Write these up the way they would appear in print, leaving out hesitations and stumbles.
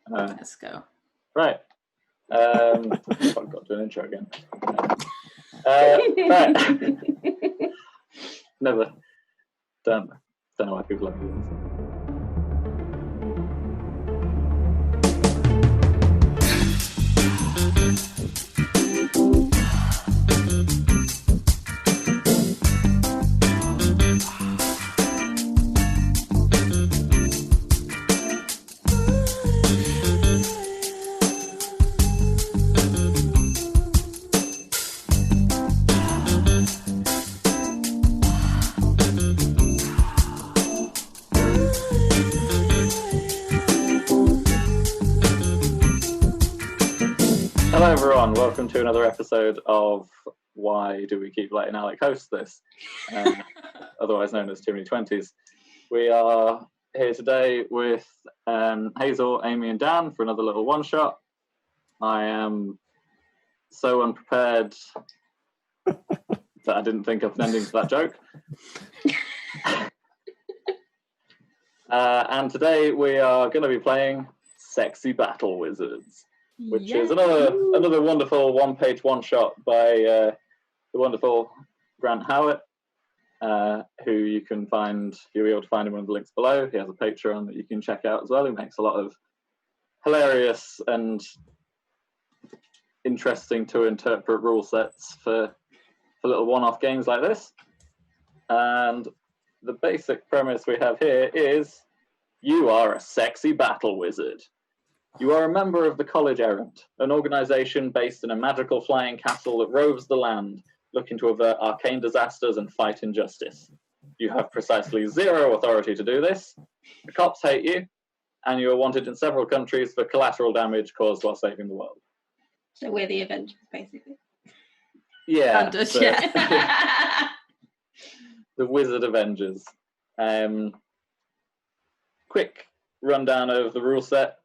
Let's go. Right. I've got to do an intro again. Right. Never. Don't know why people like doing this. Hello everyone, welcome to another episode of Why Do We Keep Letting Alec Host This, otherwise known as Too Many 20's. We are here today with Hazel, Amy and Dan for another little one-shot. I am so unprepared that I didn't think of an ending to that joke. And today we are going to be playing Sexy Battle Wizards, which is another wonderful one-page one-shot by the wonderful Grant Howitt, who you'll be able to find in one of the links below. He has a Patreon that you can check out as well. He makes a lot of hilarious and interesting to interpret rule sets for little one-off games like this. And the basic premise we have here is you are a sexy battle wizard. You are a member of the College Errant, an organisation based in a magical flying castle that roves the land, looking to avert arcane disasters and fight injustice. You have precisely zero authority to do this. The cops hate you, and you are wanted in several countries for collateral damage caused while saving the world. So we're the Avengers, basically. Yeah. Yeah. The Wizard Avengers. Quick rundown of the rule set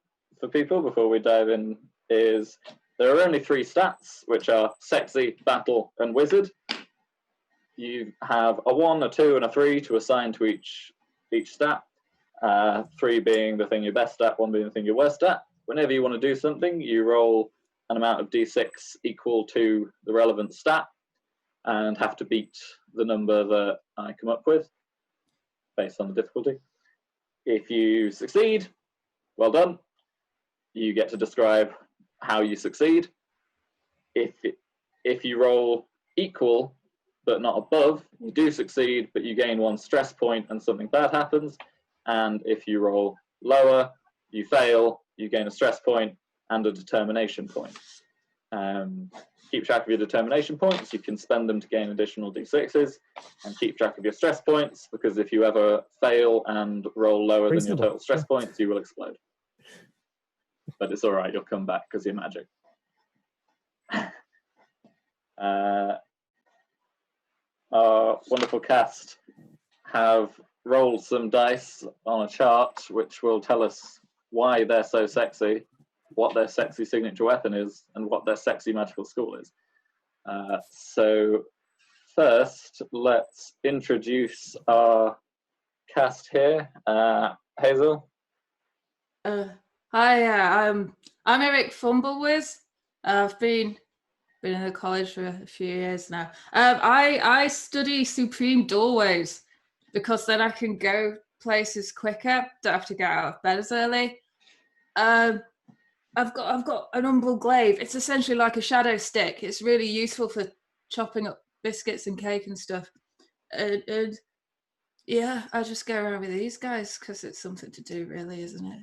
for people before we dive in is there are only 3 stats, which are sexy, battle, and wizard. You have a 1, a 2, and a 3 to assign to each stat. 3 being the thing you're best at, 1 being the thing you're worst at. Whenever you want to do something, you roll an amount of d6 equal to the relevant stat and have to beat the number that I come up with based on the difficulty. If you succeed, well done. You get to describe how you succeed. If you roll equal but not above, you do succeed, but you gain 1 stress point and something bad happens. And if you roll lower, you fail, you gain a stress point and a determination point. Keep track of your determination points. You can spend them to gain additional d6s, and keep track of your stress points, because if you ever fail and roll lower than your total stress points, you will explode. But it's all right, you'll come back because you're magic. Our wonderful cast have rolled some dice on a chart which will tell us why they're so sexy, what their sexy signature weapon is, and what their sexy magical school is. So first, let's introduce our cast here. Hazel? Hi, I'm Eric Fumblewiz. I've been in the college for a few years now. I study supreme doorways because then I can go places quicker. Don't have to get out of bed as early. I've got an umbral glaive. It's essentially like a shadow stick. It's really useful for chopping up biscuits and cake and stuff. And yeah, I just go around with these guys because it's something to do, really, isn't it?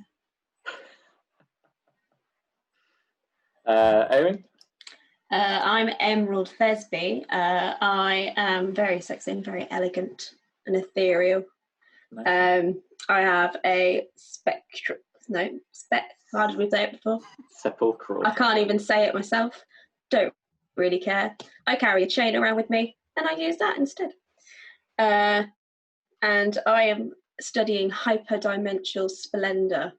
Amy? I'm Emerald Thesby. I am very sexy and very elegant and ethereal. Nice. I have a how did we say it before? Sepulchral. I can't even say it myself. Don't really care. I carry a chain around with me, and I use that instead. And I am studying hyperdimensional splendor,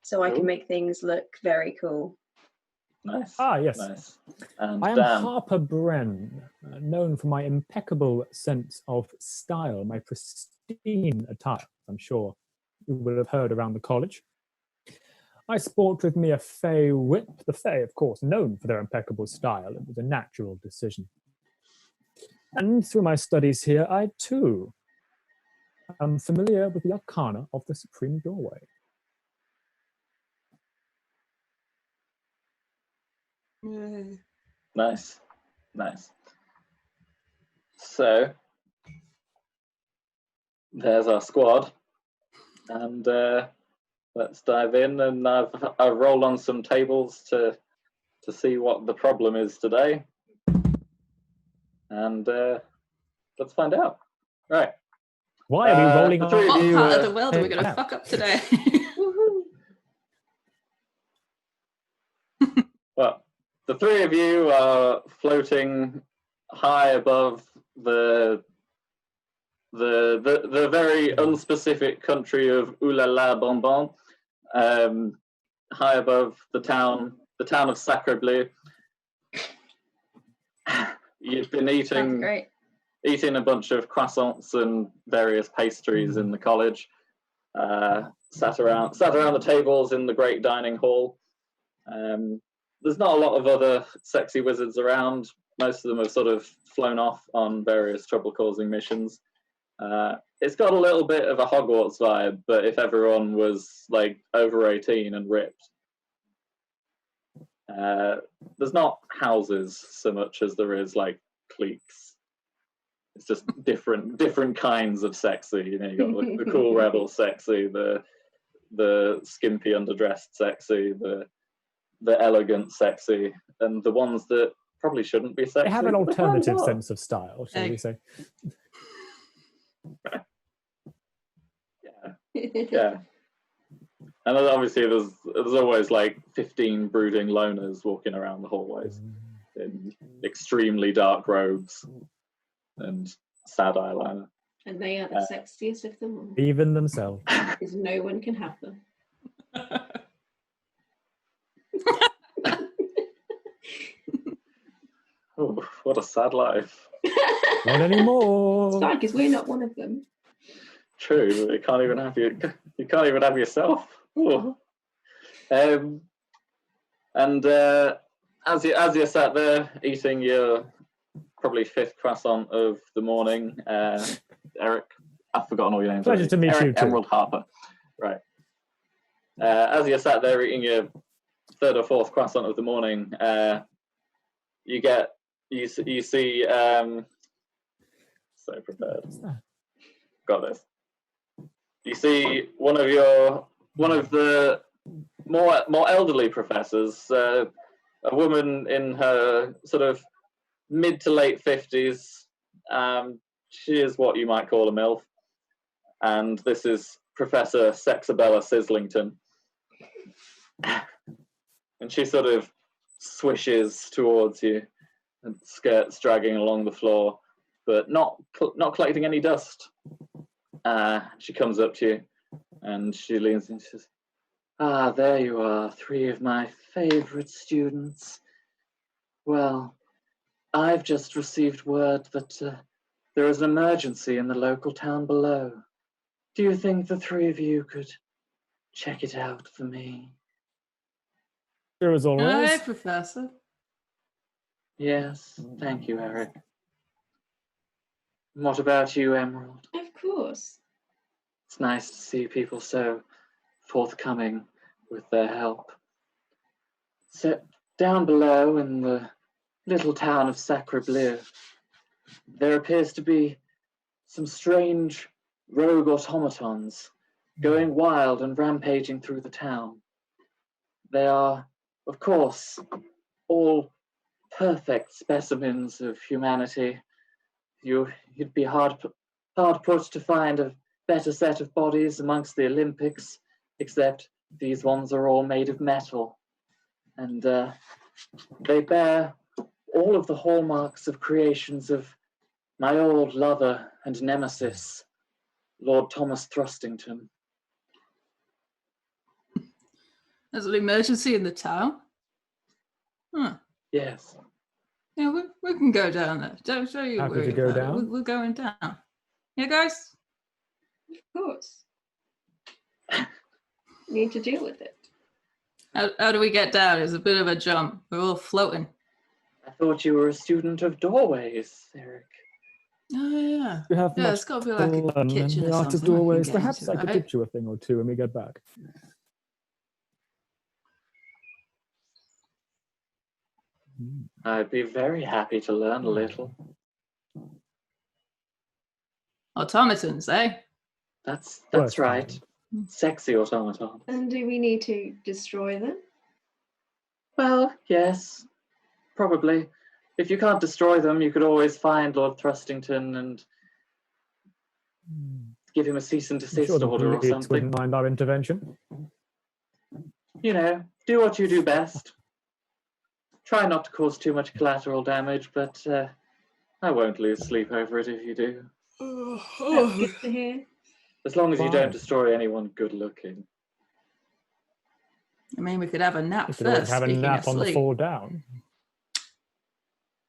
so I can make things look very cool. Nice. Yes. Nice. And I am Dan. Harper Bren, known for my impeccable sense of style, my pristine attire, I'm sure you will have heard around the college. I sport with me a fey whip. The fey, of course, known for their impeccable style. It was a natural decision. And through my studies here, I too am familiar with the arcana of the Supreme Doorway. Nice, nice. So there's our squad, and let's dive in. And I've rolled on some tables to see what the problem is today, and let's find out. Right. Why are we rolling the on? three of What you, part of the world are we hey, going to yeah. fuck up today? Well, the three of you are floating high above the very unspecific country of Oulala Bonbon, high above the town of Sacre Bleu. You've been Sounds great. eating a bunch of croissants and various pastries in the college. Sat around the tables in the great dining hall. There's not a lot of other sexy wizards around. Most of them have sort of flown off on various trouble-causing missions. It's got a little bit of a Hogwarts vibe, but if everyone was like over 18 and ripped. There's not houses so much as there is like cliques. It's just different kinds of sexy. You know, you got the cool rebel sexy, the skimpy underdressed sexy, the elegant sexy, and the ones that probably shouldn't be sexy. They have an but they're quite alternative hot. sense of style, shall we say? Yeah. And then obviously there's always like 15 brooding loners walking around the hallways in extremely dark robes and sad eyeliner. And they are the sexiest of them all. Even themselves. Because no one can have them. Oh, what a sad life. Not anymore. It's fine, because we're not one of them. True, you can't even have you can't even have yourself. Oh. And as you sat there eating your probably 5th croissant of the morning, Eric, I've forgotten all your names. Pleasure to meet Eric you too. Emerald Harper, right? As you sat there eating your 3rd or 4th croissant of the morning, you see so prepared. Got this. You see one of the more elderly professors, a woman in her sort of mid to late 50s. She is what you might call a MILF, and this is Professor Sexabella Sislington. And she sort of swishes towards you, and skirts dragging along the floor, but not collecting any dust. She comes up to you, and she leans in and says, "Ah, there you are, 3 of my favorite students. Well, I've just received word that there is an emergency in the local town below. Do you think the 3 of you could check it out for me?" Sure as always. Hi, Professor. Yes, thank you, Eric. What about you, Emerald? Of course. It's nice to see people so forthcoming with their help. So, down below in the little town of Sacre Bleu, there appears to be some strange rogue automatons going wild and rampaging through the town. They are, of course, all perfect specimens of humanity. You'd be hard put to find a better set of bodies amongst the Olympics, except these ones are all made of metal. And they bear all of the hallmarks of creations of my old lover and nemesis, Lord Thomas Thrustington. There's an emergency in the town. Huh. Yes. Yeah, we can go down there. Don't you Happy worry to go about down? it. We're going down. Yeah, guys? Of course. Need to deal with it. How do we get down? It's a bit of a jump. We're all floating. I thought you were a student of doorways, Eric. Oh, yeah. You have Yeah, much it's got to be like a in kitchen the or art of something. doorways. I can get Perhaps into, I could right? teach you a thing or two when we get back. I'd be very happy to learn a little. Automatons, eh? That's Worth right. trying. Sexy automatons. And do we need to destroy them? Well, yes, probably. If you can't destroy them, you could always find Lord Thrustington and give him a cease and I'm desist sure the order or police something. wouldn't mind our intervention. You know, do what you do best. Try not to cause too much collateral damage, but I won't lose sleep over it if you do. That's good to hear. As long as you don't Fine. destroy anyone good looking. I mean, we could have a nap We could always first. have a Speaking nap of on the sleep. fall down.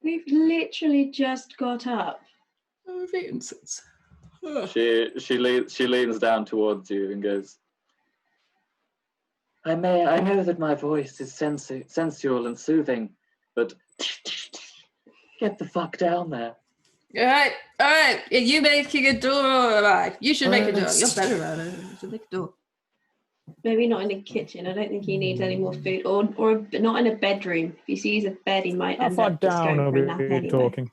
We've literally just got up. Oh, I've eaten since. She leans down towards you and goes, I know that my voice is sensual and soothing, but get the fuck down there. All right. Are you making a door or am I? You should make a door. You're better at it. You should make a door. Maybe not in the kitchen. I don't think he needs any more food, or not in a bedroom. If he sees a bed, he might How end far up just down going are for a nap we anyway. talking?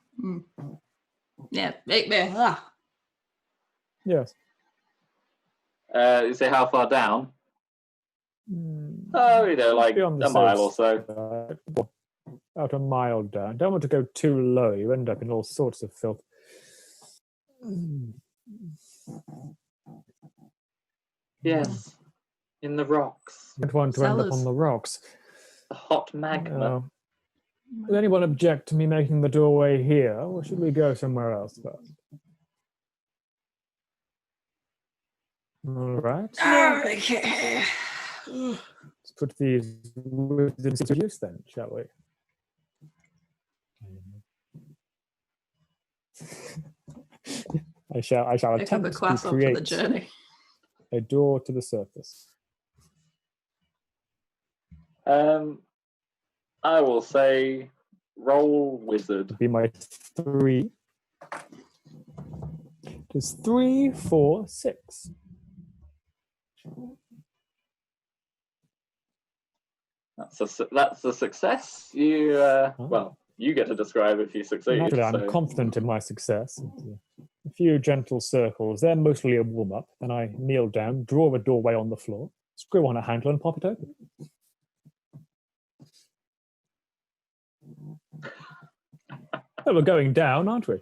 Yeah, make me. Yes. You say how far down? Oh, you know, like Be on the a mile safe or so. side. About a mile down. Don't want to go too low. You end up in all sorts of filth. Yes, in the rocks. Don't want to end up on Cellars. the rocks. The hot magma. Would anyone object to me making the doorway here, or should we go somewhere else first? All right. Okay. Let's put these wizards to use then, shall we? I shall Pick up a attempt to class on for the create journey. a door to the surface. I will say roll wizard. Be my 3. It's 3, 4, 6. That's a success. You well, you get to describe if you succeed. Naturally, I'm so- confident in my success. A few gentle circles. They're mostly a warm-up. Then I kneel down, draw a doorway on the floor, screw on a handle, and pop it open. Well, we're going down, aren't we?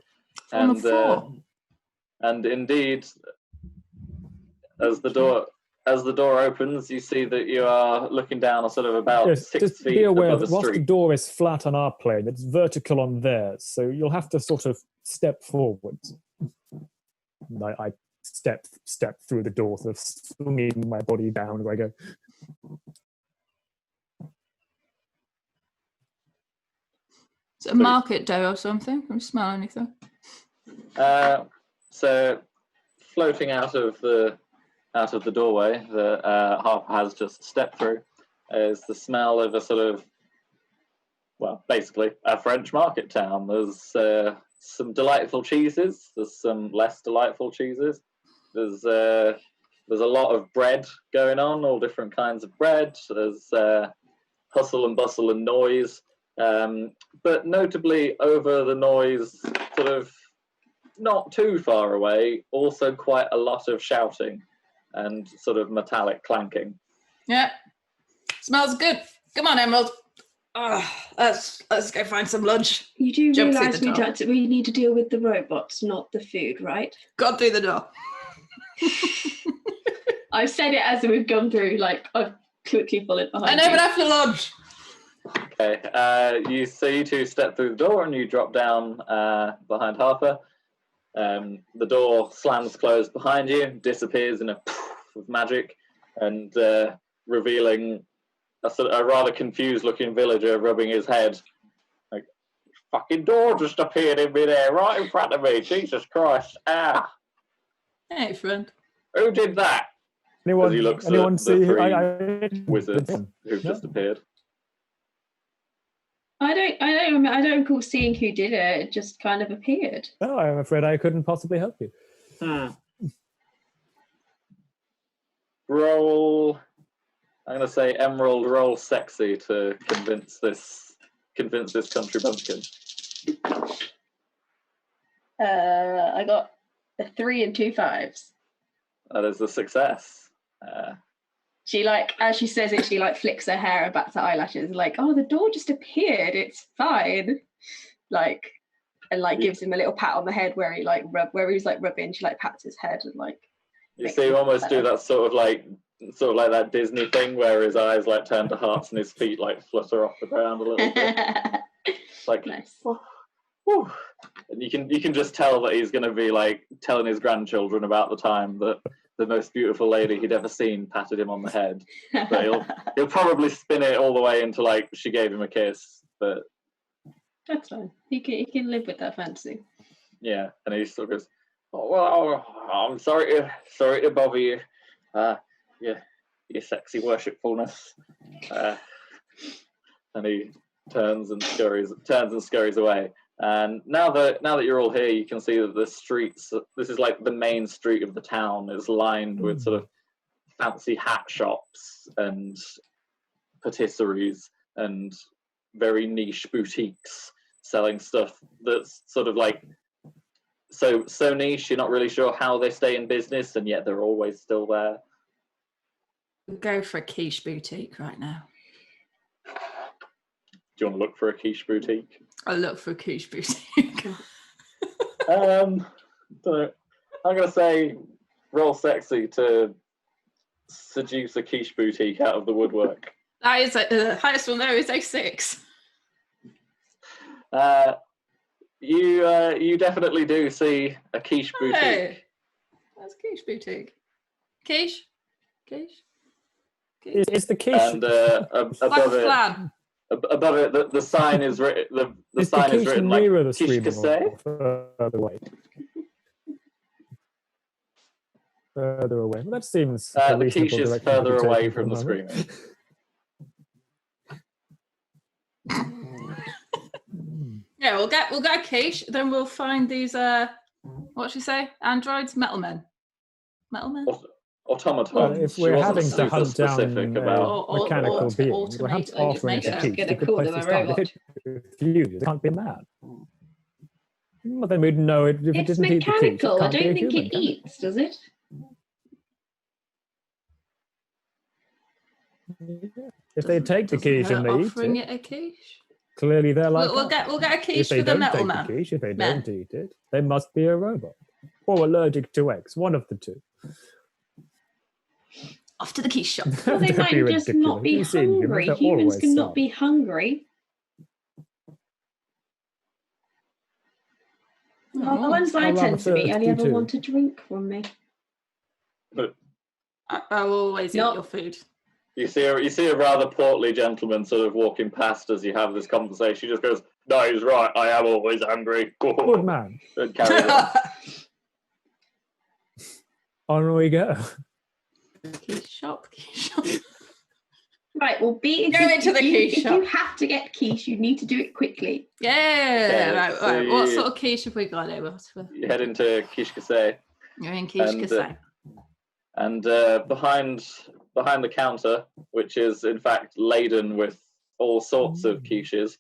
On the floor. And indeed, as the door opens, you see that you are looking down a sort of about Yes, 6 just feet be aware above that the whilst the street. door is flat on our plane, it's vertical on theirs. So you'll have to sort of step forwards. And I step through the door, sort of swinging my body down as I go. Is it a market day or something? Can you smell anything? So floating out of the doorway that Harper has just stepped through is the smell of a sort of, well, basically a French market town. There's some delightful cheeses. There's some less delightful cheeses. There's a lot of bread going on, all different kinds of bread. There's hustle and bustle and noise. But notably over the noise, sort of not too far away, also quite a lot of shouting and sort of metallic clanking. Yeah. Smells good. Come on, Emerald. Let's go find some lunch. You do Jump through realise the door. we need to deal with the robots, not the food, right? Gone through the door. I've said it as we've gone through, like I've quickly followed behind. I know, you. but after lunch. Okay, you two step through the door and you drop down behind Harper. The door slams closed behind you, disappears in a poof of magic, and revealing a rather confused-looking villager rubbing his head. Like, fucking door just appeared in midair right in front of me. Jesus Christ! Ah, Hey, friend. who did that? Anyone, As he looks anyone at see the three I wizards who've No? just appeared. I don't recall seeing who did it. It just kind of appeared. Oh, I'm afraid I couldn't possibly help you. Roll. I'm going to say Emerald. Roll sexy to convince this country bumpkin. I got a 3 and 2 5s. That is a success. She as she says it, she flicks her hair and bats her eyelashes, oh, the door just appeared. It's fine. And gives him a little pat on the head where he where he's rubbing. She pats his head and You see him almost do that sort of like that Disney thing where his eyes turn to hearts and his feet flutter off the ground a little bit. Nice. Whew. And you can just tell that he's going to be telling his grandchildren about the time that the most beautiful lady he'd ever seen patted him on the head. But he'll probably spin it all the way into she gave him a kiss. But that's fine. He can live with that fantasy. Yeah, and he sort of goes, "Oh well, I'm sorry to bother you, your sexy worshipfulness." And he turns and scurries away. And now that you're all here, you can see that the streets. This is the main street of the town is lined with sort of fancy hat shops and patisseries and very niche boutiques selling stuff that's sort of so niche you're not really sure how they stay in business, and yet they're always still there. Go for a quiche boutique right now. Do you want to look for a quiche boutique? I'll look for a quiche boutique. I'm gonna say roll sexy to seduce a quiche boutique out of the woodwork. That is the highest one there is a 6. You definitely do see a quiche boutique. Hey, that's quiche boutique. Quiche. Is the quiche? And above it, flan. above it, the sign is written. The is sign the is quiche written nearer the quiche screaming cassé. or further away? Further away. Well, that seems a The quiche reasonable is direction to further be away taken from the for moment. screaming. Yeah, we'll get a quiche. Then we'll find these. What should we say? Androids, metal men. Automatons. Well, if She we're wasn't having to super hunt specific down about. mechanical beings, we're automate offering us a automation. quiche. Gonna It's a good call place them to a start. robot. If it refuses, it can't be mad. Well, then we'd know it if it It's didn't eat the quiche. mechanical. I Can't be don't a think human, it can eats, does it? If they take the quiche and they eat offering it, it a quiche. clearly they're like We'll us. get a If quiche they for the don't metal take the man. quiche, if they Men. don't eat it, they must be a robot. Or allergic to eggs, one of the two. Off to the quiche shop. Well, they Don't might be just not ridiculous. be You've seen hungry. they're Humans always cannot starving. be hungry. Well, the ones I I'll tend to be only thirsty ever too. want a drink from me. I'll always eat your food. You see a rather portly gentleman sort of walking past as you have this conversation. He just goes, "No, he's right. I am always hungry." Good man. And carries on. On we go. Quiche shop. Right, well, Go into the quiche if shop. you have to get quiche, you need to do it quickly. Yeah. Okay, Right. What sort of quiche have we got here? You head into quiche cassé. You're in quiche cassé. And behind the counter, which is in fact laden with all sorts of quiches,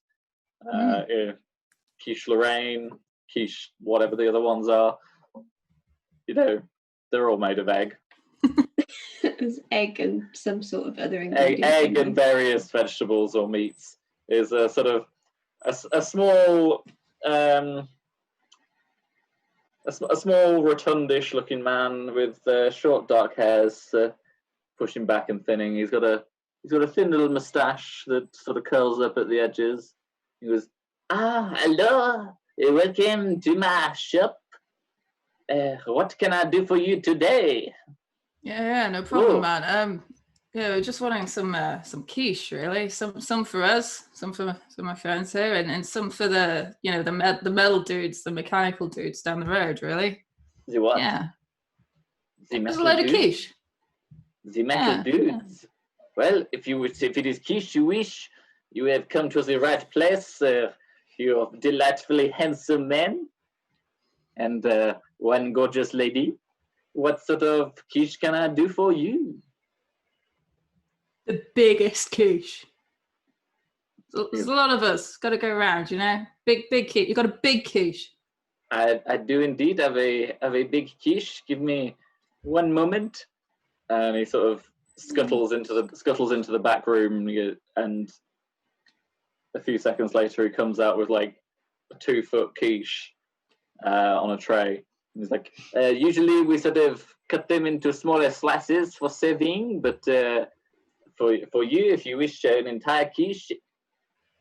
quiche Lorraine, quiche whatever the other ones are, they're all made of egg. There's egg and some sort of other ingredient. Egg and various vegetables or meats is a sort of a small a small rotundish looking man with short dark hairs pushing back and thinning. He's got a thin little moustache that sort of curls up at the edges. He goes, hello, welcome to my shop. What can I do for you today? Yeah, no problem, man. We're just wanting some quiche, really. Some for us, some for my friends here, and some for the metal dudes, the mechanical dudes down the road, really. The what? Yeah. The There's a metal load of dudes? quiche. The metal dudes. Well, if it is quiche you wish, you have come to the right place. You're delightfully handsome men and one gorgeous lady. What sort of quiche can I do for you? The biggest quiche. There's a lot of us. Got to go around, you know. Big quiche. You got a big quiche. I do indeed have a big quiche. Give me one moment. And he sort of scuttles into the back room, and a few seconds later he comes out with like a 2-foot quiche on a tray. And he's like, usually we sort of cut them into smaller slices for serving, but for you, if you wish an entire quiche,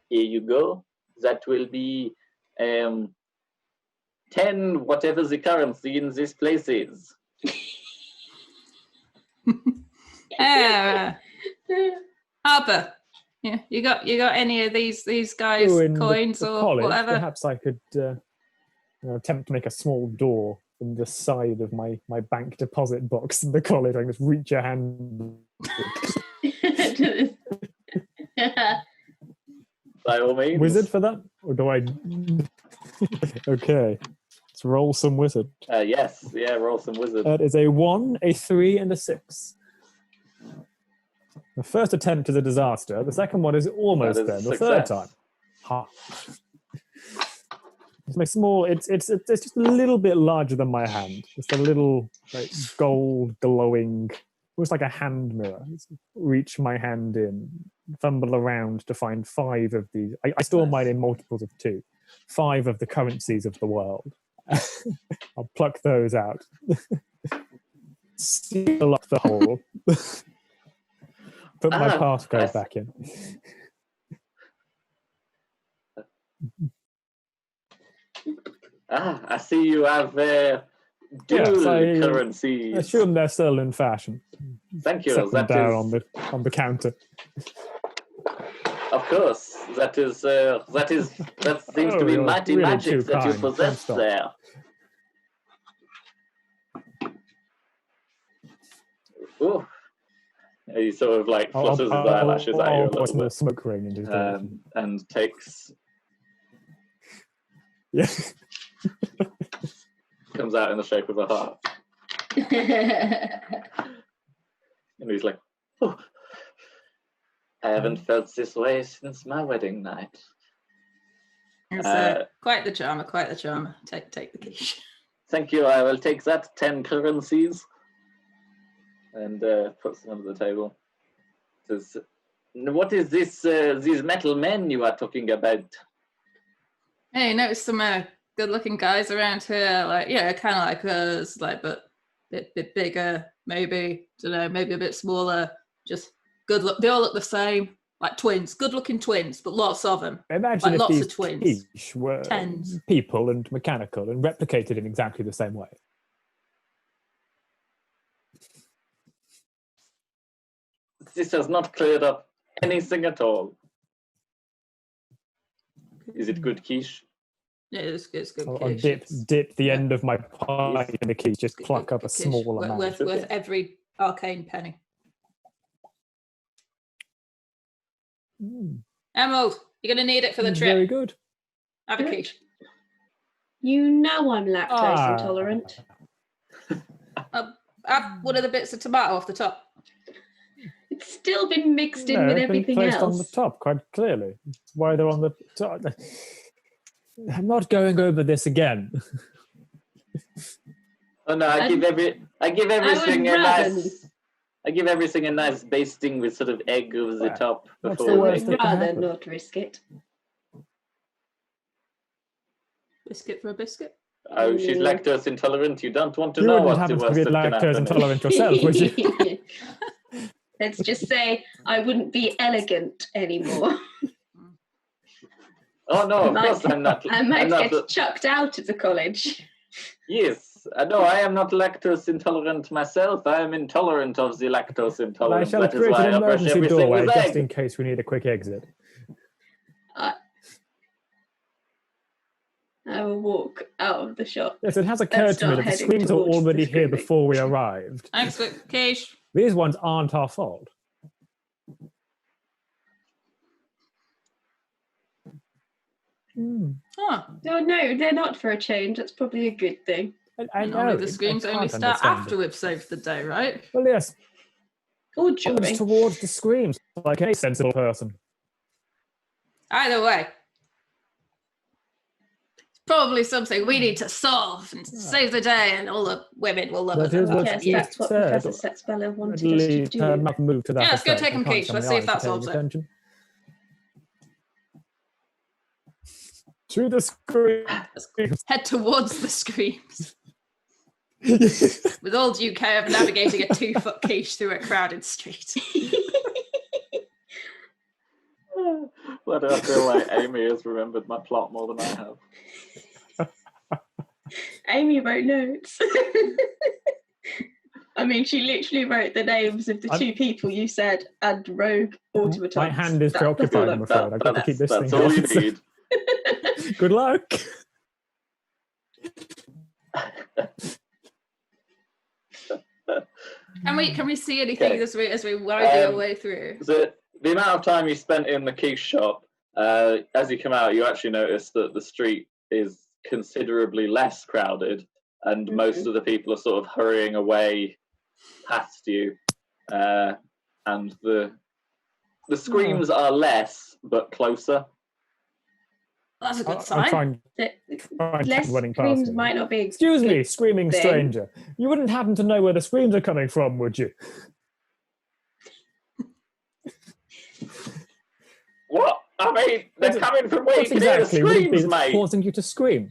here you go. That will be 10, whatever the currency in this place is. Harper, yeah, you got any of these guys' coins the or college, whatever? Perhaps I could attempt to make a small door in the side of my bank deposit box in the college. I can just reach a hand. By all means. Wizard for that? Or do I... Okay. Let's roll some wizard. Yes, yeah, roll some wizard. That is a 1, a 3, and a 6. The first attempt is a disaster. The second one is almost there. The third time. Ha. It's my small. It's just a little bit larger than my hand. Just a little like gold glowing, almost like a hand mirror. Reach my hand in, fumble around to find 5 of these. I store mine in multiples of 2. 5 of the currencies of the world. I'll pluck those out. Seal up the hole. Put my passcode back in. I see you have dual currencies. I assume they're still in fashion. Thank you. Set them down on the counter. Of course, that seems to be mighty really magic that you possess there. Oh, he sort of like flutters his eyelashes at you a little bit. Smoke ring in his and takes. Yeah. Comes out in the shape of a heart. And he's like, oh, I haven't felt this way since my wedding night. It's quite the charmer, quite the charmer. Take the quiche. Thank you, I will take that 10 currencies. And puts them under the table. Says, what is this, these metal men you are talking about? Hey, notice some good-looking guys around here, like, yeah, kind of like us, like, but a bit bigger, maybe, don't know, maybe a bit smaller, just good look. They all look the same, like twins, good-looking twins, but lots of them. Imagine like if lots these of twins. quiche were Tens. people and mechanical and replicated in exactly the same way. This has not cleared up anything at all. Is it good quiche? Yeah, it's good I'll quiche. dip the end of my pie in the quiche, just pluck up a small amount. Worth every arcane penny. Emerald, you're going to need it for the trip. Very good. Have a quiche. You know I'm lactose intolerant. Have one of the bits of tomato off the top. It's still been mixed in with it's been everything placed else. on the top, quite clearly. That's why they're on the top. I'm not going over this again. Oh no, I give everything a nice basting with sort of egg over the top before. I would rather not risk it. Biscuit for a biscuit? Oh, she's lactose intolerant. You don't want to know what's the worst that can happen. Lactose intolerant yourself, would you? Let's just say I wouldn't be elegant anymore. Oh no, of course I'm not. I might get chucked out of the college. Yes, no, I am not lactose intolerant myself. I am intolerant of the lactose intolerant. I shall That is create why an I brush emergency everything doorway with just egg. in case we need a quick exit. I will walk out of the shop. Yes, it has occurred to me that the screens were already here before we arrived. Thanks for quiche. These ones aren't our fault. Huh. Oh no, they're not for a change. That's probably a good thing. I Normally know. the I screams only can't start understand after it. we've saved the day, right? Well, yes, Or onwards during. towards the screams, like any sensible person. Either way. It's probably something we need to solve and save the day, and all the women will love That it. is what Yes, you that's what said. Professor Setzbeller At wanted us to least her do. mouth moved to that Yeah, let's go effect. take I him can't quiche. tell Let's my see if eyes that are paying solves it. attention. To the screams. Let's head towards the screams. With all due care of navigating a 2-foot quiche through a crowded street. Why do I feel like Amy has remembered my plot more than I have? Amy wrote notes. I mean, she literally wrote the names of the two people you said and rogue automatons. My hand is preoccupied, I'm afraid. I've got to keep this That's thing all you going. need. Good luck. Can we see anything Okay. as we wind our way through? The amount of time you spent in the quiche shop, as you come out, you actually notice that the street is considerably less crowded, and most of the people are sort of hurrying away past you, and the screams are less but closer. That's a good I'm sign. trying Less running past screams me. might not be. Excuse me, good screaming thing. stranger. You wouldn't happen to know where the screams are coming from, would you? What? I mean, they're coming from where What you can hear the exactly would it be screams, that's mate. causing you to scream?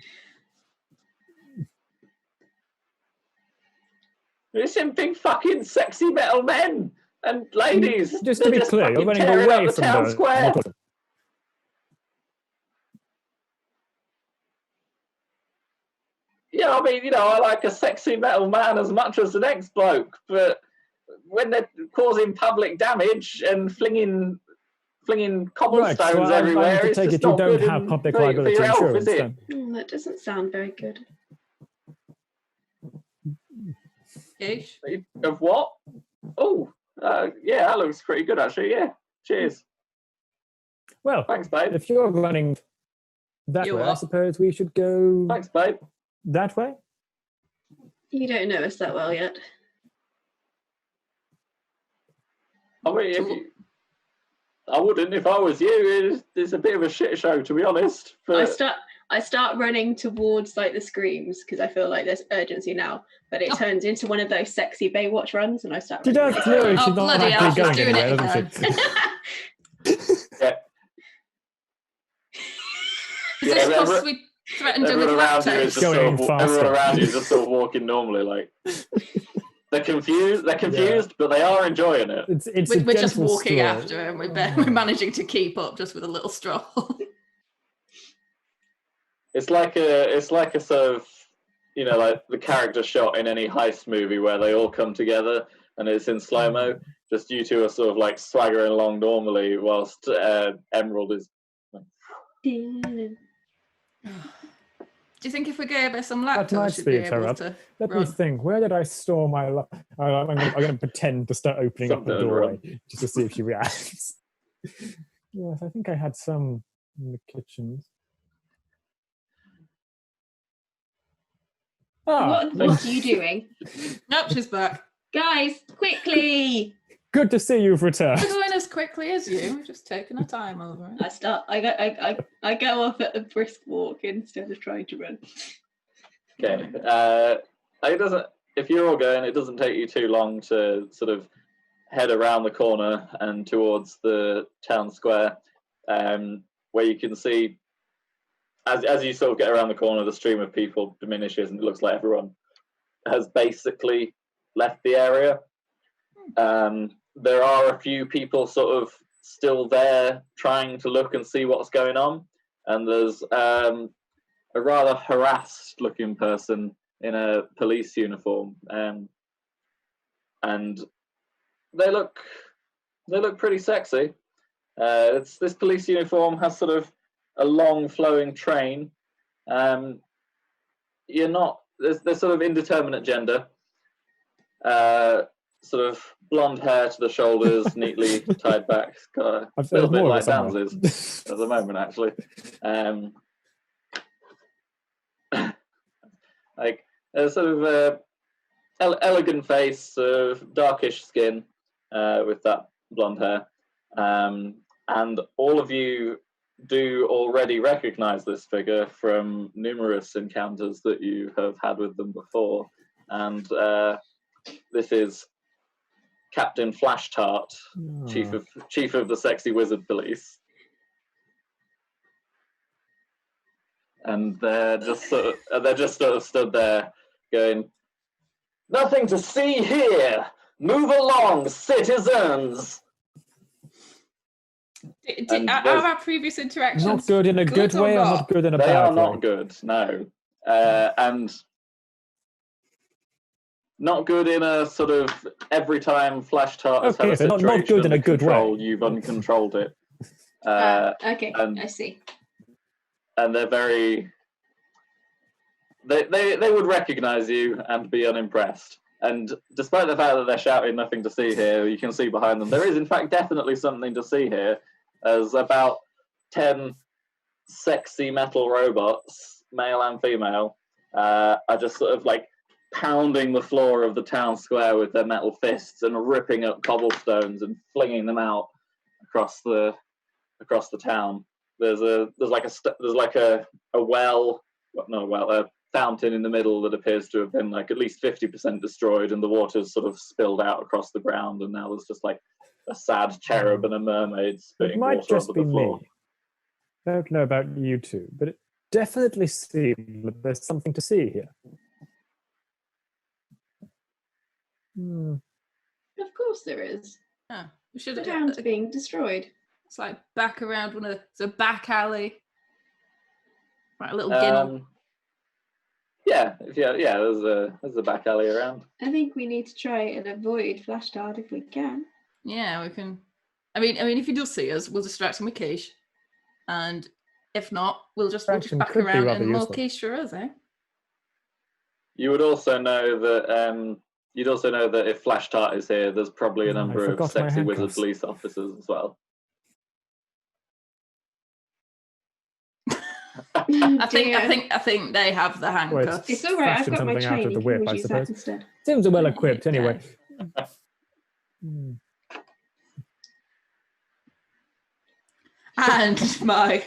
It's them big fucking sexy metal men and ladies. Just to They're be just clear, you're fucking running tearing away up the from town the square. Yeah, I mean, I like a sexy metal man as much as the next bloke, but when they're causing public damage and flinging cobblestones Right, so I'm everywhere, to it's take just it you not don't good have public for liability your health, insurance, is it? then? That doesn't sound very good. Ish. Of what? Oh, yeah, that looks pretty good, actually. Yeah, cheers. Well, Thanks, babe. if you're running that You way, I what? suppose we should go Thanks, babe. that way? You don't know us that well yet. I mean, I wouldn't if I was you. It's a bit of a shit show, to be honest. But I start running towards like the screams because I feel like there's urgency now. But it turns into one of those sexy Baywatch runs, and I start. She running. does clearly, she's not bloody hell, actually she's going doing it anywhere, doesn't she? yeah, Is this Yeah, because we threatened her with everyone around you lactose? is just Going everyone faster. around you is just sort of walking normally. Like they're confused, but they are enjoying it. It's We're a just gentle walking stroll. after her, and we're managing to keep up just with a little stroll. It's like a sort of, like the character shot in any heist movie where they all come together and it's in slow mo. Just you two are sort of like swaggering along normally, whilst Emerald is. Do you think if we gave her some That might lactose, she'd be speed her able up. to Let me run? think. Where did I store my? I'm going to pretend to start opening up the Something doorway just to see if she reacts. Yes, I think I had some in the kitchens. Ah, What are you doing, Nope, she's back. guys? Quickly! good to see you've returned. We're going as quickly as you. We're just taking our time over it. I go off at a brisk walk instead of trying to run. Okay. It doesn't. If you're all going, it doesn't take you too long to sort of head around the corner and towards the town square, where you can see, as you sort of get around the corner, the stream of people diminishes, and it looks like everyone has basically left the area. There are a few people sort of still there trying to look and see what's going on, and there's a rather harassed looking person in a police uniform, and they look pretty sexy. This police uniform has sort of a long flowing train. They're sort of indeterminate gender. sort of blonde hair to the shoulders, neatly tied back. Got a I've little heard bit more like of it Dan's at the moment, actually. Like a sort of elegant face, sort of darkish skin with that blonde hair. And all of you do already recognize this figure from numerous encounters that you have had with them before. And this is Captain Flash Tart, chief of the Sexy Wizard Police. And they're just sort of stood there going, "Nothing to see here. Move along, citizens." Are our previous interactions Not good in a good way or not good in a bad way? They are not good, no. And not good in a sort of every time Flash Tart has had a situation not good in a good way. You've uncontrolled it. Okay, and, I see. And they're very... They would recognise you and be unimpressed. And despite the fact that they're shouting nothing to see here, you can see behind them, there is in fact definitely something to see here, as about 10 sexy metal robots, male and female, are just sort of like pounding the floor of the town square with their metal fists and ripping up cobblestones and flinging them out across the town. There's a well, not a well, a fountain in the middle that appears to have been like at least 50% destroyed, and the water's sort of spilled out across the ground, and now there's just like a sad cherub and a mermaid spitting water onto the floor. I don't know about you two, but it definitely seems that there's something to see here. Of course there is. Oh, we should The town's being destroyed. It's like back around it's a back alley. Right, a little ginnel. Yeah, there's a back alley around. I think we need to try and avoid Flash Tart if we can. Yeah, we can. I mean, if he does see us, we'll distract him with quiche, and if not, we'll just back around and more quiche for us, eh? You would also know that if Flash Tart is here, there's probably a number of sexy wizard police officers as well. I think they have the handcuffs. It's all right. I've got my chain. Out of the whip, I suppose. Instead. Seems well equipped, anyway. And my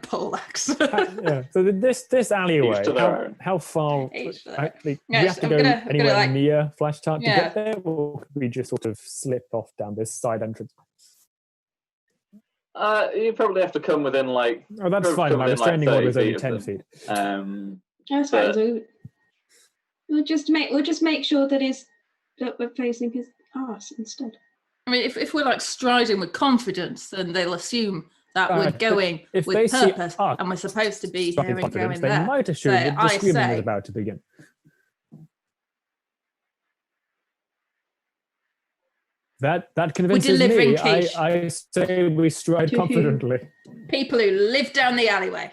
poleaxe. Yeah. So this alleyway, how far? We have to go anywhere near Flash Tart to get there, or could we just sort of slip off down this side entrance? You probably have to come within like. Oh, that's fine. My restraining order is only 10 feet. That's fine. So we'll just make sure that we're facing his arse instead. I mean, if we're like striding with confidence, then they'll assume that we're going with purpose, and we're supposed to be here and going there. They might assume that the screaming is about to begin. That convinces me. I say we stride confidently. People who live down the alleyway.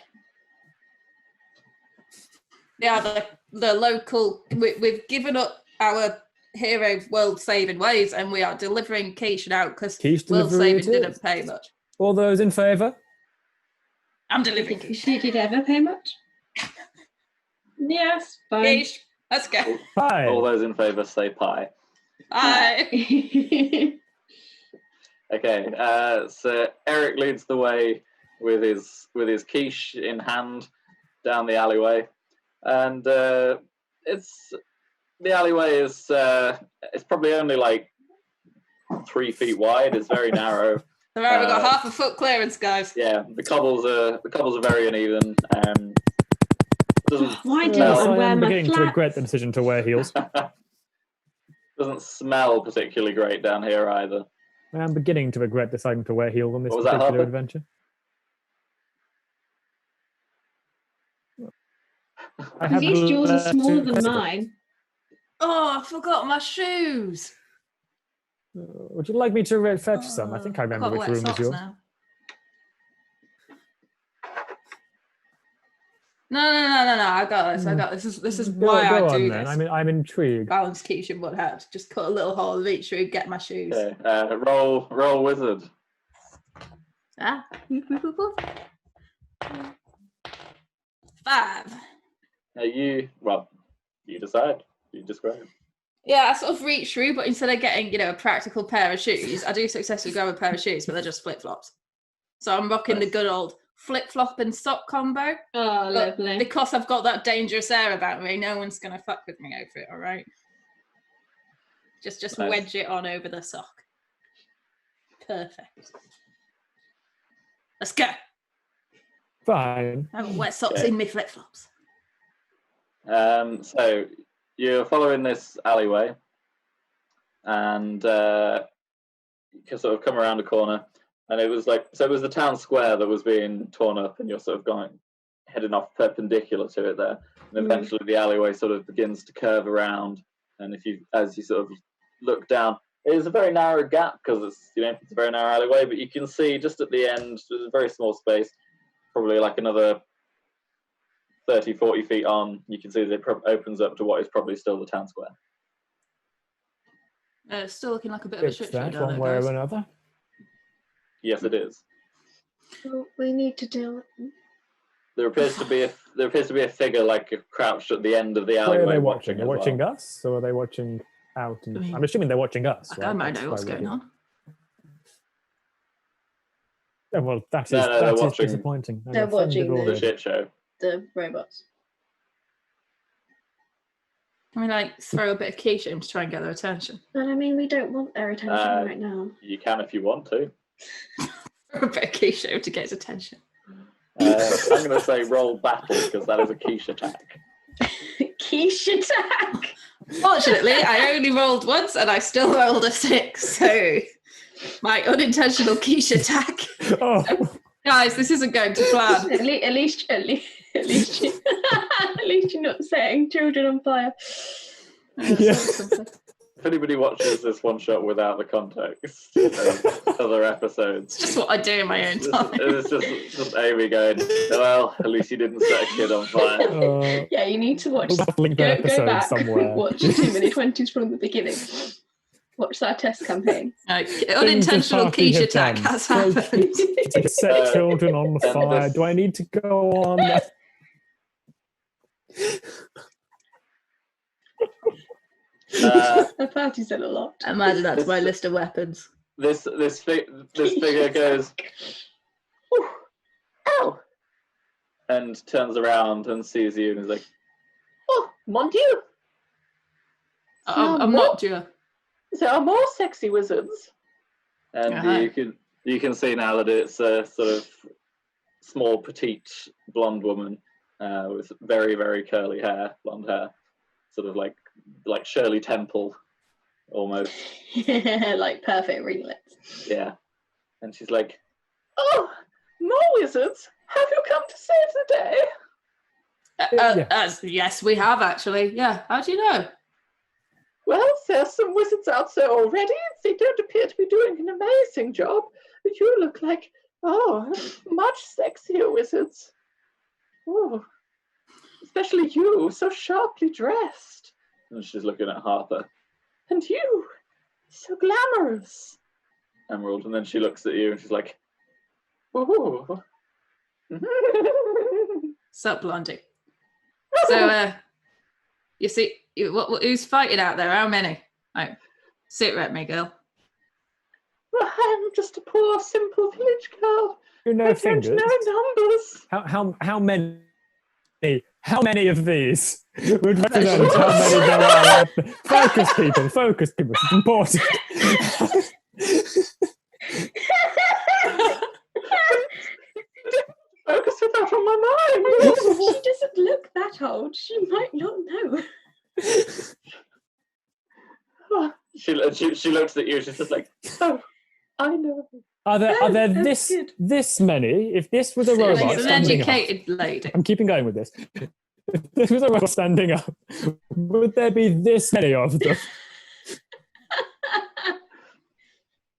They are the local. We've given up our hero world saving ways, and we are delivering quiche out because world saving didn't pay much. All those in favour? I'm delivering quiche. Did it ever pay much? Yes, fine. Quiche. Let's go. Pie. All those in favour say pie. Pie. Okay, so Eric leads the way with his quiche in hand down the alleyway, and the alleyway is it's probably only like 3 feet wide. It's very narrow. Right, we've got half a foot clearance, guys. Yeah, the cobbles are very uneven. Why do I wear my beginning to regret the decision to wear heels. Doesn't smell particularly great down here either. I am beginning to regret deciding to wear heels on this What was that, particular Harper? adventure. At least yours are smaller than mine. Oh, I forgot my shoes. Would you like me to fetch some? I think I remember which room is yours. Now. No. I got this. I got this. This is why Go I on, do then. this. I'm intrigued. Balance keeps your butt out. Just cut a little hole in each shoe, get my shoes. Okay. Roll wizard. Ah. 5. Now you decide. You describe. Yeah, I sort of reach through, but instead of getting, a practical pair of shoes, I do successfully grab a pair of shoes, but they're just flip-flops. So I'm rocking the good old flip-flop and sock combo. Oh, But lovely. because I've got that dangerous air about me, no one's going to fuck with me over it, all right? Just Nice. wedge it on over the sock. Perfect. Let's go. Fine. I have wet socks Okay. in my flip-flops. So you're following this alleyway, and you can sort of come around a corner, and it was the town square that was being torn up, and you're sort of heading off perpendicular to it there, and eventually the alleyway sort of begins to curve around, and as you sort of look down, it is a very narrow gap because it's a very narrow alleyway, but you can see just at the end there's a very small space, probably like another 30, 40 feet on, you can see that it opens up to what is probably still the town square. It's still looking like a bit of a It's shit show that down one there, way guys. or another. Yes, it is. Well, we need to deal with them. There appears to be a figure crouched at the end of the alleyway. Where are they watching? They're as watching well. us, or are they watching out? I mean, I'm assuming they're watching us. I Right? might That's know what's why we're going here. on. Oh, well, that No, they're is watching- disappointing. I'm They're offended watching the- The already. shit show. The robots. Can we throw a bit of quiche to try and get their attention? And I mean, we don't want their attention right now. You can if you want to. Throw a bit of quiche to get his attention. I'm going to say roll battle because that is a quiche attack. Quiche attack! Fortunately, I only rolled once and I still rolled a 6, so my unintentional quiche attack. Oh, Guys, This isn't going to plan. At least you're not setting children on fire. Yeah. If anybody watches this one shot without the context of other episodes, It's just what I do in my own time. it's just Amy going, well, at least you didn't set a kid on fire. Yeah, you need to watch. we'll have to link Go, that go episode back. somewhere. Watch Too Many 20's from the beginning. Watch that test campaign. Unintentional Party quiche have attack done. has So happened. To set children on and fire. this- Do I need to go on? The party said a lot. Imagine that's my list of weapons. This figure goes, "Whew, ow," and turns around and sees you and is like, "Oh, mon Dieu, I'm not due. there are more sexy wizards." And Uh-huh. you can see now that it's a sort of small, petite, blonde woman with very, very curly hair, blonde hair, sort of like Shirley Temple, almost. Like perfect ringlets. Yeah. And she's like, "Oh, more wizards? Have you come to save the day?" Yes, we have actually. Yeah, how do you know? "Well, there's some wizards out there already. They don't appear to be doing an amazing job. But you look like, much sexier wizards. Oh, especially you, so sharply dressed." And she's looking at Harper. "And you, so glamorous." Emerald. And then she looks at you and she's like, "Ooh." Sup, Blondie. So, you see, who's fighting out there? How many? Right, sit right, me girl. "Well, I'm just a poor, simple village girl. You I know don't fingers. know numbers." How many of these would represent how many there are out there? Focus, people. It's important. Focus with that on my mind. She doesn't look that old. She might not know. She looks at you. She's just like, "Oh, I know." Are there that's good. this many? If this was a She's robot an standing up, educated lady. I'm keeping going with this. If this was a robot standing up, would there be this many of them?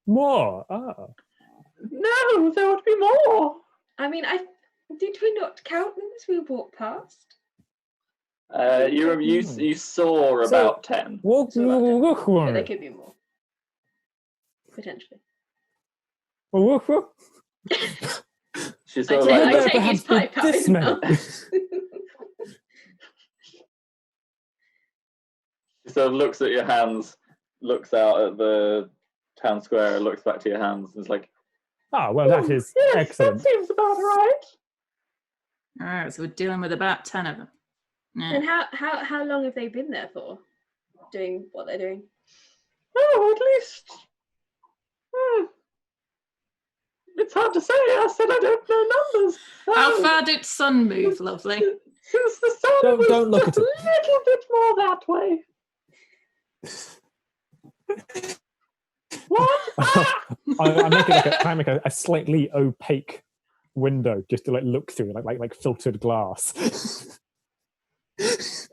More. Ah. No, there would be more. I mean, Did we not count them as we walked past? You saw So- about 10. So there could be more. Potentially. She I sort of take, like I looks- take his pipe out his mouth. she sort of looks at your hands, looks out at the town square, looks back to your hands, and is like, Ah, well, that is yes, excellent. that seems about right. All right, so we're dealing with about 10 of them. Yeah. And how long have they been there for? Doing what they're doing? Oh, at least. It's hard to say. I said I don't know numbers. How far did sun move, lovely? Since the sun was Don't look just at a it. little bit more that way. What? I make it like a slightly opaque window just to like look through, like filtered glass. a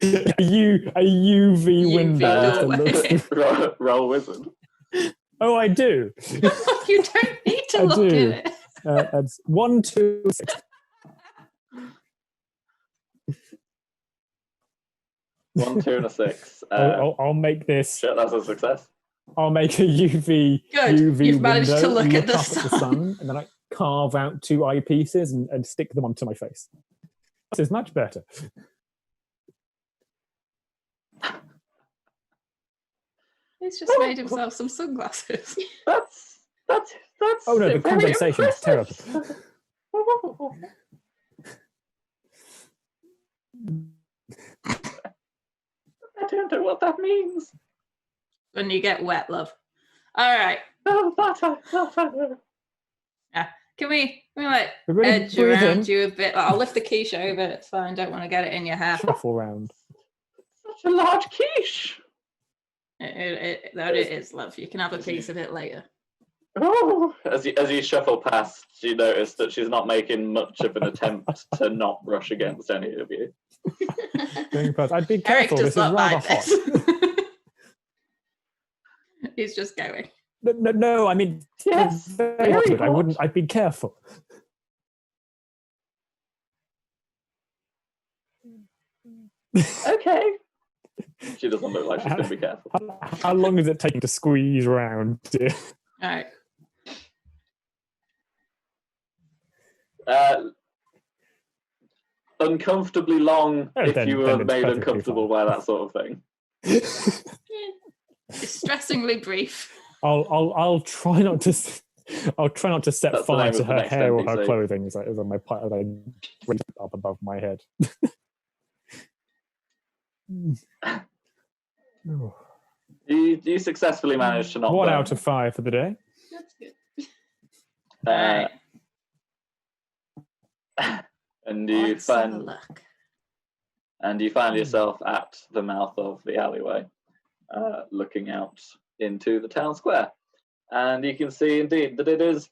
UV window just to look doorway. through. roll wizard. Oh, I do. You don't need to I look do. at it. That's 1, 2, 6. 1, 2, and a 6. I'll make this. Shit, that's a success. I'll make a UV Good. UV You've managed window, to look at the up at the sun, and then I carve out 2 eyepieces and stick them onto my face. This is much better. He's just made himself some sunglasses. That's. Oh no, the very condensation is terrible. impressive. I don't know what that means. When you get wet, love. All right. Oh, that I know. Can we like Everybody edge breathe around in. you a bit? I'll lift the quiche over. It's fine. Don't want to get it in your hair. Shuffle round. Such a large quiche. That it is, love. You can have a piece of it later. Oh, as you shuffle past, you notice that she's not making much of an attempt to not brush against any of you. Going past. I'd be Eric careful. does This is not rather like hot. this. He's just going. No, I mean, Yes, very very hot. I hot. wouldn't. I'd be careful. Okay. She doesn't look like she's going to be careful. How long is it taking to squeeze round? Dear? All right. Uncomfortably long Oh, if then- you then were it's made perfectly uncomfortable by that sort of thing. Distressingly brief. I'll try not to. I'll try not to set That's the fire name to of the her next hair or her NPC. clothing as I raise it up above my head. Oh. You successfully managed to not 1 burn. out of 5 for the day. That's good. All right. And you Let's have a find look. yourself at the mouth of the alleyway, looking out into the town square, and you can see indeed that it is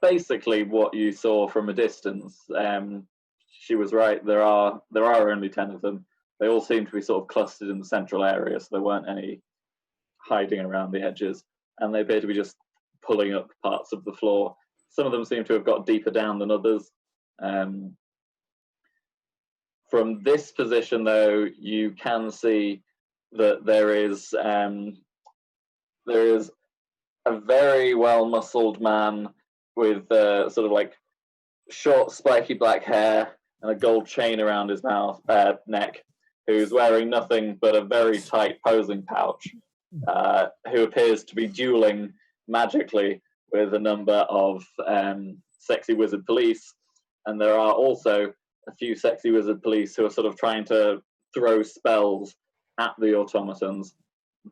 basically what you saw from a distance. She was right. There are only 10 of them. They all seem to be sort of clustered in the central area, so there weren't any hiding around the edges, and they appear to be just pulling up parts of the floor. Some of them seem to have got deeper down than others. From this position, though, you can see that there is a very well-muscled man with sort of like short, spiky black hair and a gold chain around his neck, who's wearing nothing but a very tight posing pouch, who appears to be dueling magically with a number of sexy wizard police. And there are also a few sexy wizard police who are sort of trying to throw spells at the automatons,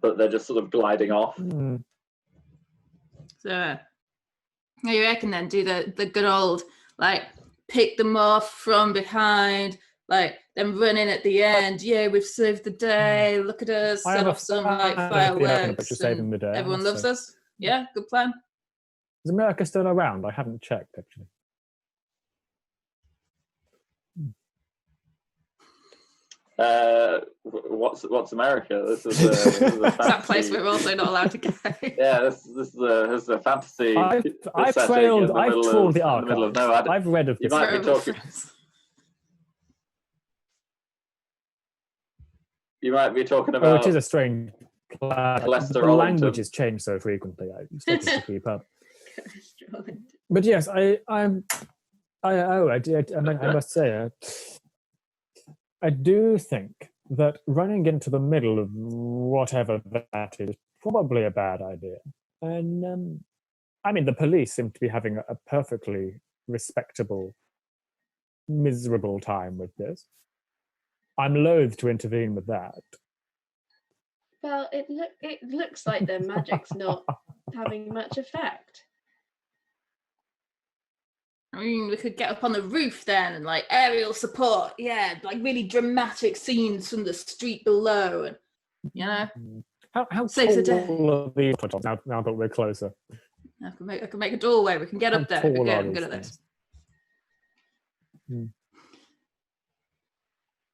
but they're just sort of gliding off. So, you reckon then do the good old like pick them off from behind, like them running at the end. Yeah, we've saved the day. Look at us. I Set have a off some like fan of the American fireworks. approach to saving And the day, everyone loves so- us. Yeah, good plan. Is America still around? I haven't checked actually. What's America? This is a fantasy. It's that place we're also not allowed to go. Yeah, this is a fantasy. I've setting in the I've middle trawled the in the middle of archives. nowhere. I've read of You this. might be Terrible talking. friends. You might be talking Oh, about. it is a strange class. The Cholesterol languages change so frequently. I struggle to keep up. Cholesterol. But yes, I must say, I do think that running into the middle of whatever that is probably a bad idea. And I mean, the police seem to be having a perfectly respectable, miserable time with this. I'm loath to intervene with that. Well, it looks like their magic's not having much effect. I mean, we could get up on the roof then and like aerial support. Yeah, like really dramatic scenes from the street below, and you know, How Saves the day. tall are these now that we're closer? I can make a doorway. We can get How up there. tall We're are good. I'm good these at this. things?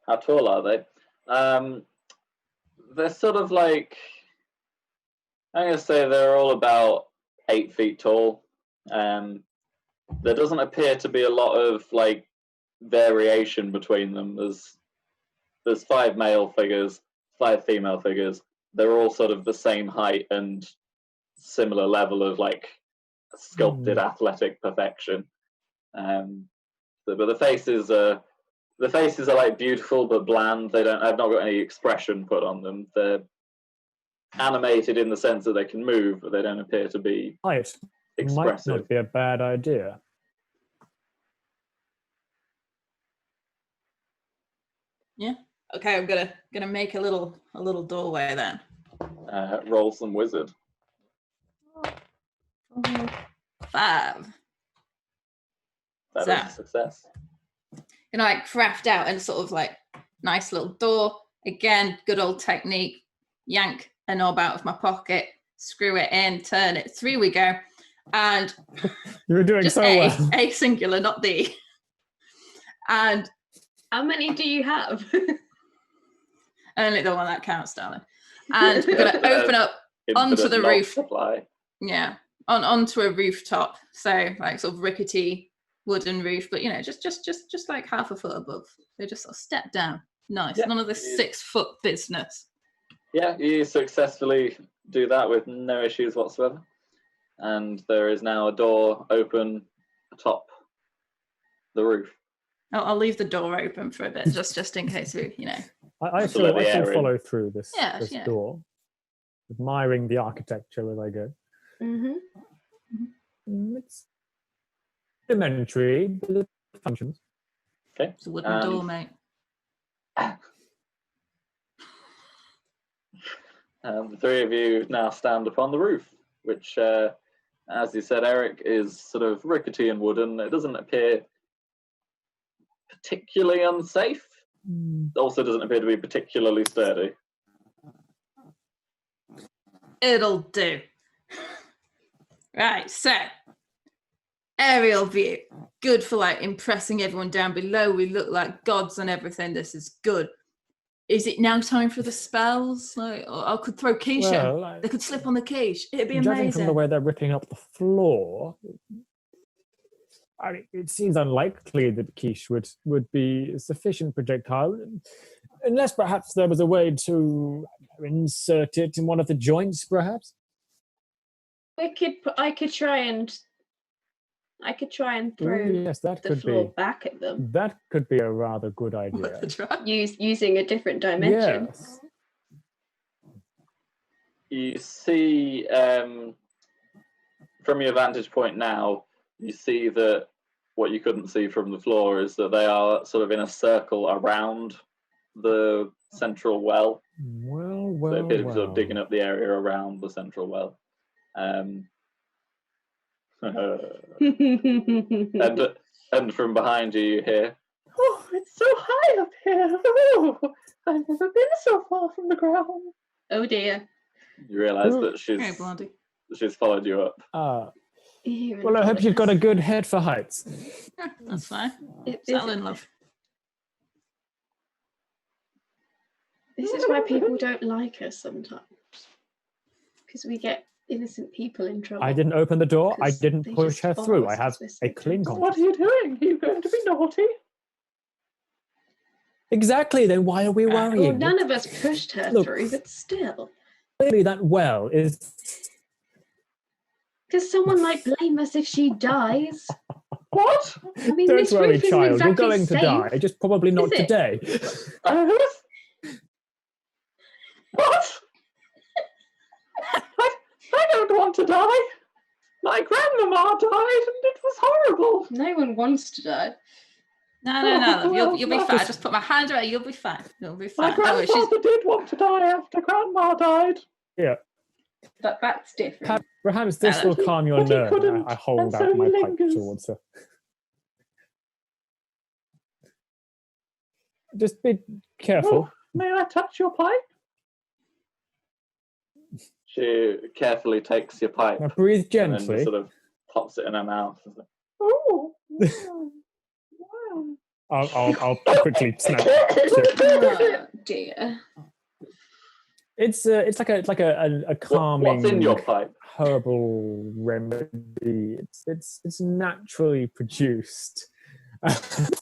How tall are they? They're sort of like, I'm going to say they're all about 8 feet tall. There doesn't appear to be a lot of like variation between them. There's 5 male figures, 5 female figures. They're all sort of the same height and similar level of like sculpted athletic perfection. But the faces are like beautiful but bland. I've not got any expression put on them. They're animated in the sense that they can move, but they don't appear to be Height might expressive. not be a bad idea. Yeah. Okay, I'm gonna make a little doorway then. Roll some wizard. 5. That is So- a success. You know, like craft out and sort of like nice little door. Again, good old technique. Yank a knob out of my pocket, screw it in, turn it. Through we go. And You were doing just so well. A singular, not D. And How many do you have? only the one that counts, darling. And we're gonna open up onto Infinite the knob roof. supply. Yeah, onto a rooftop. So like sort of rickety wooden roof, but you know, just like half a foot above. They just sort of step down. Nice. Yeah. None of this 6-foot business. Yeah, you successfully do that with no issues whatsoever. And there is now a door open atop the roof. I'll leave the door open for a bit, just in case we, you know. I Just to let shall the air in. follow through this Yes, yeah. door, admiring the architecture as I go. Mm-hmm. It's elementary, but it functions. Okay. It's a wooden door, mate. The 3 of you now stand upon the roof, which, as you said, Eric, is sort of rickety and wooden. It doesn't appear particularly unsafe. It also doesn't appear to be particularly sturdy. It'll do. Right, so aerial view. Good for like impressing everyone down below. We look like gods and everything. This is good. Is it now time for the spells? Like, or I could throw quiche in. Well, They could slip on the quiche. It'd be judging from amazing. the way they're ripping up the floor, I mean, it seems unlikely that quiche would be a sufficient projectile, unless perhaps there was a way to insert it in one of the joints, perhaps. I could try and throw Yes, that the could floor be. back at them, That could be a rather good idea. Worth a try. using a different dimension. Yes. You see, from your vantage point now, you see that what you couldn't see from the floor is that they are sort of in a circle around the central well. Well, They appear to be sort of well. digging up the area around the central well. And from behind you, you hear, "Oh, it's so high up here! Oh, I've never been so far from the ground." Oh dear. You realise that Hey, Blondie. she's followed you up. Well, I hope you've got a good head for heights. Yeah, that's fine. It- Settle in, love. This is why people don't like us sometimes. Because we get innocent people in trouble. I didn't open the door. I 'Cause didn't they push just her follow through. I us have 'cause we're a so clean gentle. What are you doing? Are you going to be naughty? Exactly. Then why are we Well, worrying? none of us pushed her Look. through, but still. Clearly, that well is. Because someone might blame us if she dies. What? I mean, Don't this worry, roof isn't child. You're exactly going to safe. die. Just probably not it? today. What? I don't want to die. My grandmama died and it was horrible. No one wants to die. No, Oh, love. You'll be well, fine. Just put my hand around. You'll be fine. You'll be My fine. Don't worry. grandfather did want to die after grandma died. Yeah. But that's different. Perhaps this will calm your but he nerve. couldn't, I hold and out so my he pipe lingers. towards her. Just be careful. Oh, may I touch your pipe? She carefully takes your pipe Now breathe and then just gently. sort of pops it in her mouth. Oh, wow. I'll quickly snap. Oh dear. It's like a calming What's in your pipe? herbal remedy. It's naturally produced. It's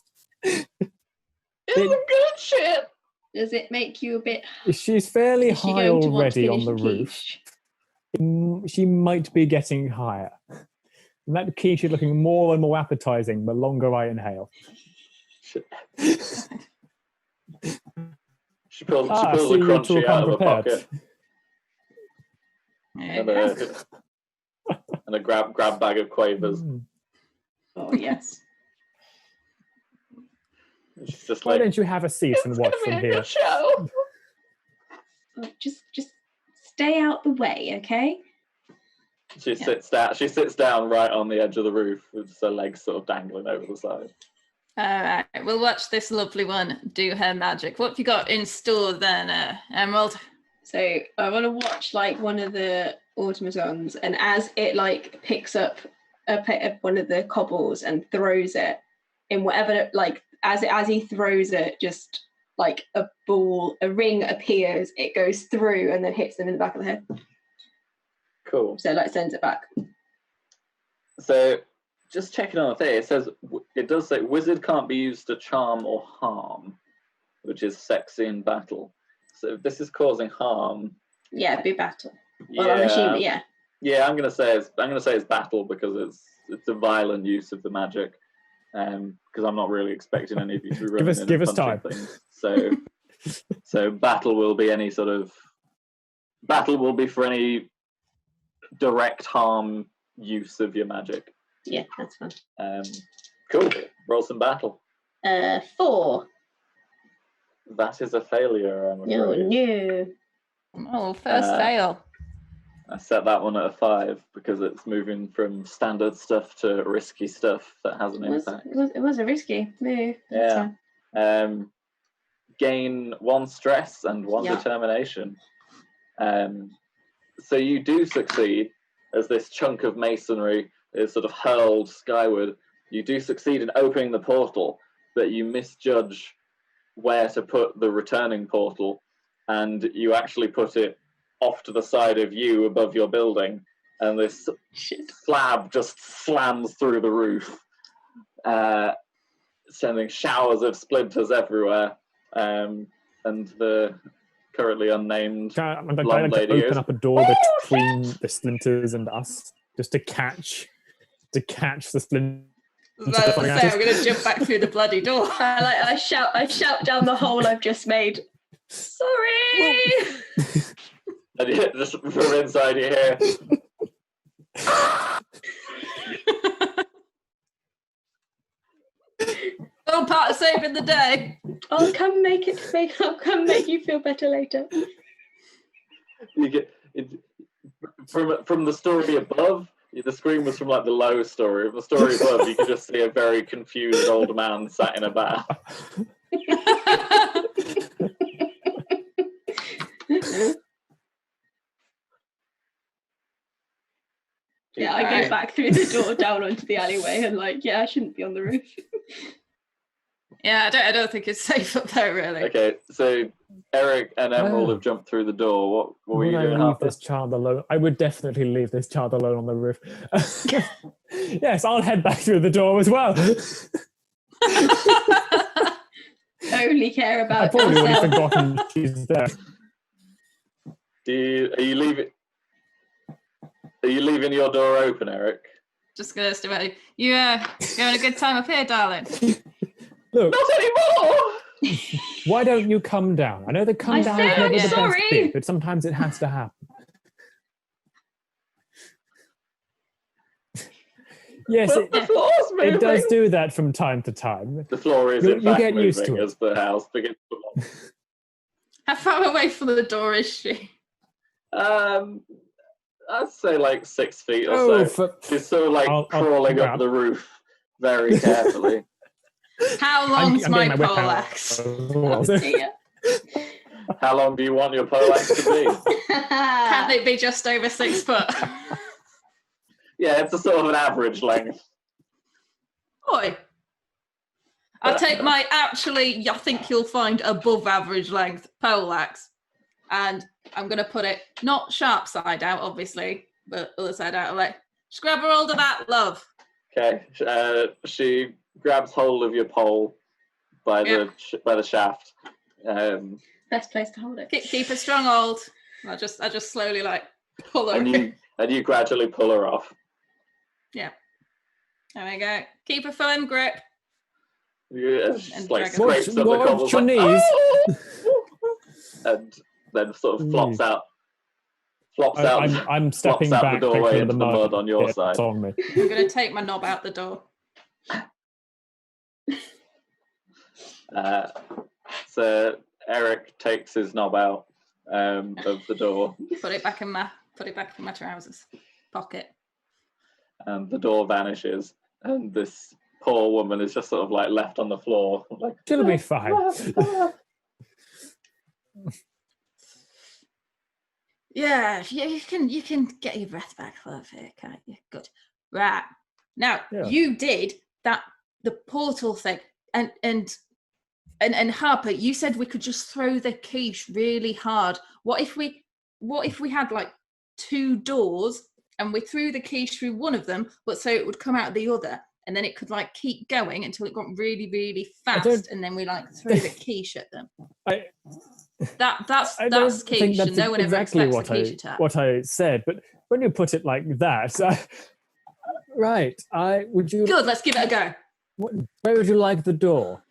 good shit. Does it make you a bit? She's fairly Is she high going to want to already on finish the the roof. quiche? She might be getting higher. And that quiche is looking more and more appetizing the longer I inhale. She pulls a see, you two crunchy come out of her prepared. pocket and a grab bag of quavers. Oh yes. She's just Why like, don't you have a seat and watch from here? show. Oh, just stay out the way, okay? She sits down. She sits down right on the edge of the roof with her legs sort of dangling over the side. All right, we'll watch this lovely one do her magic. What have you got in store then, Emerald? So I want to watch like one of the automatons, and as it like picks up one of the cobbles and throws it in whatever, like as he throws it, just like a ring appears. It goes through and then hits them in the back of the head. Cool. So like sends it back. So just checking on the thing, it does say wizard can't be used to charm or harm, which is sexy in battle. So if this is causing harm, Yeah, be battle. Well, I'm assuming, yeah. Yeah, I'm gonna say it's battle because it's a violent use of the magic. Because I'm not really expecting any of you to be running in give and us time. punching things. So battle will be for any direct harm use of your magic. Yeah, that's fine. Cool. Roll some battle. 4. That is a failure, I'm No, afraid. no. Oh, first fail. I set that one at a 5 because it's moving from standard stuff to risky stuff that has an impact. It was a risky move. That's Yeah. fine. Gain 1 stress and 1 determination. So you do succeed as this chunk of masonry is sort of hurled skyward. You do succeed in opening the portal, but you misjudge where to put the returning portal, and you actually put it off to the side of you above your building, and this slab just slams through the roof, sending showers of splinters everywhere. And the currently unnamed blonde lady open goes, up a door between the splinters and us, just to catch the splinters. I'm going to jump back through the bloody door. I shout down the hole I've just made. Sorry. and just from inside you hear, All part of saving the day. I'll come make you feel better later. you get from the story above. The scream was from like the low story. From the story above, you could just see a very confused old man sat in a bath. Yeah, I go back through the door down onto the alleyway and I shouldn't be on the roof. Yeah, I don't think it's safe up there, really. Okay, so Eric and Emerald have jumped through the door. What were Would you I doing, leave Harper? this child alone? I would definitely leave this child alone on the roof. Yes, I'll head back through the door as well. Only care I've about probably already yourself. forgotten she's there. Are you leaving your door open, Eric? Just gonna estimate. You having a good time up here, darling? Look, Not anymore! why don't you come down? I know the come I down said is never I'm the best sorry. bit, but sometimes it has to happen. Yes, But the floor's moving. it does do that from time to time. The floor is You in fact get moving used to it. as the house begins to roll. How far away from the door is she? I'd say like 6 feet or Oh, so. She's sort of like I'll crawling grab. up the roof very carefully. How long's my getting whip out poleaxe? as well. Oh, dear. How long do you want your poleaxe to be? Can't it be just over 6 foot? Yeah, it's a sort of an average length. Boy. I'll take my actually, I think you'll find above average length poleaxe, and I'm going to put it not sharp side out, obviously, but other side out. Like, just grab a hold of that, love. Okay, she grabs hold of your pole by the shaft. Best place to hold it. Keep a strong hold. I just slowly like pull her. and you gradually pull her off. Yeah. There we go. Keep a firm grip. Yeah, she And like drag scrapes up the Watch cobbles your like, knees. "Oh!" and then sort of flops out. I'm stepping flops out back the doorway into into the mud on your It's side. on me. I'm going to take my knob out the door. So Eric takes his knob out of the door, Put it back in my trousers pocket. and the door vanishes. And this poor woman is just sort of like left on the floor, like She'll be fine. Yeah, you can get your breath back a little bit, can't you? Good. Right. Now Yeah. you did the portal thing, and Harper, you said we could just throw the quiche really hard. What if we had like 2 doors and we threw the quiche through one of them, but so it would come out the other, and then it could like keep going until it got really, really fast, and then we like throw the quiche at them. That's I don't quiche, think that's and no one ever exactly expects a quiche attack. what I said, but when you put it like that, right? Would you? Good. Let's give it a go. Where would you like the door?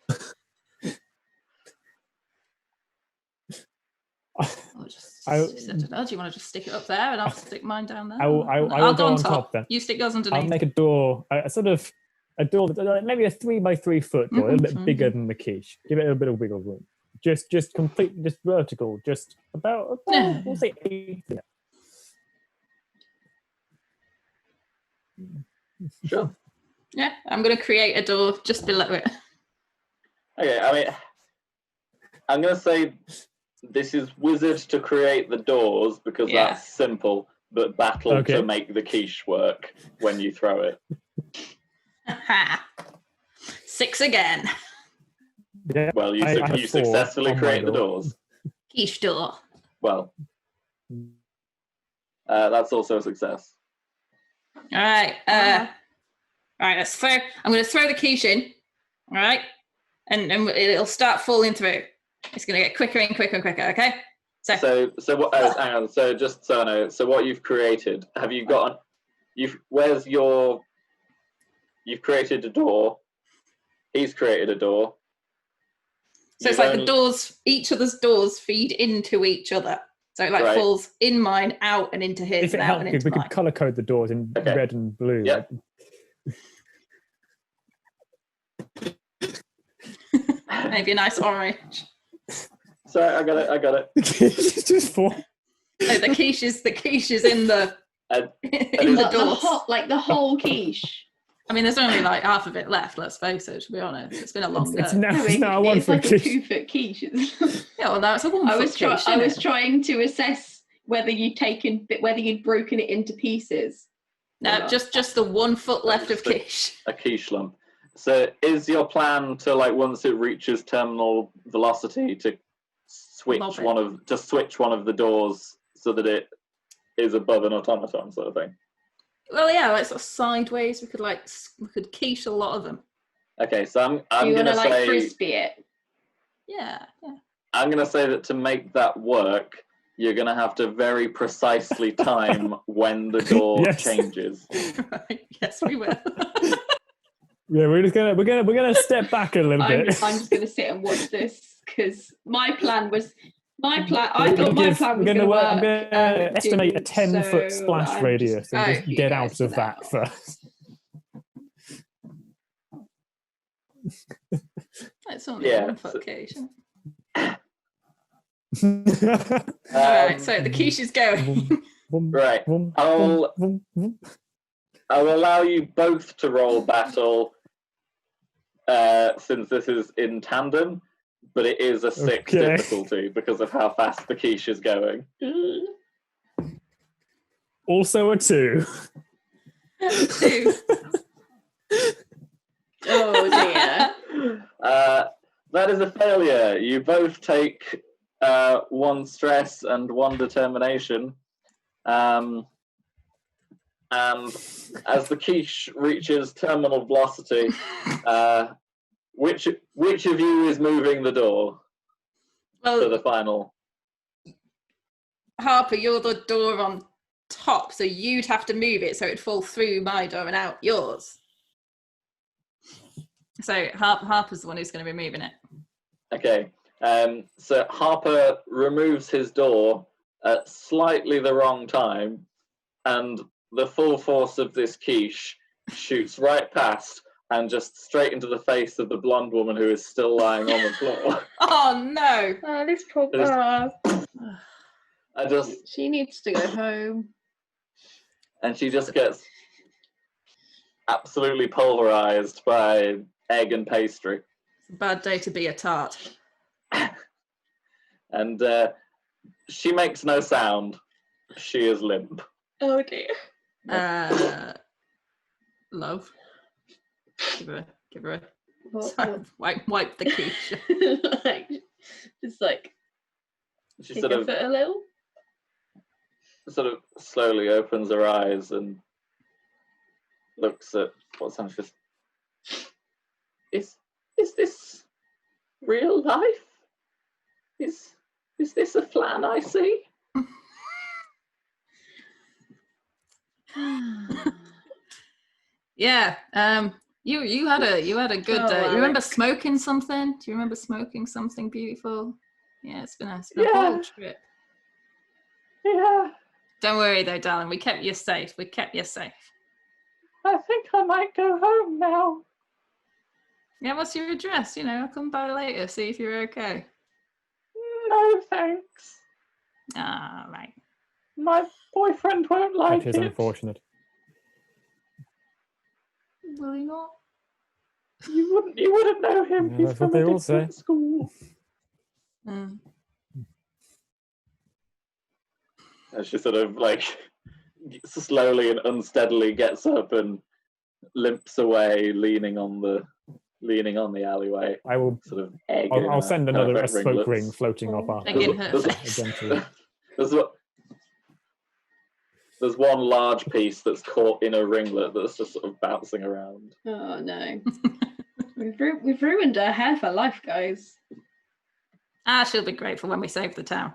Oh, do you want to just stick it up there, and I'll stick mine down there? I will I'll go on top then. You stick yours I'll underneath. make a door, a door that maybe a 3 by 3 foot door, a little bit bigger than the quiche. Give it a bit of wiggle room. Just vertical, just about we'll say 8 feet. sure. Yeah, I'm going to create a door just below it. Okay, I mean, I'm going to say this is wizard to create the doors because that's simple, but battle to make the quiche work when you throw it. 6 again. Yeah, Well, you I have you 4 successfully on my create the door. doors. Quiche door. Well, that's also a success. All right. All right. Let's throw. I'm going to throw the quiche in. All right, and it'll start falling through. It's going to get quicker and quicker and quicker. Okay. So what? Hang on. So just so I know. So what you've created? Have you got? You've created a door. He's created a door. So it's like the doors. Each other's doors feed into each other. So it like falls in mine, out and into his. If it and out helped, and we into mine. could color code the doors in red and blue. Yep. Maybe a nice orange. Sorry, I got it. It's just 4. So the quiche is in the in the doors. Like the whole quiche. I mean, there's only like half of it left. Let's face it. To be honest, it's been a long It's day. now a 1 It's foot like a quiche. 2-foot quiche. Yeah, well, now it's a 1 foot quiche. I was trying to assess whether you'd broken it into pieces. No, just the 1 foot left of quiche. A quiche lump. So is your plan to, like, once it reaches terminal velocity, to switch Lob it. one of the doors so that it is above an automaton, sort of thing? Well, yeah, like sort of sideways. We could quiche a lot of them. Okay, so Do I'm you want gonna to like say frisbee it? Yeah. I'm gonna say that to make that work, you're gonna have to very precisely time when the door Yes. changes. Right. Yes, we will. Yeah, we're gonna step back a little I'm bit. just going to sit and watch this because my plan was I We're thought gonna my give- plan was we're going to gonna work. I'm gonna estimate a didn't, 10-foot so splash I'm radius and Oh, just you get guys out of for that now. first. It's only Yeah, 1 foot cage. Isn't it? Um, All right, so the quiche is going. Right. I'll allow you both to roll battle, since this is in tandem, but it is a 6 Okay. difficulty because of how fast the quiche is going. Also a 2. 2. Oh dear. That is a failure. You both take 1 stress and 1 determination. And as the quiche reaches terminal velocity, which of you is moving the door to Well, the final? Harper, you're the door on top, so you'd have to move it so it'd fall through my door and out yours. So Harper's the one who's going to be moving it. Okay. So Harper removes his door at slightly the wrong time, and the full force of this quiche shoots right past and just straight into the face of the blonde woman who is still lying on the floor. Oh no! Oh, this poor. I just She needs to go home. and she just gets absolutely pulverized by egg and pastry. It's a bad day to be a tart. And she makes no sound. She is limp. Oh dear. Love. Give her a What? wipe the quiche. like, just like She kick sort her of foot a little. slowly opens her eyes and looks at what's on her. Is this real life? Is this a flan I see? Yeah. You had a good. Oh, You remember Alec. smoking something? Do you remember smoking something beautiful? Yeah, it's been a Yeah. whole trip. Yeah, Don't worry though, darling. We kept you safe. We kept you safe. I think I might go home now. Yeah, what's your address? I'll come by later, see if you're okay. No thanks. Ah, right. My boyfriend won't like That is unfortunate. Will you not? You wouldn't know him. Yeah, He's that's what from a they all say. different school. Mm. And she sort of slowly and unsteadily gets up and limps away, leaning on the alleyway. I will. Sort of egg. in I'll her send another perfect smoke ring ringlets. floating off our Egg in her There's- face. eventually. There's one large piece that's caught in a ringlet that's just sort of bouncing around. Oh no. We've ruined her hair for life, guys. She'll be grateful when we save the town.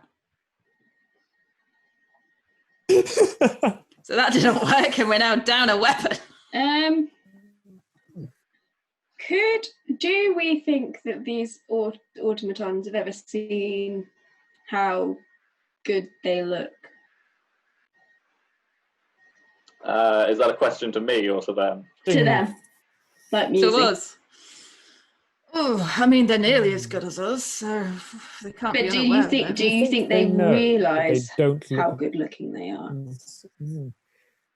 So that didn't work, and we're now down a weapon. Do we think that these automatons have ever seen how good they look? Is that a question to me or to them? To them, like music. To us. Oh, I mean, they're nearly as good as us, so they can't be But do unaware you of think? it. Do you think they know, but realise they don't how look- good looking they are?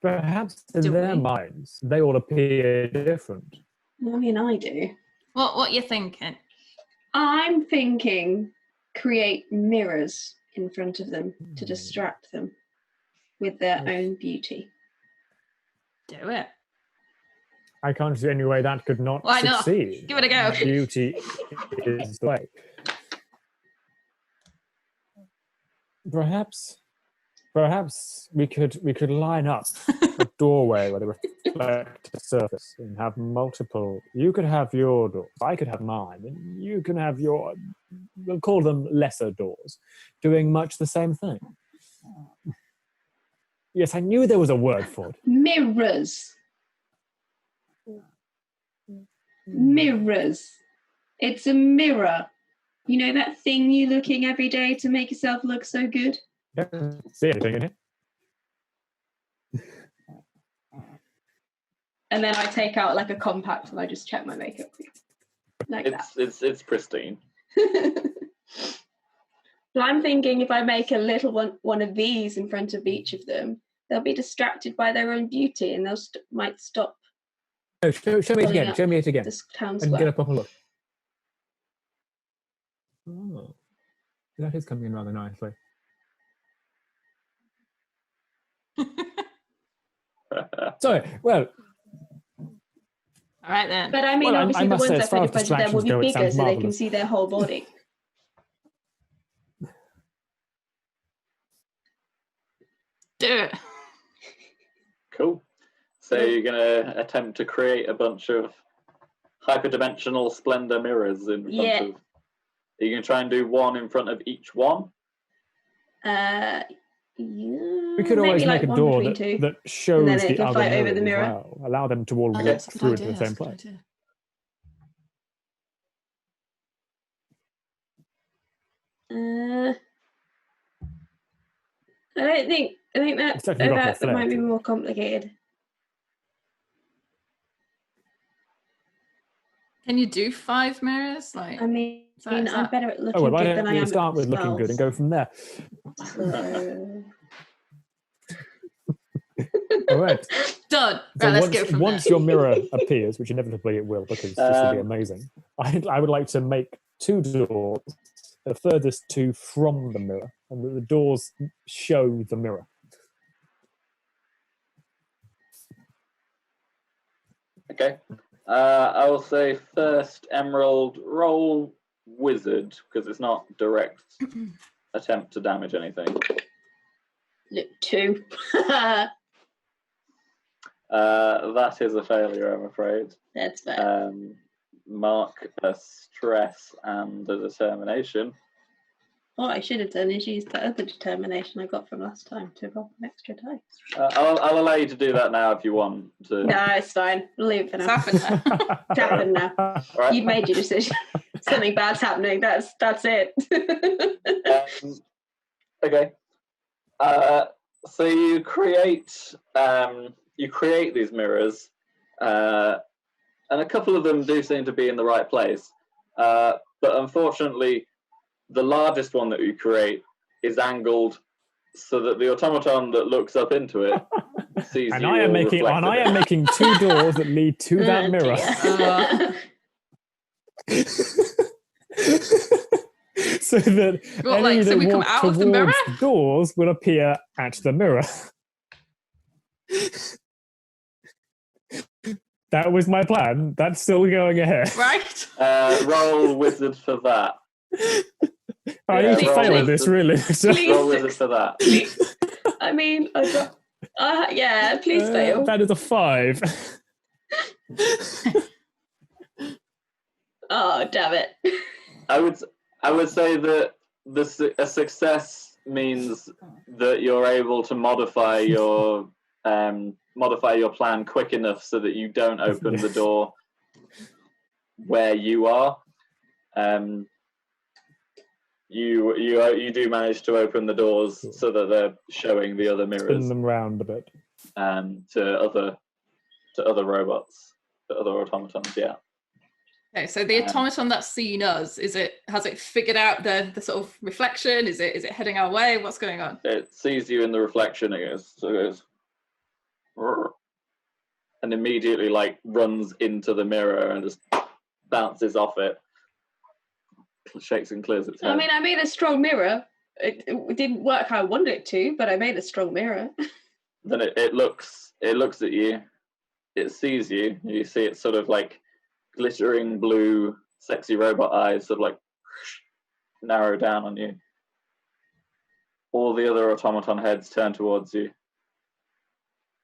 Perhaps in Do their we? minds, they all appear different. I mean, I do. What you thinking? I'm thinking create mirrors in front of them to distract them with their own beauty. Do it. I can't see any way that could not Why not? succeed. Give it a go. Beauty is the way. Perhaps we could line up a doorway with a reflective surface and have multiple. You could have your door, I could have mine, and you can have your. We'll call them lesser doors, doing much the same thing. Yes, I knew there was a word for it. Mirrors. Mirrors. It's a mirror. You know that thing you're looking every day to make yourself look so good? Don't see anything in it. And then I take out like a compact and I just check my makeup. Like It's pristine. that. Well, I'm thinking if I make a little one of these in front of each of them, they'll be distracted by their own beauty and they'll might stop. No, show me it again. Show me it again. This town I can get a square. proper look. Oh, that is coming in rather nicely. Sorry, well, All right then. But I mean, Well, I obviously, the must ones say, that as far fit as the budget then will distractions be go, it bigger sounds so they can marvellous. see their whole body. Do it. Cool. So you're going to attempt to create a bunch of hyperdimensional splendor mirrors in front Yeah. of. Are you going to try and do one in front of each one? Yeah, We could always maybe make like a one door between that, two. that shows then they the can other fight over mirrors the mirror. as well. Allow them to all Oh, look that's a good through idea. to the That's same a good place. idea. I think It's definitely got more that flair might be to it. more complicated. Can you do 5 mirrors? Like, I mean, Is that- I'm better at looking Oh, well, why good than don't I we am start at with looking good and go from there? So... All right. done. So Right, let's go from once there. your mirror appears, which inevitably it will, because this will be amazing, I would like to make 2 doors, the furthest 2 from the mirror, and the doors show the mirror. Okay. I will say first, Emerald, roll Wizard, because it's not direct attempt to damage anything. Look, 2. That is a failure, I'm afraid. That's fair. Mark a stress and a determination. What I should have done is use the other determination I got from last time to roll an extra dice. I'll allow you to do that now if you want to. No, it's fine. We'll leave it for It's now. happened now. It's happened now. All right. You've made your decision. Something bad's happening. That's it. Okay. So you create these mirrors, and a couple of them do seem to be in the right place, but unfortunately, the largest one that you create is angled so that the automaton that looks up into it sees And you. I am all making 2 doors that lead to that Oh, mirror. dear. So that What, any like, so that we come walk out of towards the mirror? the doors will appear at the mirror. That was my plan. That's still going ahead. Right? Roll Wizard for that. I Yeah, need to roll fail at wizard. this, really. Please. Roll Wizard for that. I mean, yeah, please fail. That is a 5. Oh, damn it. I would say that a success means that you're able to modify your plan quick enough so that you don't open the door where you are. You do manage to open the doors so that they're showing the other Spin mirrors them round a bit. to other robots, to other automatons. Yeah. Okay, so the automaton that's seen us, has it figured out the sort of reflection? Is it heading our way? What's going on? It sees you in the reflection. It goes, "Rrr," and immediately like runs into the mirror and just bounces off it. Shakes and clears its head. I mean, I made a strong mirror. It didn't work how I wanted it to, but I made a strong mirror. Then it looks at you, it sees you. You see it sort of like glittering blue, sexy robot eyes sort of like narrow down on you. All the other automaton heads turn towards you.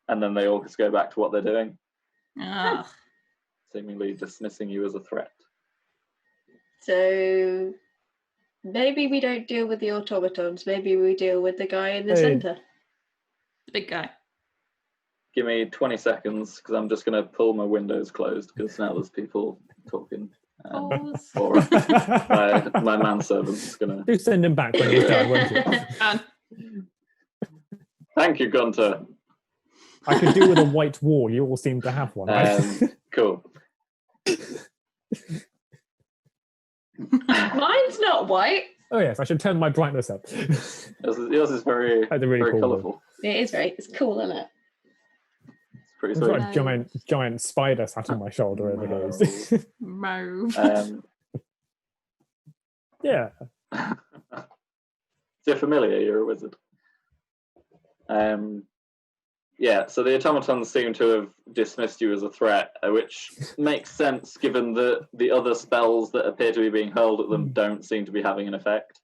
And then they all just go back to what they're doing, Ah. seemingly dismissing you as a threat. So maybe we don't deal with the automatons. Maybe we deal with the guy in the Hey. center. The big guy. Give me 20 seconds because I'm just going to pull my windows closed because now there's people talking. Pause. Or my manservant's going to... Do send him back when he's done, won't you? And Thank you, Gunter. I could do with a white wall. You all seem to have one, right? Cool. Mine's not white. Oh yes, I should turn my brightness up. Yours is very, That's a really very cool colourful. It is it's cool, isn't it? It's pretty I've sweet. got a giant spider sat on my shoulder over here. mauve. Yeah. Is it familiar? You're a wizard. Yeah, so the automatons seem to have dismissed you as a threat, which makes sense given that the other spells that appear to be being hurled at them don't seem to be having an effect.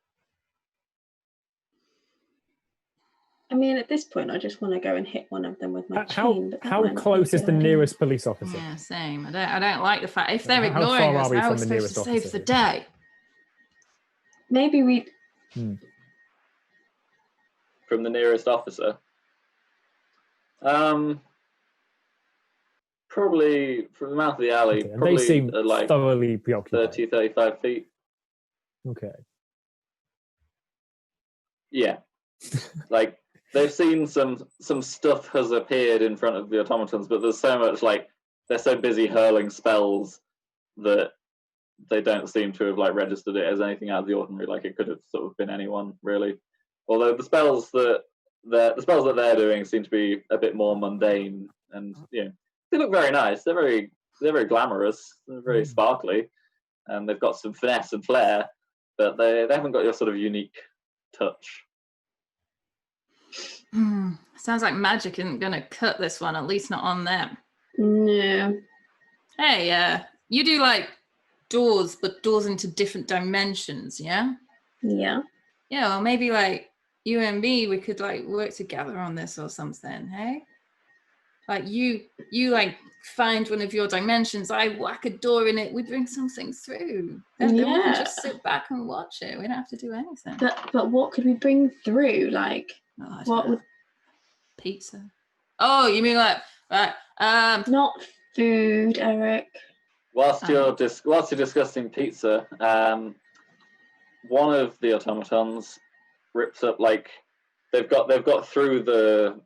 I mean, at this point, I just want to go and hit one of them with my chain. But that How might not be close a is good the idea. nearest police officer? Yeah, same. I don't like the fact if they're How ignoring far us, are we how are from we the supposed nearest to save officer? the day? Maybe we. From the nearest officer? Probably from the mouth of the alley, Okay, and probably they seem like thoroughly preoccupied. 30, 35 feet. Okay. Yeah. Like, they've seen some stuff has appeared in front of the automatons, but there's so much, like, they're so busy hurling spells that they don't seem to have, like, registered it as anything out of the ordinary. Like, it could have sort of been anyone, really. Although the spells that they're doing seem to be a bit more mundane, and they look very nice. They're very glamorous. They're very sparkly, and they've got some finesse and flair, but they haven't got your sort of unique touch. Sounds like magic isn't going to cut this one, at least not on them. No. Hey, you do like doors, but doors into different dimensions, yeah? Yeah. Yeah, well, maybe like you and me, we could like work together on this or something, hey? Like you like find one of your dimensions, I whack a door in it, we bring something through. Then we can just sit back and watch it. We don't have to do anything. But what could we bring through? Like, what would... Pizza? Oh, you mean like Not food, Eric. Whilst you're discussing pizza, one of the automatons rips up, like, they've got through the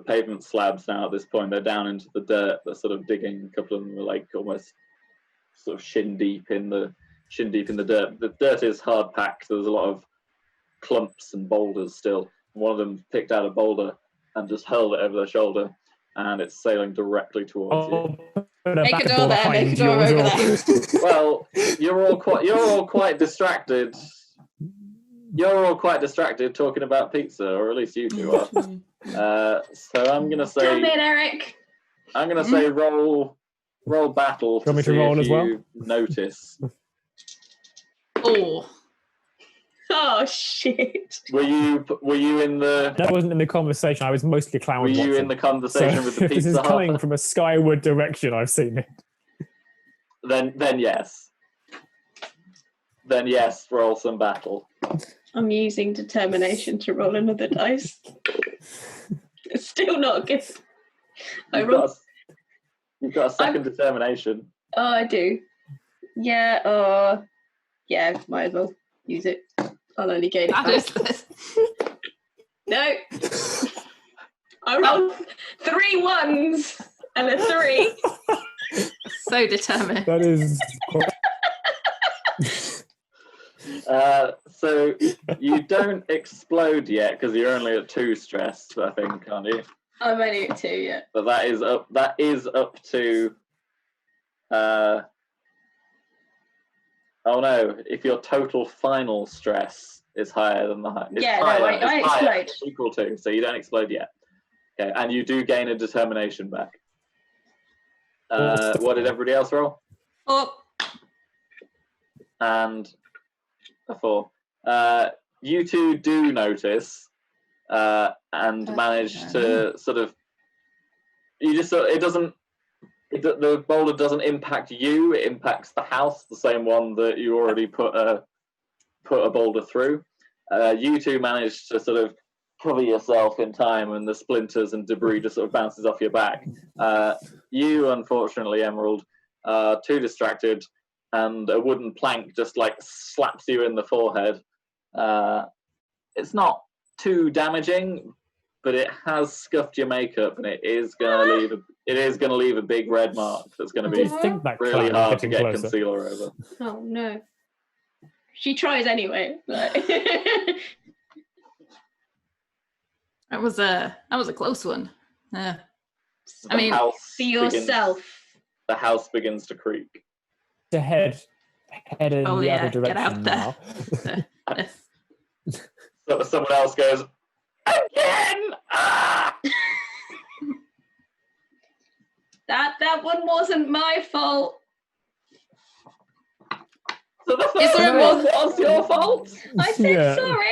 pavement slabs now at this point. They're down into the dirt. They're sort of digging. A couple of them are like almost sort of shin deep in the dirt. The dirt is hard packed. There's a lot of clumps and boulders still. One of them picked out a boulder and just hurled it over their shoulder, and it's sailing directly towards you. make a door there, make a door over there. Well, you're all quite distracted. You're all quite distracted talking about pizza, or at least you two are. So I'm gonna say. Come in, Eric. I'm gonna say roll battle to see if you notice. Oh shit! Were you in the? That wasn't in the conversation. I was mostly clown Were you watching. in the conversation with the if pizza this is hut? coming from a skyward direction, I've seen it. Then yes. Then yes, roll some battle. I'm using determination to roll another dice. It's still not good. You've got a second determination. Oh, I do. Yeah. Yeah. Might as well use it. I'll only gain it back. No. I rolled 3 1s and a 3. So determined. That is. So you don't explode yet because you're only at 2 stress, I think, aren't you? I'm only at 2 yet. But that is up to. Oh no! If your total final stress is higher than the high, I explode. Equal to, so you don't explode yet. Okay, and you do gain a determination back. What did everybody else roll? Oh, And a 4. You two do notice and manage to sort of. You just it doesn't. The boulder doesn't impact you. It impacts the house, the same one that you already put a boulder through. You two manage to sort of cover yourself in time, and the splinters and debris just sort of bounces off your back. You, unfortunately, Emerald, are too distracted, and a wooden plank just like slaps you in the forehead. It's not too damaging, but it has scuffed your makeup, and it is going to leave a big red mark that's going to be really hard to get concealer over. Oh no. She tries anyway. that was a close one. I mean, for yourself. The house begins to creak. To head in the other direction get out now. there. So someone else goes, again! Ah! That one wasn't my fault. So the first one was your fault? I said sorry.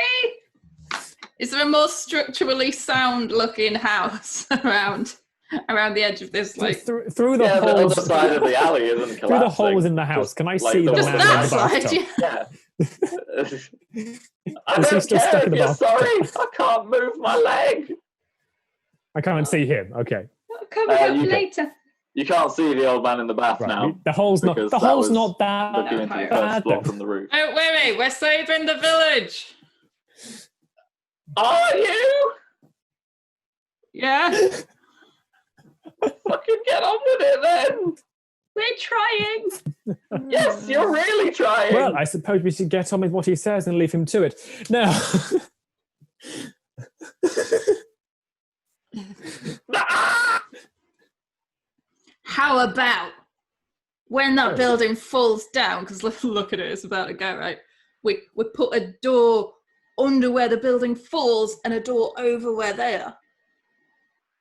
Is there a more structurally sound looking house around the edge of this? Like Through the holes, the other side of the alley isn't collapsing. Through the holes in the house, can I see the man in the bathtub? Yeah. I don't care if you're sorry. I can't move my leg. I can't see him. Okay. I'll come up later. You can't see the old man in the bath now. The hole's not that looking into the first floor from the roof. Don't worry, we're saving the village. Are you? Yeah. Fucking get on with it then. We're trying. Yes, you're really trying. Well, I suppose we should get on with what he says and leave him to it. Now. How about when that building falls down, because look at it, it's about to go, right? We put a door under where the building falls and a door over where they are.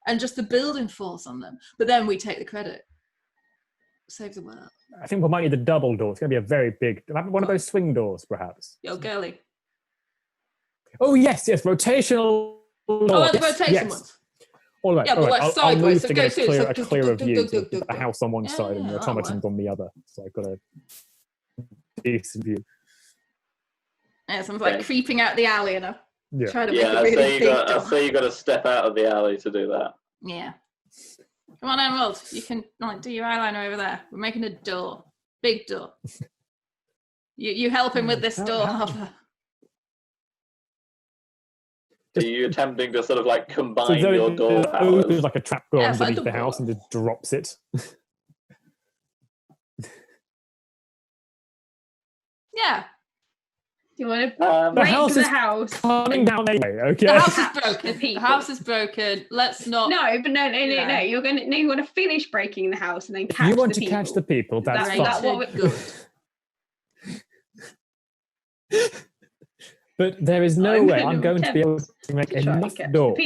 And just the building falls on them. But then we take the credit. Save the world. I think we might need a double door. It's going to be a very big... One of those swing doors, perhaps. Yo, girly. Oh, yes, rotational doors. Oh, the rotation ones. All right, yeah, but like I'll move sideways, to get a clearer view of the house on one side and the automatons on the other. So I've got a decent view. Yeah, someone's like creeping out the alley and trying to make a I'd really say big door. I'd say you got to step out of the alley to do that. Yeah. Come on, Emerald. You can do your eyeliner over there. We're making a door. Big door. You help him with this door, Harper. Are you attempting to sort of like combine your door powers? There's like a trap door underneath the house and just drops it. Yeah. Do you want to break the house? Coming down anyway, okay. The house is broken. The house is broken. Let's not. No, but no. You want to finish breaking the house and then catch the people. You want to catch the people? That's fine. That's what we're good. But there is no way I'm going to be able to make enough doors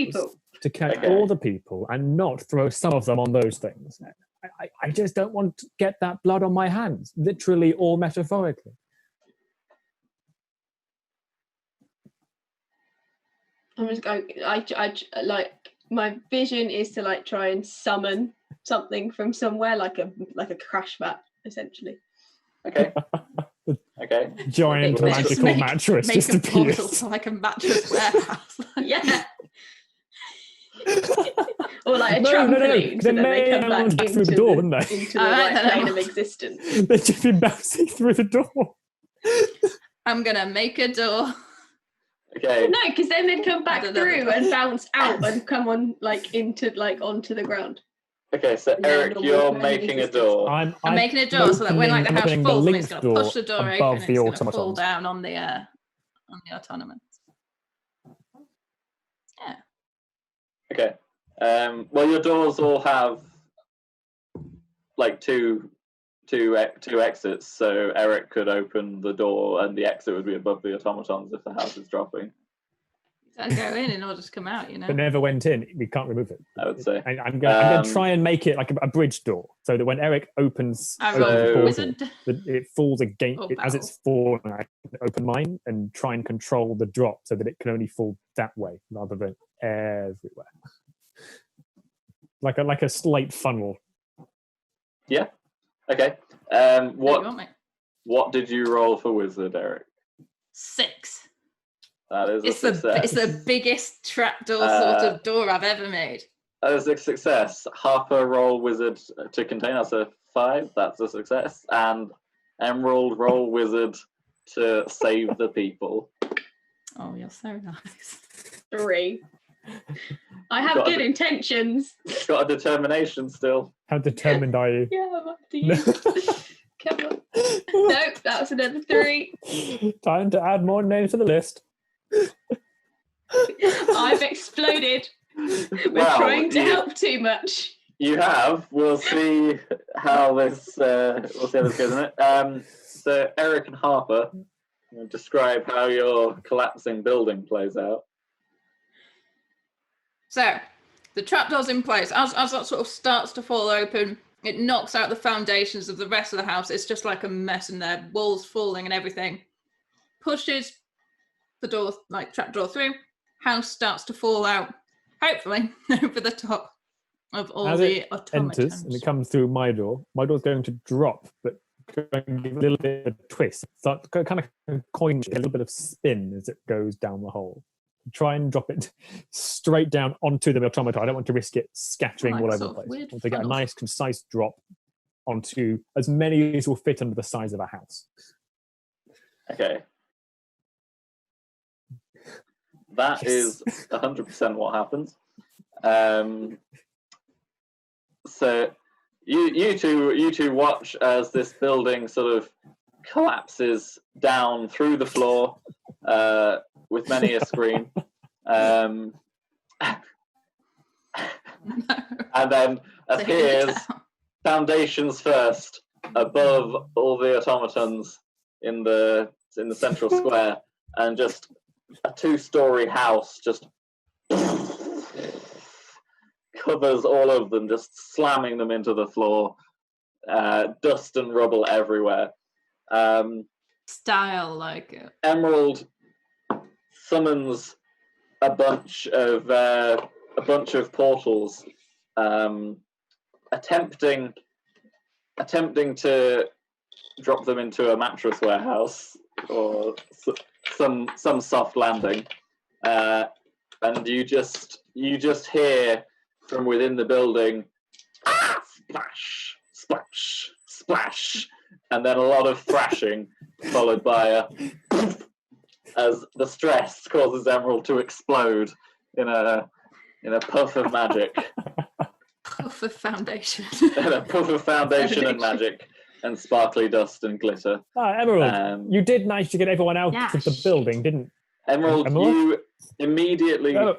to catch all the people and not throw some of them on those things. I just don't want to get that blood on my hands, literally or metaphorically. I'm just going. I like my vision is to like try and summon something from somewhere, like a crash mat, essentially. Okay. Okay. Giant magical mattress just appears. Like a mattress warehouse. Yeah. Or like a trampoline, so then they come back into through the door, wouldn't they? Into the right plane of existence. They'd just be bouncing through the door. I'm gonna make a door. Okay. No, because then they'd come back through and bounce out and come on onto the ground. Okay, so Eric, you're making a door. I'm making a door so that when like the house falls, it's going to push the door open and it's going to fall down on the autonomous. Yeah. Okay. Well, your doors all have like two exits, so Eric could open the door and the exit would be above the automatons if the house is dropping. Gotta go in and it'll just come out, you know. but never went in. We can't remove it. I would say. I'm going to try and make it like a bridge door, so that when Eric opens I the rolled So- portal, wizard. that it falls against Oh, as it's falling. I can open mine and try and control the drop so that it can only fall that way rather than everywhere, like a slate funnel. Yeah. Okay. What do you What want, mate? what did you roll for wizard, Eric? 6. That is a It's success. the biggest trapdoor sort of door I've ever made. That is a success. Harper roll wizard to contain. That's a 5. That's a success. And Emerald roll wizard to save the people. Oh, you're so nice. 3. I have Got good it. intentions. Got a determination still. How determined are you? Yeah, I'm up to you. Come on. Nope, that was another 3. Time to add more names to the list. I've exploded. We're Well, trying to you- help too much. You have. We'll see how this. We'll see how this goes in it. So Eric and Harper, describe how your collapsing building plays out. So, the trapdoor's in place. As that sort of starts to fall open, it knocks out the foundations of the rest of the house. It's just like a mess in there, walls falling and everything. Pushes the door, like trapdoor through. House starts to fall out, hopefully, over the top of all As the it automatons. enters and it comes through my door going to drop, but going to give a little bit of a twist. So kind of a coin, a little bit of spin as it goes down the hole. Try and drop it straight down onto the automaton. I don't want to risk it scattering Like all over sort the of place. weird I want to get a funnel. nice, concise drop onto as many as will fit under the size of a house. Okay. That Yes. is 100% what happens. So you two watch as this building sort of collapses down through the floor with many a scream, and then appears foundations first above all the automatons in the central square, and just a 2-story house just covers all of them, just slamming them into the floor. Dust and rubble everywhere. Style like it. Emerald summons a bunch of portals, attempting to drop them into a mattress warehouse or some soft landing, and you just hear from within the building, splash, splash, splash, and then a lot of thrashing, followed by a as the stress causes Emerald to explode in a puff of magic, Puff of foundation. in a puff of foundation and magic and sparkly dust and glitter. Emerald, you did manage to get everyone out Yeah, of the shit. building, didn't Emerald, Emerald? you immediately. you?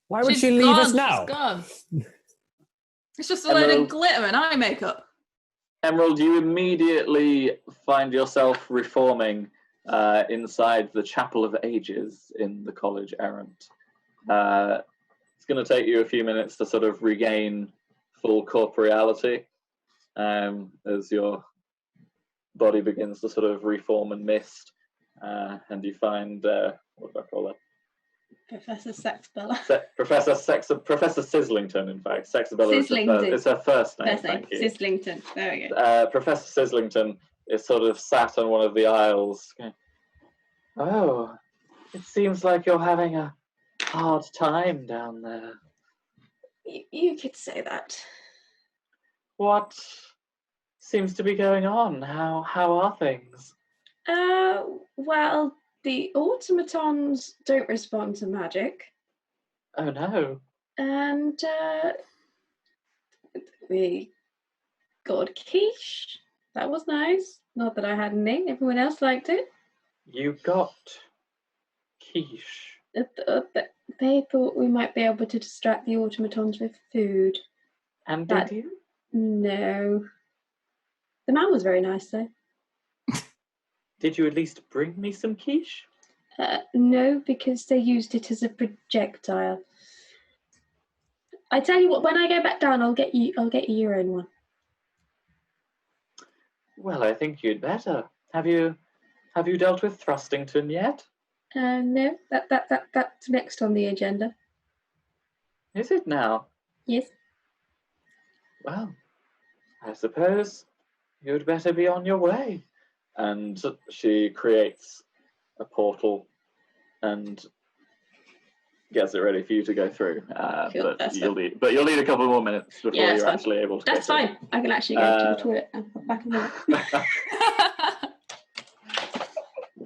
Why would She's she leave gone, us now? She's gone. It's just a load Emerald. of glitter and eye makeup. Emerald, you immediately find yourself reforming inside the Chapel of Ages in the College Errant. It's going to take you a few minutes to sort of regain full corporeality as your body begins to sort of reform and mist, and you find what do I call it? Professor Sexbella. Professor Sizzlington, in fact. Sexabella Sizzlington. is her first name. First name, Thank you. Sizzlington. There we go. Professor Sizzlington is sort of sat on one of the aisles. Going, oh, it seems like you're having a hard time down there. You could say that. What seems to be going on? How are things? Well, the automatons don't respond to magic, Oh no. and we got quiche. That was nice. Not that I had any. Everyone else liked it. You got quiche. They thought we might be able to distract the automatons with food. And That- did you? No. The man was very nice, though. Did you at least bring me some quiche? No, because they used it as a projectile. I tell you what, when I go back down, I'll get you your own one. Well, I think you'd better. Have you dealt with Thrustington yet? No, that's next on the agenda. Is it now? Yes. Well, I suppose you'd better be on your way. And she creates a portal and gets it ready for you to go through. Cool, But you'll need a couple more minutes before Yeah, you're actually able to. That's fine. I can actually go to the toilet and pop back in a minute.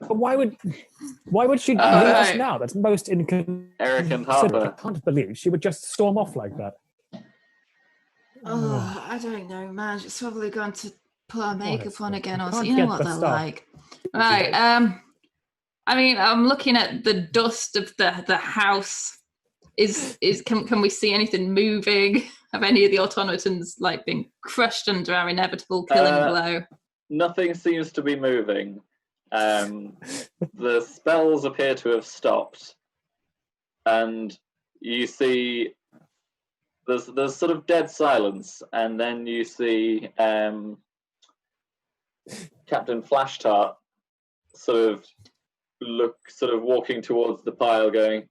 But why would she leave us now? That's most inconsiderate. Eric and Harper. I can't believe she would just storm off like that. Oh, I don't know, man. She's probably going to put her makeup on again, or can't so. You know get what the they're stuff. like. Right. I mean, I'm looking at the dust of the house. Can we see anything moving? Have any of the automatons like been crushed under our inevitable killing blow? Nothing seems to be moving. The spells appear to have stopped, and you see there's sort of dead silence, and then you see Captain Flashtart sort of walking towards the pile, going,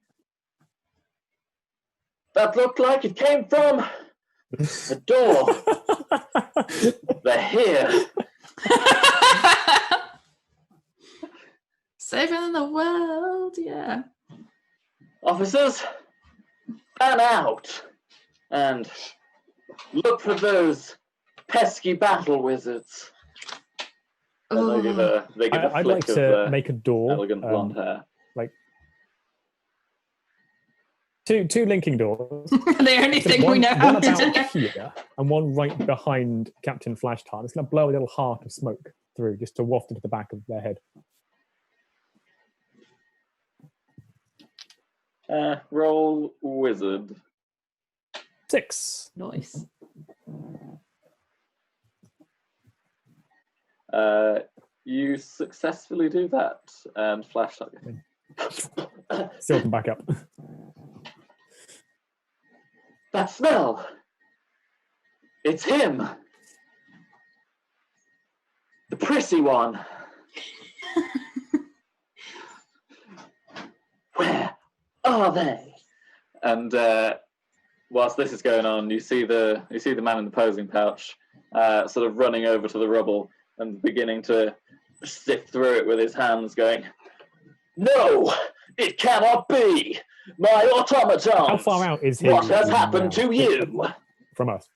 "That looked like it came from the door. They're here." Saving the world, yeah. Officers, fan out and look for those pesky battle wizards. And they give a I'd flick like of to make a door. elegant blonde hair. Like two linking doors. The only thing we know how one to about do. here and one right behind Captain Flashtart. It's going to blow a little heart of smoke through just to waft into the back of their head. Roll wizard. 6. Nice. You successfully do that, and Flashlight. Seal them back up. That smell! It's him! The prissy one! Where are they? And whilst this is going on, you see the man in the posing pouch sort of running over to the rubble and beginning to sift through it with his hands, going, "No, it cannot be! My automatons! How far out is he? What has happened to you?" From us.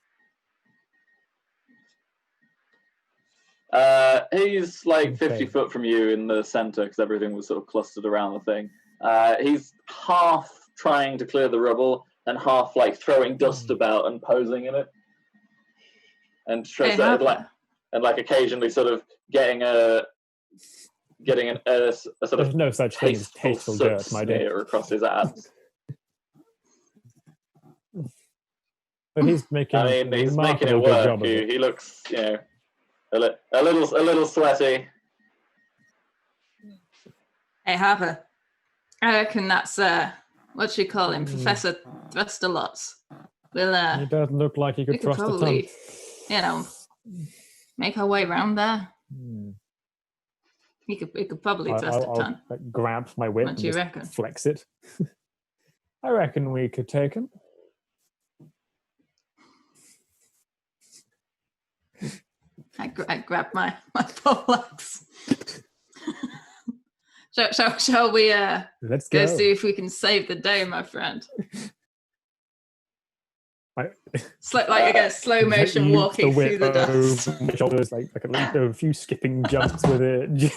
He's like 50 Okay. foot from you in the center because everything was sort of clustered around the thing. He's half trying to clear the rubble and half like throwing dust about and posing in it, and like occasionally sort of getting a sort of There's no such thing as tasteful soot dirt, my dear. smear across his abs. But he's making. I mean, he's making it remarkable good job work. of it. He looks, a little sweaty. Hey, Harper. I reckon that's what you call him, Professor Thruster-Lots. We'll He does look like he we could could thrust a ton. probably, make our way around there. Hmm. We could probably thrust a I'll ton. like, grab my whip What and do you just reckon? flex it. I reckon we could take him. I grab my poleaxe. Shall we Let's go go. see if we can save the day, my friend? Again, slow motion Loop walking the whip through the dust. over my shoulders, like a few skipping jumps with it.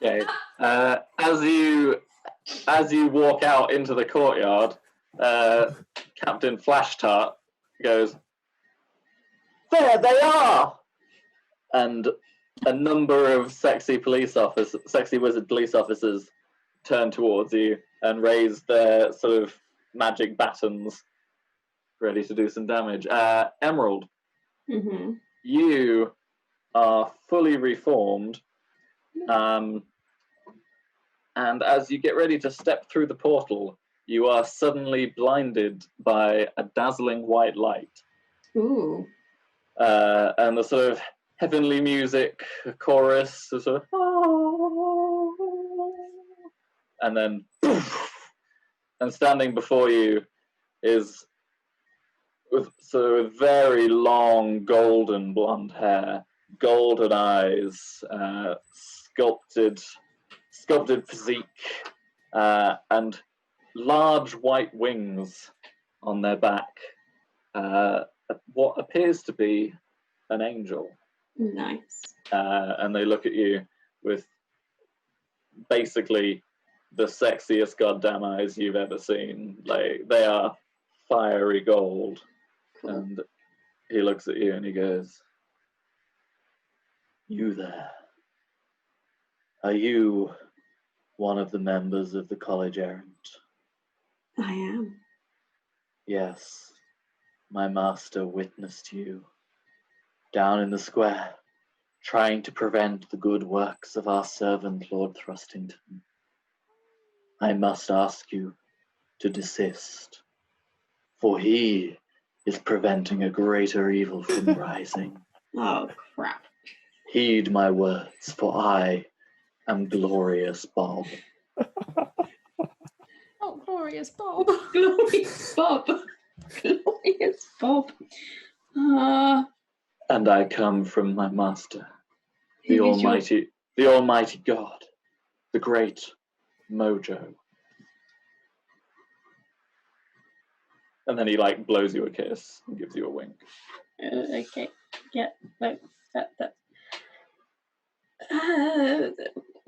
Okay. As you walk out into the courtyard, Captain Flashtart goes, "There they are!" And a number of sexy wizard police officers turn towards you and raise their sort of magic batons, ready to do some damage. Emerald, Mm-hmm. you are fully reformed. And as you get ready to step through the portal, you are suddenly blinded by a dazzling white light. Ooh. And the sort of heavenly music chorus, the sort of, and then, and standing before you is with sort of very long golden blonde hair, golden eyes, sculpted physique, and large white wings on their back. What appears to be an angel. Nice. And they look at you with basically the sexiest goddamn eyes you've ever seen. Like, they are fiery gold. Cool. And he looks at you and he goes, "You there. Are you one of the members of the College Errant?" I am. "Yes, my master witnessed you down in the square, trying to prevent the good works of our servant Lord Thrustington. I must ask you to desist, for he is preventing a greater evil from rising. Oh, crap. Heed my words, for I am Glorious Bob." Oh, glorious Bob. Glorious Bob. Glorious Bob. "And I come from my master, the Who is your- Almighty God, the great Mojo." And then he like blows you a kiss and gives you a wink. Okay. Yeah. No. That.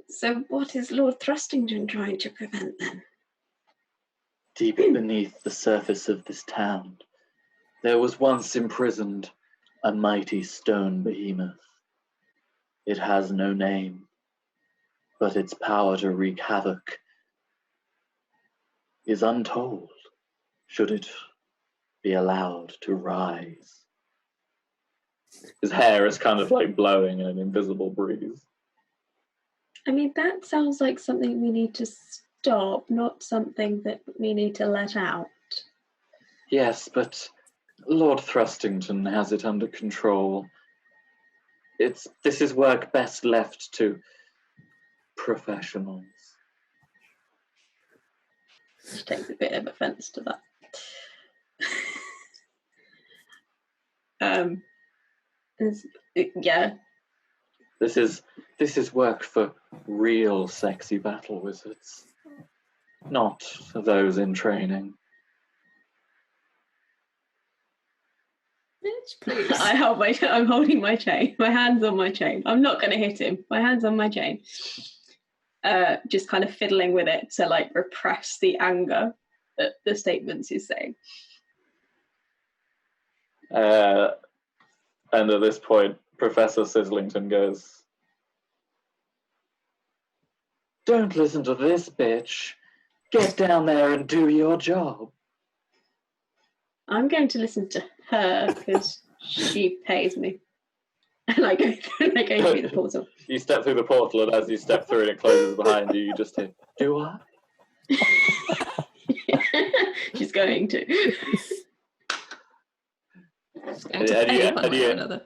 So what is Lord Thrustington trying to prevent then? Deep beneath the surface of this town, there was once imprisoned a mighty stone behemoth. It has no name, but its power to wreak havoc is untold, should it be allowed to rise. His hair is kind of like blowing in an invisible breeze. I mean, that sounds like something we need to stop, not something that we need to let out. Yes, but Lord Thrustington has it under control. This is work best left to professionals. She takes a bit of offence to that. Yeah. This is work for real sexy battle wizards, not for those in training. Bitch, please. I'm holding my chain. My hand's on my chain. I'm not going to hit him. My hand's on my chain. Just kind of fiddling with it to like repress the anger that the statements he's saying. And at this point, Professor Sizzlington goes, "Don't listen to this bitch. Get down there and do your job." I'm going to listen to her because she pays me. And I go through the portal. You step through the portal, and as you step through and it closes behind you, you just hear, "Do I?" She's going to.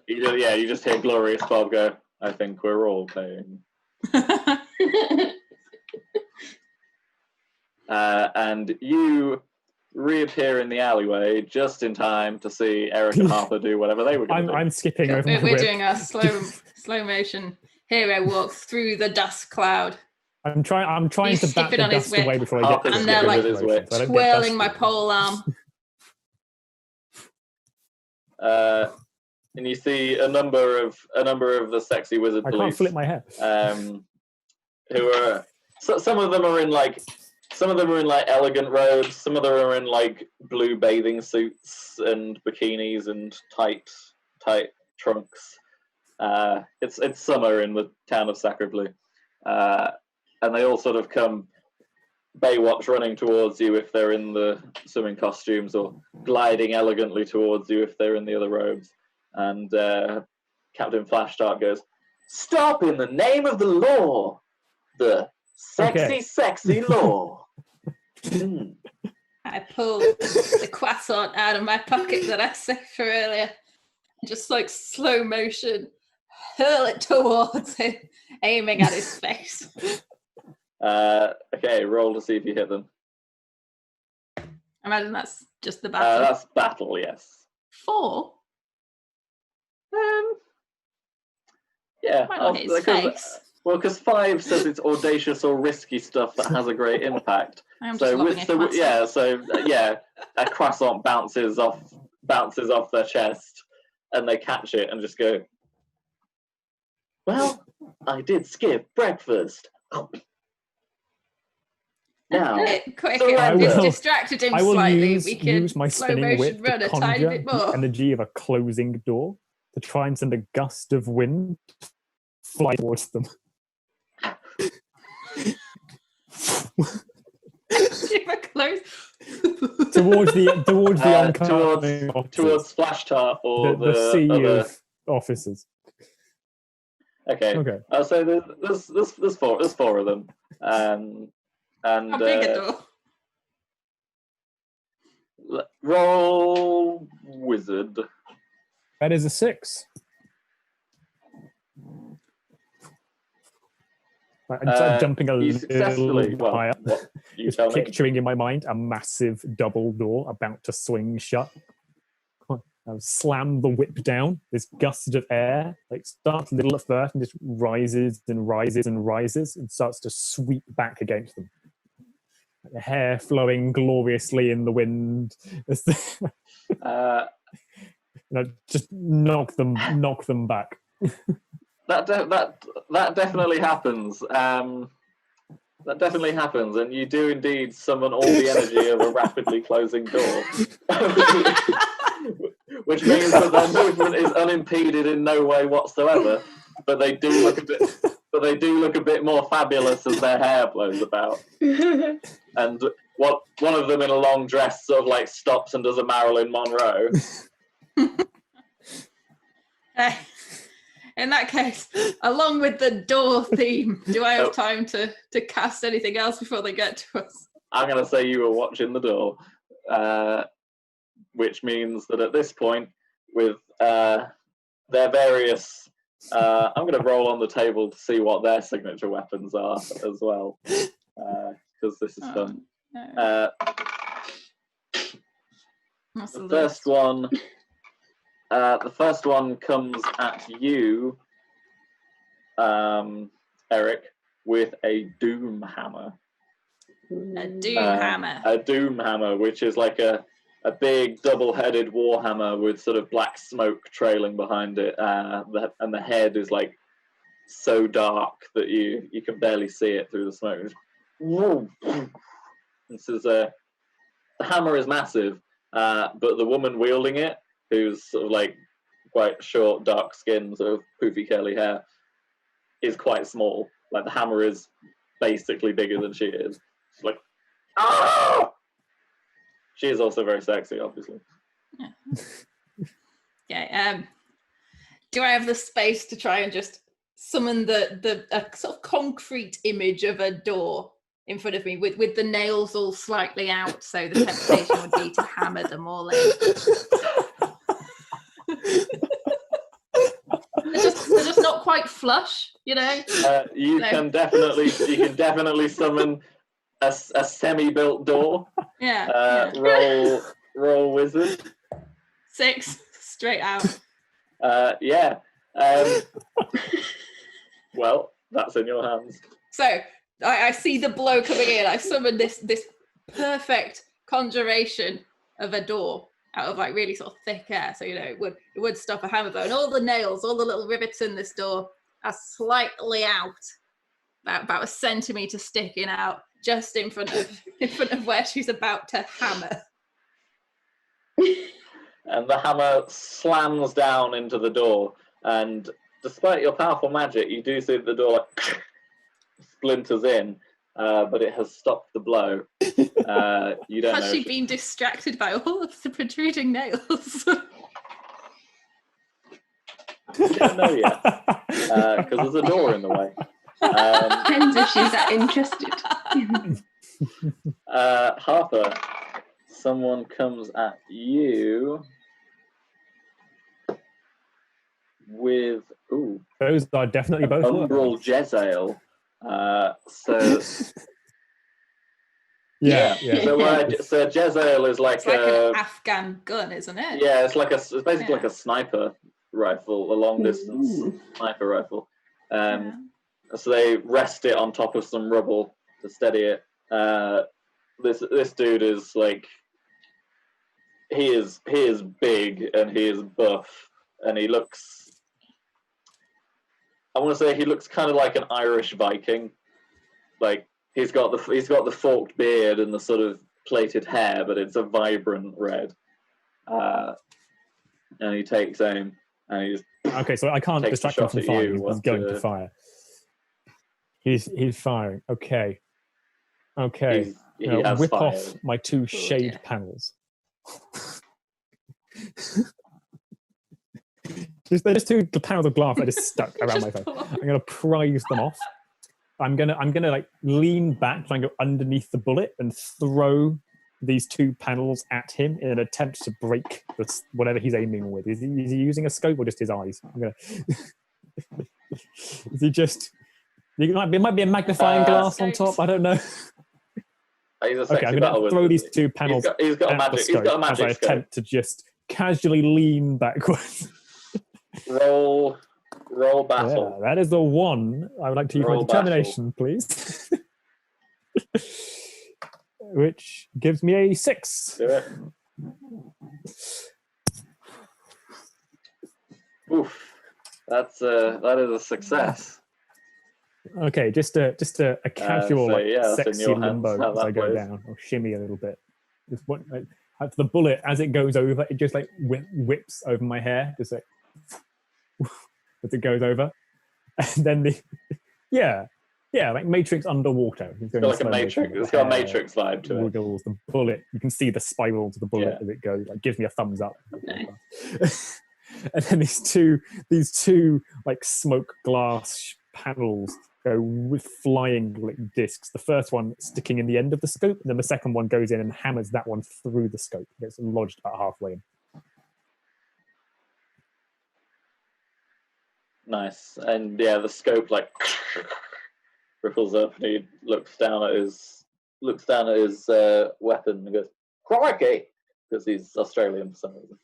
You just hear Glorious Bob go, "I think we're all paying." And you reappear in the alleyway just in time to see Eric and Harper do whatever they were going to do. I'm skipping over my We're whip. doing a slow motion hero walk through the dust cloud. I'm trying He's to bat skipping the on his dust whip. away before I Harper's get And they're like skipping with his whip. so I don't get twirling my dusty. pole arm. And you see a number of the sexy wizard I police. can't flip my hair. Who are some of them are in like elegant robes. Some of them are in like blue bathing suits and bikinis and tight trunks. It's summer in the town of Sacrebleu, and they all sort of come Baywatch running towards you if they're in the swimming costumes, or gliding elegantly towards you if they're in the other robes. And Captain Flashstart goes, "Stop in the name of the law! The sexy law!" I pull the croissant out of my pocket that I saved for earlier, and just like slow motion, hurl it towards him, aiming at his face. Okay, roll to see if you hit them. I imagine that's just the battle. That's battle, yes. 4? Yeah. Why not hit his face? Well, because 5 says it's audacious or risky stuff that has a great impact. I'm just lobbing a croissant. A croissant bounces off their chest, and they catch it and just go, "Well, I did skip breakfast." Now, Quick, surrender. distracted him I will slightly. We can use my slow spinning motion whip run to a tiny conjure bit the more. energy of a closing door to try and send a gust of wind fly towards them. towards the oncoming towards Splash Tart or the sea other... of officers. Okay. So there's 4 of them, and how big a door? Roll wizard. That is a 6. I'm start jumping a little higher. Just picturing in my mind a massive double door about to swing shut. I'll slam the whip down. This gust of air starts little at first and just rises and rises and rises and starts to sweep back against them. The hair flowing gloriously in the wind. Just knock them back. That definitely happens. That definitely happens, and you do indeed summon all the energy of a rapidly closing door, which means that their movement is unimpeded in no way whatsoever. But they do look a bit more fabulous as their hair blows about. And one of them in a long dress sort of stops and does a Marilyn Monroe. In that case, along with the door theme, do I have time to cast anything else before they get to us? I'm going to say you were watching the door, which means that at this point, with their various... I'm going to roll on the table to see what their signature weapons are as well, because this is fun. No. The first one comes at you, Eric, with a doom hammer. A doom hammer. A doom hammer, which is like a big double-headed warhammer with sort of black smoke trailing behind it, and the head is so dark that you can barely see it through the smoke. The hammer is massive, but the woman wielding it, who's sort of quite short, dark skin, sort of poofy curly hair, is quite small. The hammer is basically bigger than she is. She's like, ah! She is also very sexy, obviously. Okay. Do I have the space to try and just summon the sort of concrete image of a door in front of me with the nails all slightly out, so the temptation would be to hammer them all in? They're just not quite flush, you know. You can definitely summon a semi-built door. Yeah. Roll wizard. 6 straight out. Yeah. Well, that's in your hands. So I see the blow coming in. I summon this perfect conjuration of a door out of really sort of thick air, so it would stop a hammer blow. And all the nails, all the little rivets in this door are slightly out, about a centimetre sticking out, just in front of where she's about to hammer. And the hammer slams down into the door, and despite your powerful magic, you do see the door splinters in, but it has stopped the blow. You don't Has know. she been distracted by all of the protruding nails? You don't know yet, because there's a door in the way. Depends if she's that interested. Harper, someone comes at you with Those are definitely both umbral words. Jezzail. So Yeah. so Jezzail is like It's like an Afghan gun, isn't it? Yeah, it's basically like a sniper rifle, a long distance sniper rifle. So they rest it on top of some rubble to steady it. This dude is like he is big and he is buff and he looks. I want to say he looks kind of like an Irish Viking. Like he's got the forked beard and the sort of plaited hair, but it's a vibrant red. And he takes aim and he just Okay, so I can't distract him from firing. He's going to fire. He's firing. Okay. Now, whip fired. off my two shade panels. There's two panels of glass that are just stuck around my face. I'm gonna prise them off. I'm gonna like lean back, try and go underneath the bullet and throw these two panels at him in an attempt to break whatever he's aiming with. Is he using a scope or just his eyes? Is he just? It might be a magnifying glass on top. I don't know. He's a Okay, I'm going to throw these two panels he's got a magic as I attempt to just casually lean backwards. Roll battle. Yeah, that is the one. I would like to use my determination, please. Which gives me a 6. Do it. Oof. That is a success. Okay, just a casual sexy limbo as I go down, or shimmy a little bit. Just the bullet as it goes over, it just like whips over my hair, just like as it goes over, and then like Matrix underwater. It's got like a Matrix. It's got a Matrix vibe to it. The bullet, you can see the spirals of the bullet as it goes. Like gives me a thumbs up. Nice. And then these two like smoke glass panels go with flying like discs. The first one sticking in the end of the scope, and then the second one goes in and hammers that one through the scope. It's lodged about halfway in. Nice. And the scope like ripples up, and he looks down at his weapon and goes, "Crikey!" because he's Australian for some reason.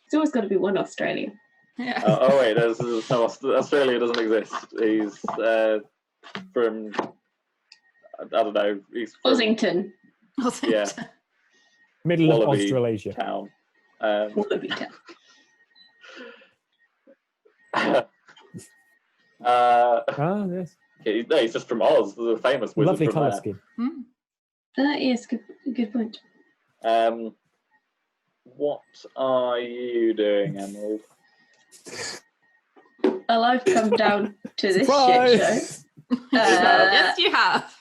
It's always got to be one Australian. Yeah. Wait, there's no Australia doesn't exist. He's from I don't know. He's from Ossington. Yeah, Middle of Wallaby Australasia. town. Wallaby town. Yes. He's just from Oz. The famous wizard Lovely from colour there. scheme. Yes, good point. What are you doing, Emerald? Well, I've come down to this Surprise! shit show. Yes, you have.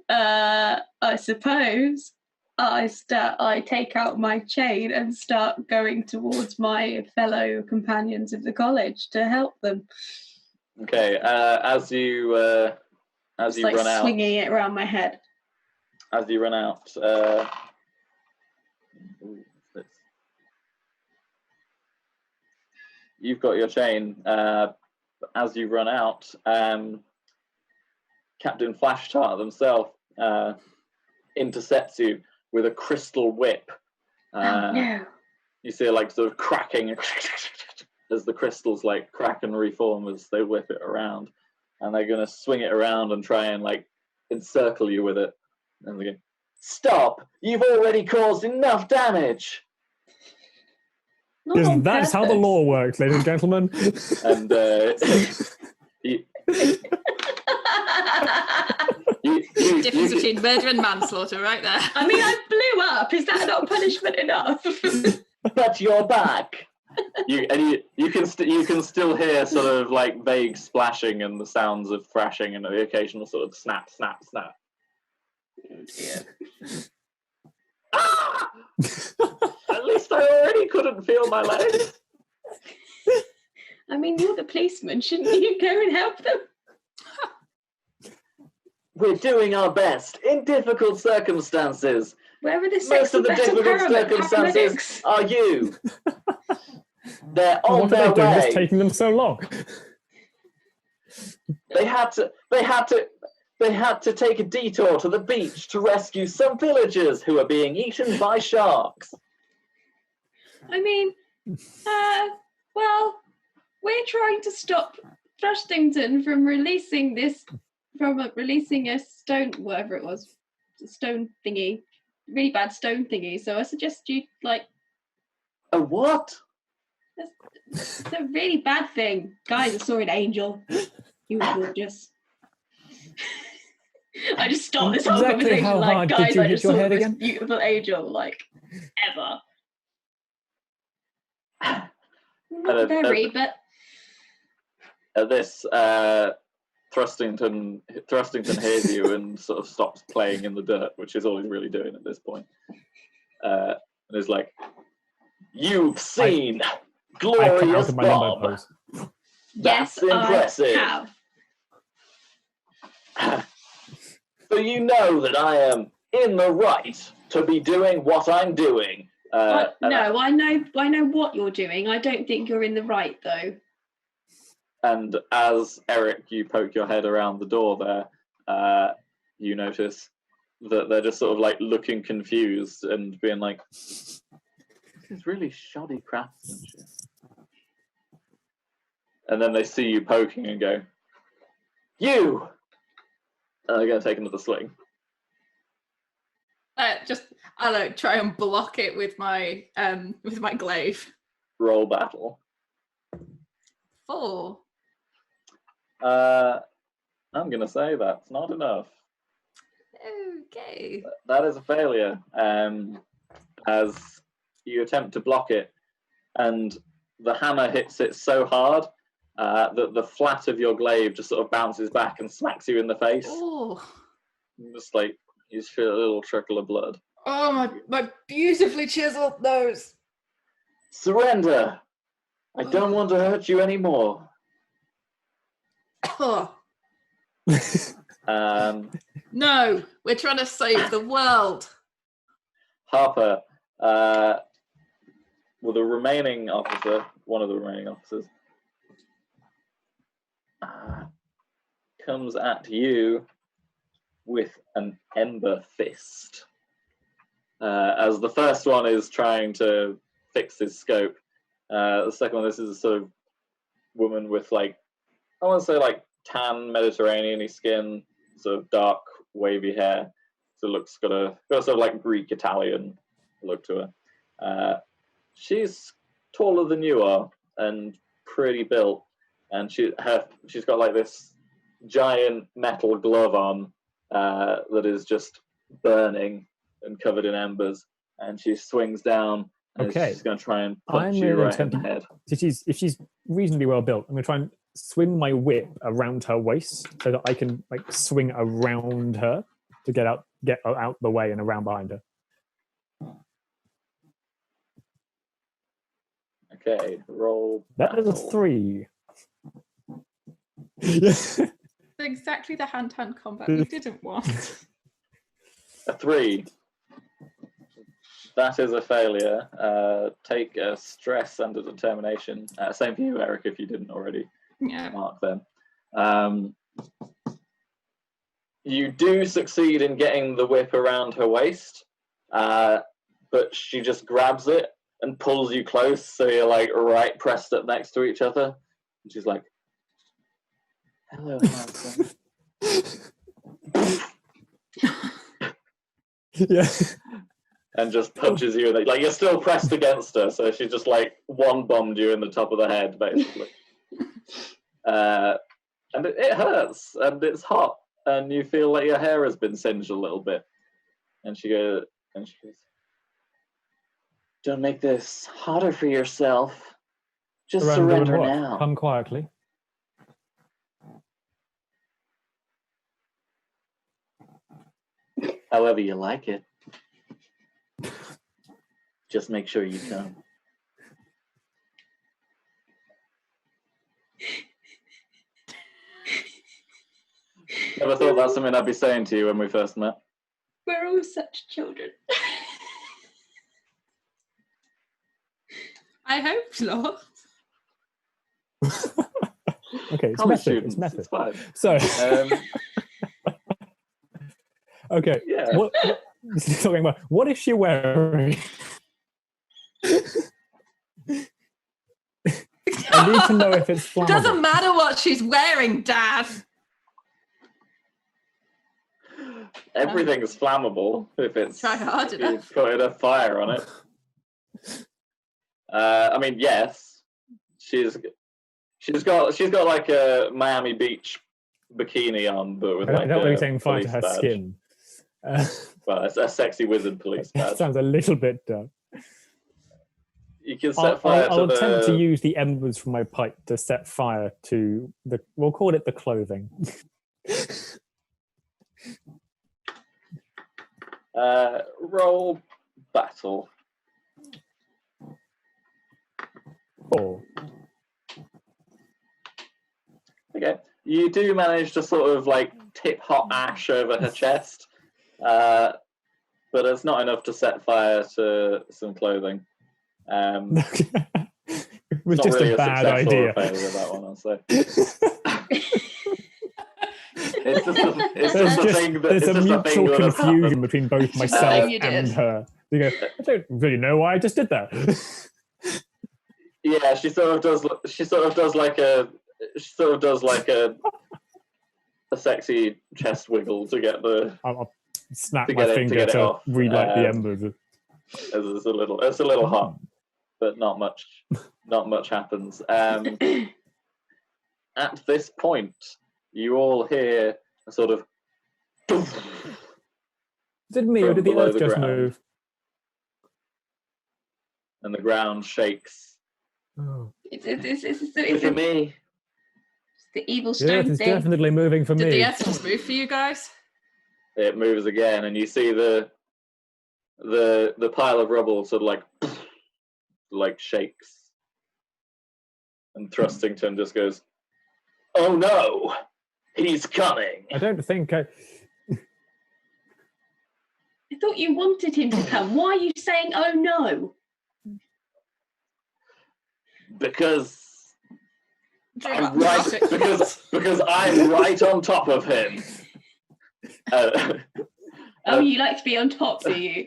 I suppose I take out my chain and start going towards my fellow companions of the college to help them. Okay, as you run out, swinging it around my head. As you run out, you've got your chain. As you run out, Captain Flash Tart himself intercepts you with a crystal whip. No. You see like sort of cracking as the crystals like crack and reform as they whip it around, and they're gonna swing it around and try and like encircle you with it. And they go, "Stop! You've already caused enough damage." Not on That's how the purpose. law works, ladies and gentlemen. And Difference between murder and manslaughter, right there. I mean, I blew up. Is that not punishment enough? but you're back. You can still hear sort of like vague splashing and the sounds of thrashing and the occasional sort of snap, snap, snap. Oh dear. Ah! couldn't feel my legs? I mean, you're the policeman. Shouldn't you go and help them? We're doing our best in difficult circumstances. Where are the Most sexy of the battle difficult circumstances paramedics? are you. They're on What are their they doing? What's way. taking them so long? They had to take a detour to the beach to rescue some villagers who are being eaten by sharks. I mean, well, we're trying to stop Thrustington from releasing a stone, whatever it was, a stone thingy, really bad stone thingy. So I suggest you A what? it's a really bad thing. Guys, I saw an angel. He was gorgeous. I just stopped this whole Exactly conversation how like, hard did guys, you I hit just your saw head this again? beautiful angel, ever. Not very, but At this, Thrustington hears you and sort of stops playing in the dirt, which is all he's really doing at this point. And is like, "You've seen I come out glorious of my limbo Bob. pose. That's yes, impressive. I have. So you know that I am in the right to be doing what I'm doing." No, I know what you're doing. I don't think you're in the right though. And as Eric, you poke your head around the door there, you notice that they're just sort of like looking confused and being like, "This is really shoddy craftsmanship." And then they see you poking and go, "You!" And they're going to take another swing. I try and block it with my glaive. Roll battle. 4. I'm going to say that's not enough. Okay. That is a failure. As you attempt to block it, and the hammer hits it so hard that the flat of your glaive just sort of bounces back and smacks you in the face. Oh. Just like you just feel a little trickle of blood. Oh, my beautifully chiseled nose. Surrender! I don't want to hurt you anymore. Oh. No, we're trying to save the world. Harper, well, the remaining officer, one of the remaining officers, comes at you with an ember fist. As the first one is trying to fix his scope, the second one, this is a sort of woman with I want to say tan Mediterranean-y skin, sort of dark wavy hair. So looks got a sort of Greek Italian look to her. She's taller than you are and pretty built, and she's got this giant metal glove on that is just burning and covered in embers, and she swings down and she's going to try and punch you right in the head. If she's reasonably well built, I'm going to try and swing my whip around her waist so that I can swing around her to get out the way and around behind her. Okay, roll. That is a 3. Exactly the hand-to-hand combat we didn't want. A 3. That is a failure. Take a stress and a determination. Same for you, Eric, if you didn't already mark them. You do succeed in getting the whip around her waist, but she just grabs it and pulls you close, so you're right pressed up next to each other. And she's like, "Hello, handsome." Yeah. And just punches you. You're still pressed against her, so she just one bombed you in the top of the head, basically. And it hurts, and it's hot, and you feel like your hair has been singed a little bit. And she goes, "Don't make this harder for yourself. Just surrender now." Come quietly. However you like it. Just make sure you come. Never thought that's something I'd be saying to you when we first met. We're all such children. I hope not. Okay, it's College method. It's students, method. it's fine. So, Um, okay. yeah. What is she wearing? I need to know if it's flammable. Doesn't matter what she's wearing, Dad. Everything's flammable if it's Try hard you enough. put a fire on it. I mean, yes, she's got like a Miami Beach bikini on, but with I like don't really a saying fire to police her badge. skin. Well, it's a sexy wizard police That badge. sounds a little bit dumb. You can set fire I'll to attempt to the. use the embers from my pipe to set fire to the. We'll call it the clothing. Roll battle. 4. Okay, you do manage to sort of like tip hot ash over her chest, but it's not enough to set fire to some clothing. It was Not just really a bad success or idea. a failure, that one, I'll say. It's just a thing that There's it's a just a thing mutual that has confusion happened. between both It's just a myself thing you and did. her. You go, I don't really know why I just did that. Yeah, she sort of does like a sexy chest wiggle to get the I'll snap To my get it- to finger get it to off. relight the embers. it's a little hot, but not much happens. At this point, you all hear a sort of Did me or From did the below earth the just ground. move? and the ground shakes. Oh. It's For me, the evil The earth stone is thing. definitely moving for Did me. the earth just move for you guys? it moves again, and you see the pile of rubble sort of like shakes, and Thrustington just goes, "Oh no, he's coming!" I don't think I. I thought you wanted him to come. Why are you saying, oh no? Because I'm Dramatic. right. Because I'm right on top of him. Oh, you like to be on top, do you?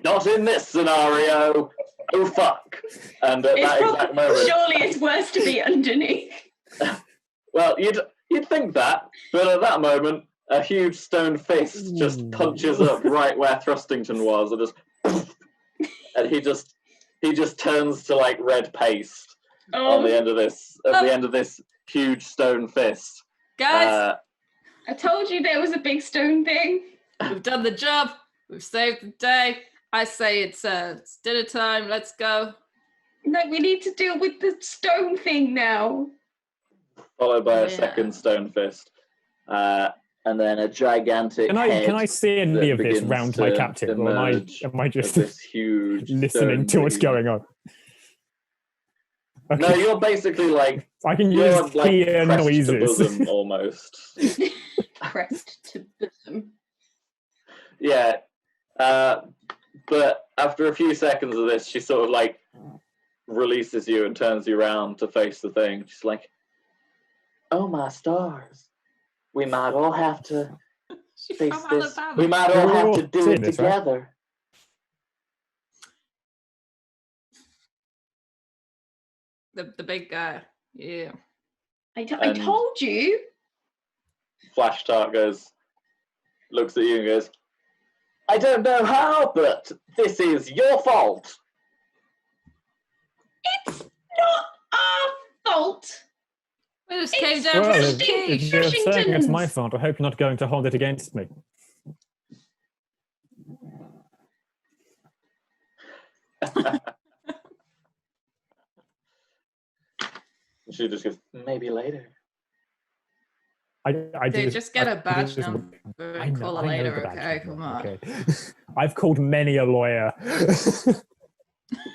Not in this scenario. Oh fuck! And at that exact moment, Surely it's worse to be underneath. well, you'd think that, but at that moment, a huge stone fist just punches up right where Thrustington was, and he just turns to like red paste on the end of this huge stone fist. Guys, I told you there was a big stone thing. we've done the job. We've saved the day. I say it's dinner time. Let's go. No, we need to deal with the stone thing now. Followed by a Yeah. second stone fist, and then a gigantic. Can I see any that of this begins round my to captive, or am emerge I of just this huge listening stone to what's beam. going on? No, Okay. you're basically like I can you're use like ear pressed to noises. bosom almost. Pressed to bosom. Yeah, but after a few seconds of this, she sort of like releases you and turns you around to face the thing. She's like, "Oh my stars, we might all have to She's face from this. Alabama. We might all We're have all to do seeing it this, right? together." The big guy. Yeah. I And- told you. Flash Tart looks at you and goes, "I don't know how, but this is your fault." It's not our fault. We just It's came down Well, for if, some tea. if you're saying it's my Washington's. fault, I hope you're not going to hold it against me. She just goes, "Maybe later." I Dude, just get a badge just- number I and know- call I it know later, the badge okay? number, Come on. okay. I've called many a lawyer.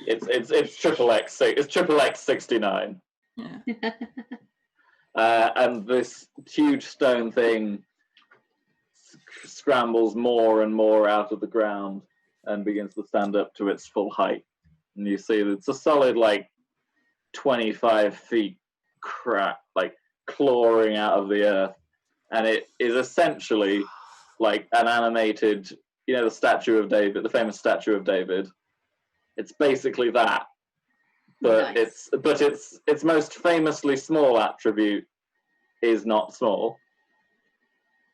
It's triple X. It's triple X 69. Yeah. And this huge stone thing scrambles more and more out of the ground and begins to stand up to its full height. And you see that it's a solid, like, 25 feet like, clawing out of the earth. And it is essentially like an animated, the statue of David, the famous statue of David. It's basically that. But Nice. its most famously small attribute is not small.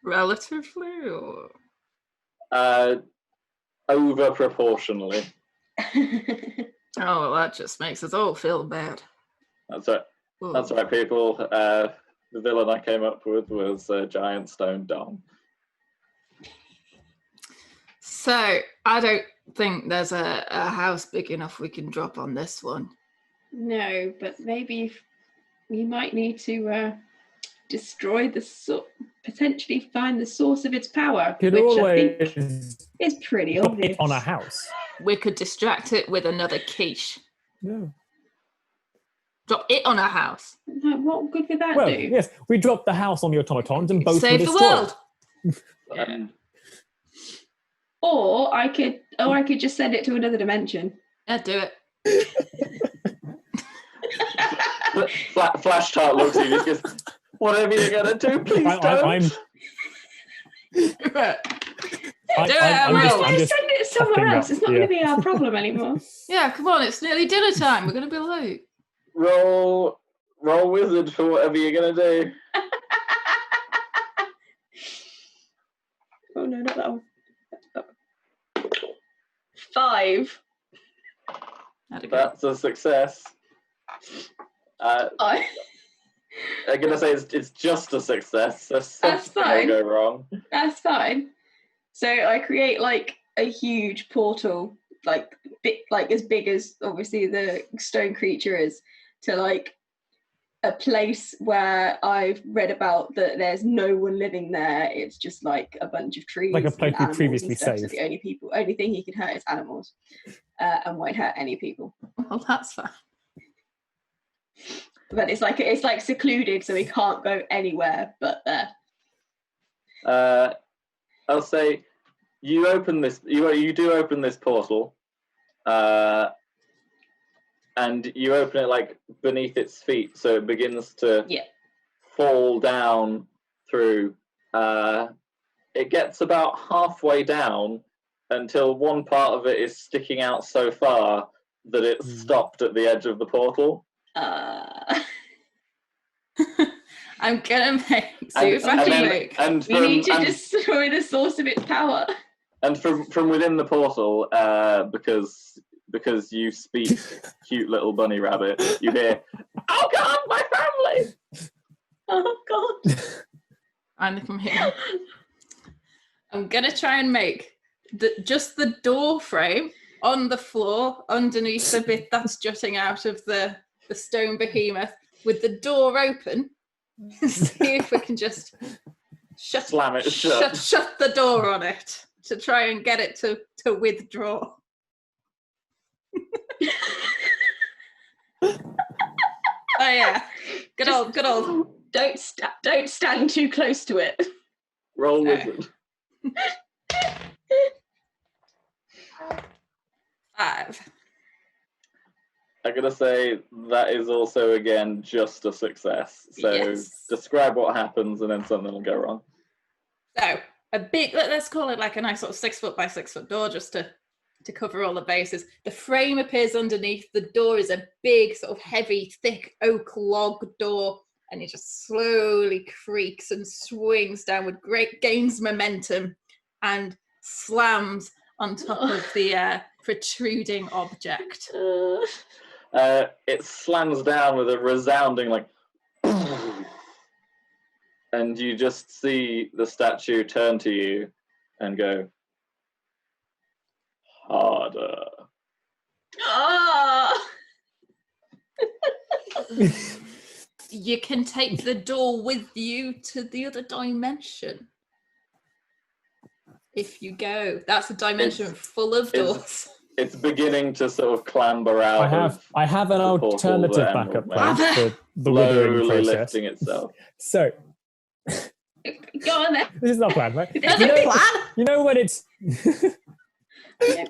Relatively, or Over proportionally. oh, well, that just makes us all feel bad. That's right. Ooh. That's right, people. The villain I came up with was a giant stone dong. So I don't think there's a house big enough we can drop on this one. No, but maybe we might need to destroy potentially find the source of its power, Could which I always think is pretty drop obvious. it on a house. We could distract it with another quiche. Yeah. Drop it on a house. No, what good would that Well, do? yes, we drop the house on the automatons and both Save were the destroyed. world. Or I could just send it to another dimension. Yeah, do it. Flash Tart looks at you and goes, whatever you're going to do, please don't. I'm Just send it somewhere topping else. up, It's not going to be our problem anymore. Yeah, come on, it's nearly dinner time. We're going to be late. Roll wizard for whatever you're going to do. Oh no, not that one. 5. That's a success. I'm going to say it's just a success. So That's something fine. will go wrong. That's fine. So I create like a huge portal, like as big as obviously the stone creature is, to like a place where I've read about that there's no one living there. It's just like a bunch of trees. Like a place and we animals previously and stuff. So saved. the only thing he can hurt is animals, and won't hurt any people. Well, that's fine. But it's like secluded, so he can't go anywhere but there. I'll say you open this. You do open this portal, and you open it like beneath its feet, so it begins to fall down through. It gets about halfway down until one part of it is sticking out so far that it's stopped at the edge of the portal. I'm gonna see if I can make. We need to destroy the source of its power. And from within the portal, because you speak cute little bunny rabbit, you hear, "Oh God, my family!" Oh God! I'm from here. I'm gonna try and make just the door frame on the floor underneath the bit that's jutting out of the stone behemoth, with the door open. See if we can just Slam it shut. shut the door on it to try and get it to withdraw. Oh yeah, good old. Don't stand too close to it. Roll wizard. 5. I'm going to say that is also, again, just a success. So Yes. describe what happens and then something will go wrong. So a big, let's call it like a nice sort of 6 foot by 6 foot door, just to cover all the bases. The frame appears underneath. The door is a big, sort of heavy, thick oak log door, and it just slowly creaks and swings down gains momentum and slams on top of the protruding object. It slams down with a resounding like, and you just see the statue turn to you and go, harder. You can take the door with you to the other dimension. If you go, that's a dimension full of doors. It's beginning to sort of clamber out. I have an alternative backup plan for the withering slowly process. lifting itself. So, Go on then. This is not planned, right? There's a plan. You know when it's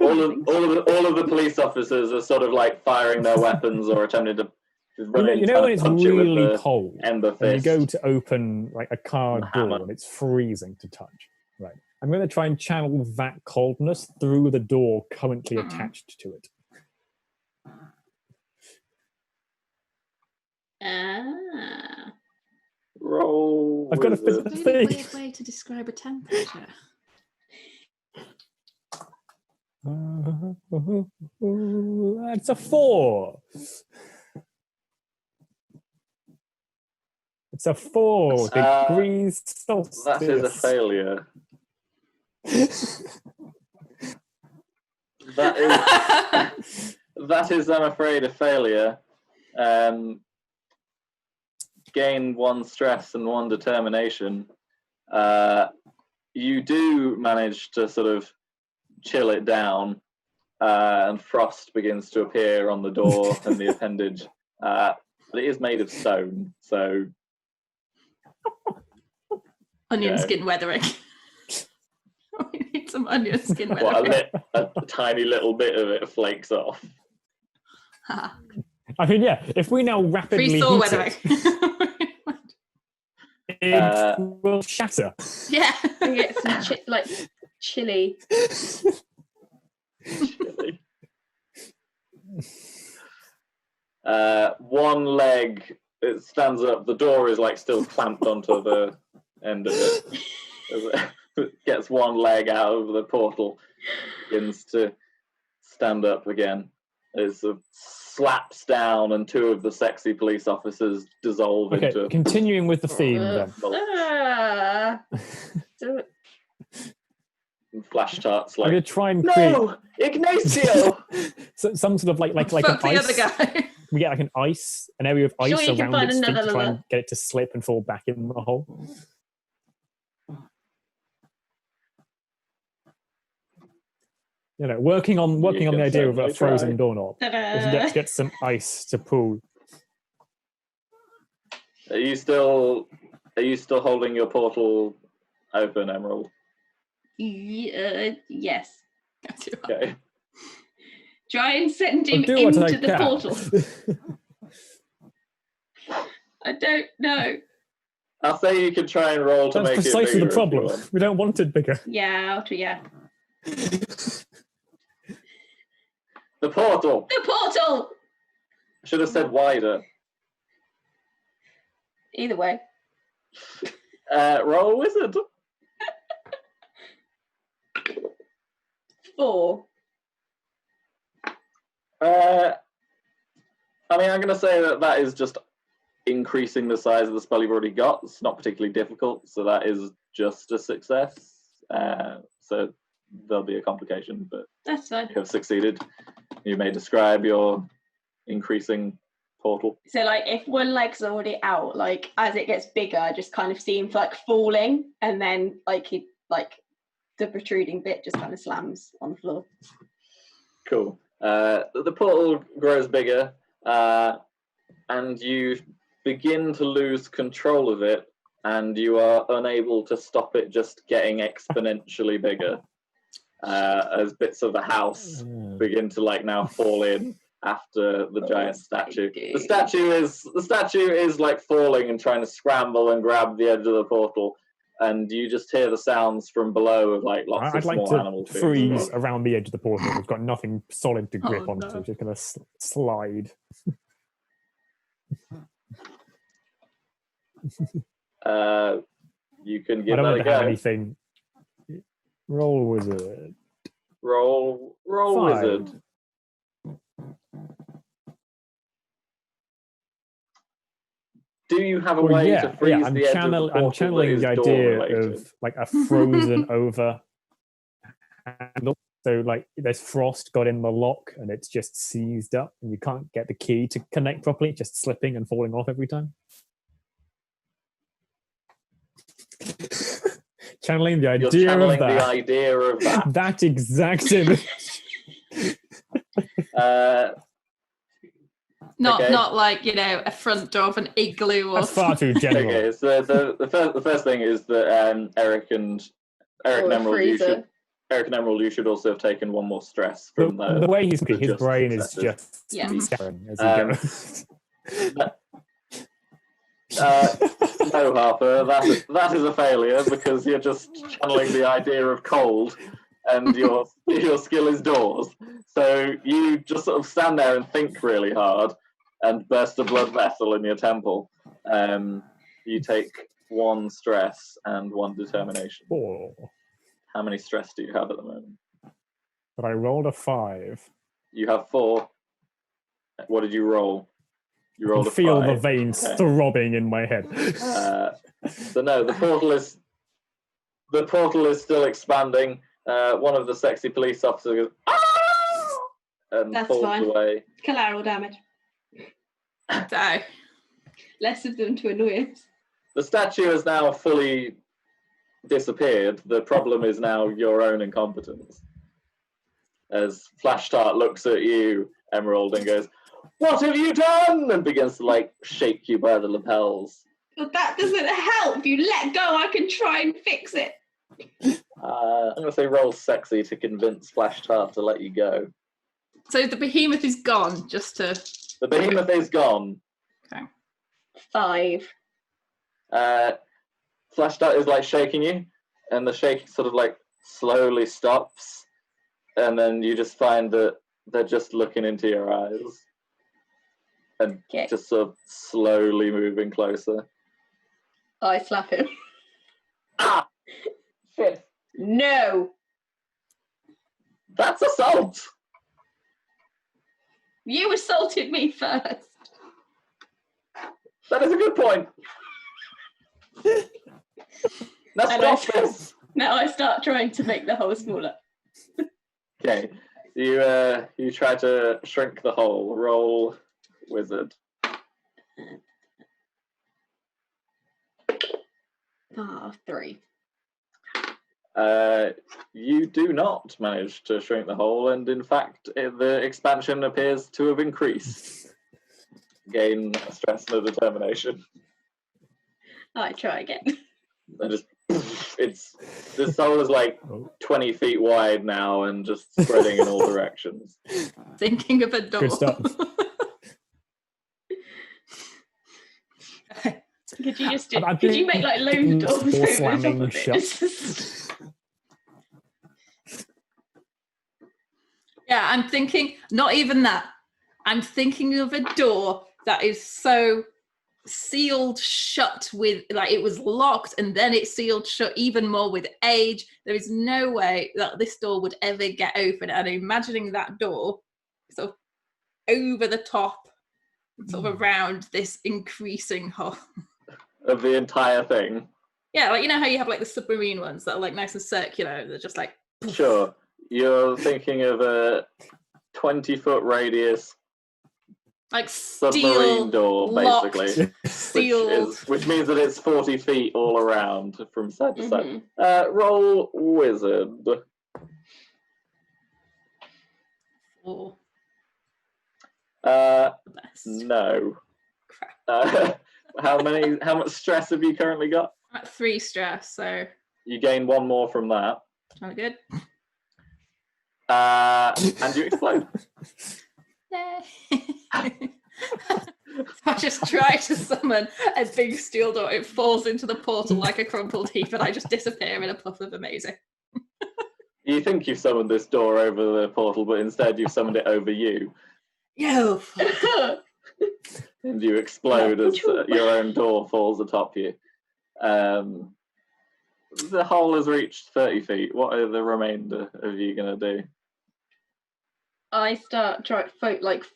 All of the police officers are sort of like firing their weapons or attempting to run in, you know when it's punch it with really the cold end of and you fist. go to open like a car The door hammer. and it's freezing to touch. Right. I'm going to try and channel that coldness through the door currently attached to it. Ah. Roll. I've got a wizard. It's a really weird way to describe a temperature. It's a 4. It's a 4 degrees Celsius. That is a failure. That is, I'm afraid, a failure. Gain 1 stress and 1 determination. You do manage to sort of chill it down, and frost begins to appear on the door and the appendage. But it is made of stone, so Onion Yeah. skin weathering. We need some onion skin weathering. a tiny little bit of it flakes off. Ha. I mean, yeah, if we now rapidly Free saw heat weathering. it will shatter. Yeah. And get some chili. One leg, it stands up. The door is like still clamped onto the end of it. It gets one leg out of the portal, begins to stand up again. It sort of slaps down, and 2 of the sexy police officers dissolve Okay, into continuing with the theme then. Ah. So- flash tarts. I'm Like, going to try and create no, Ignacio. some sort of like an Fuck the ice. other guy. We get like an area of ice Sure, you can around find its feet another to try leather. and get it to slip and fall back in the hole. You know, working on the can idea of a certainly frozen try. doorknob. We can Ta-da. get some ice to pull. Are you still holding your portal open, Emerald? Yes. Okay. Try and send I'll him do what I into the can. portal. I don't know. I'll say you can try and roll to That's make it precisely bigger the if you problem. want. We don't want it bigger. Yeah, yeah. The portal. The portal! I should have said wider. Either way. Roll wizard. 4. I mean, I'm going to say that is just increasing the size of the spell you've already got. It's not particularly difficult, so that is just a success. So there'll be a complication, but That's fine. you have succeeded. You may describe your increasing portal. So like if one leg's already out, like as it gets bigger, I just kind of see him like falling, and then like the protruding bit just kind of slams on the floor. Cool. The portal grows bigger, and you begin to lose control of it, and you are unable to stop it just getting exponentially bigger as bits of the house begin to like now fall in after the giant statue. The statue is like falling and trying to scramble and grab the edge of the portal, and you just hear the sounds from below of like lots I'd of like small to animals. being freeze destroyed. around the edge of the portal. We've got nothing solid to grip Oh, onto. no. Just going to slide. You can I give don't that want a to have go. anything. Roll wizard. Roll 5. wizard. Do you have a Well, way yeah, to freeze I'm, the edge of the portal I'm channeling that the is door idea related? of like a frozen over handle. So like there's frost got in the lock and it's just seized up and you can't get the key to connect properly, it's just slipping and falling off every time. Channeling the You're idea channeling of the that. idea of that. That exact image. Not Okay. not like, a front door of an igloo or That's far too general. Okay, so the first thing is that Eric and Or a Emerald, freezer. you should also have taken one more stress The, from the way he's the his just brain is successes. just Yeah. staring as he goes. No, Harper, that is a failure because you're just channeling the idea of cold, and your skill is doors. So you just sort of stand there and think really hard, and burst a blood vessel in your temple. You take 1 stress and 1 determination. 4. How many stress do you have at the moment? But I rolled a 5. You have 4. What did you roll? You I rolled can a feel 5. the veins Okay. throbbing in my head. So no, the portal is still expanding. One of the sexy police officers goes, "Ah!" and That's falls fine. away. Collateral damage. So, Less of them to annoy us. The statue has now fully disappeared. The problem is now your own incompetence. As Flash Tart looks at you, Emerald, and goes, "What have you done?" and begins to shake you by the lapels. But that doesn't help. You let go, I can try and fix it. I'm going to say roll sexy to convince Flash Tart to let you go. so the behemoth is gone, just to... The behemoth is gone. 5. Flash Tart is shaking you, and the shaking sort of slowly stops, and then you just find that they're just looking into your eyes and Okay. just sort of slowly moving closer. I slap him. Ah! Shit. No! That's assault! You assaulted me first. That is a good point. Now And I- stop this! Now I start trying to make the hole smaller. Okay, you try to shrink the hole. Roll wizard. 3. You do not manage to shrink the hole, and in fact, the expansion appears to have increased. Gain a stress and a determination. I try again. And just this hole is 20 feet wide now and just spreading in all directions. Thinking of a door. Good stuff. Could you just I could you make load doors over the top slamming of shut. it? Yeah, I'm thinking, not even that. I'm thinking of a door that is so sealed shut with, it was locked and then it sealed shut even more with age. There is no way that this door would ever get open. And imagining that door sort of over the top, sort of around this increasing hole. Of the entire thing. Yeah, how you have the submarine ones that are nice and circular. They're just poof. Sure. You're thinking of a 20-foot radius submarine steel door, locked, basically. sealed. Which means that it's 40 feet all around from side to side. Roll wizard. 4. No. Crap. How much stress have you currently got? I'm at 3 stress, so You gain 1 more from that. not good. And you explode. I just try to summon a big steel door. It falls into the portal like a crumpled heap, and I just disappear in a puff of amazing. You think you've summoned this door over the portal, but instead you've summoned it over you. Yo, And you explode as your own door falls atop you. The hole has reached 30 feet. What are the remainder of you going to do? I start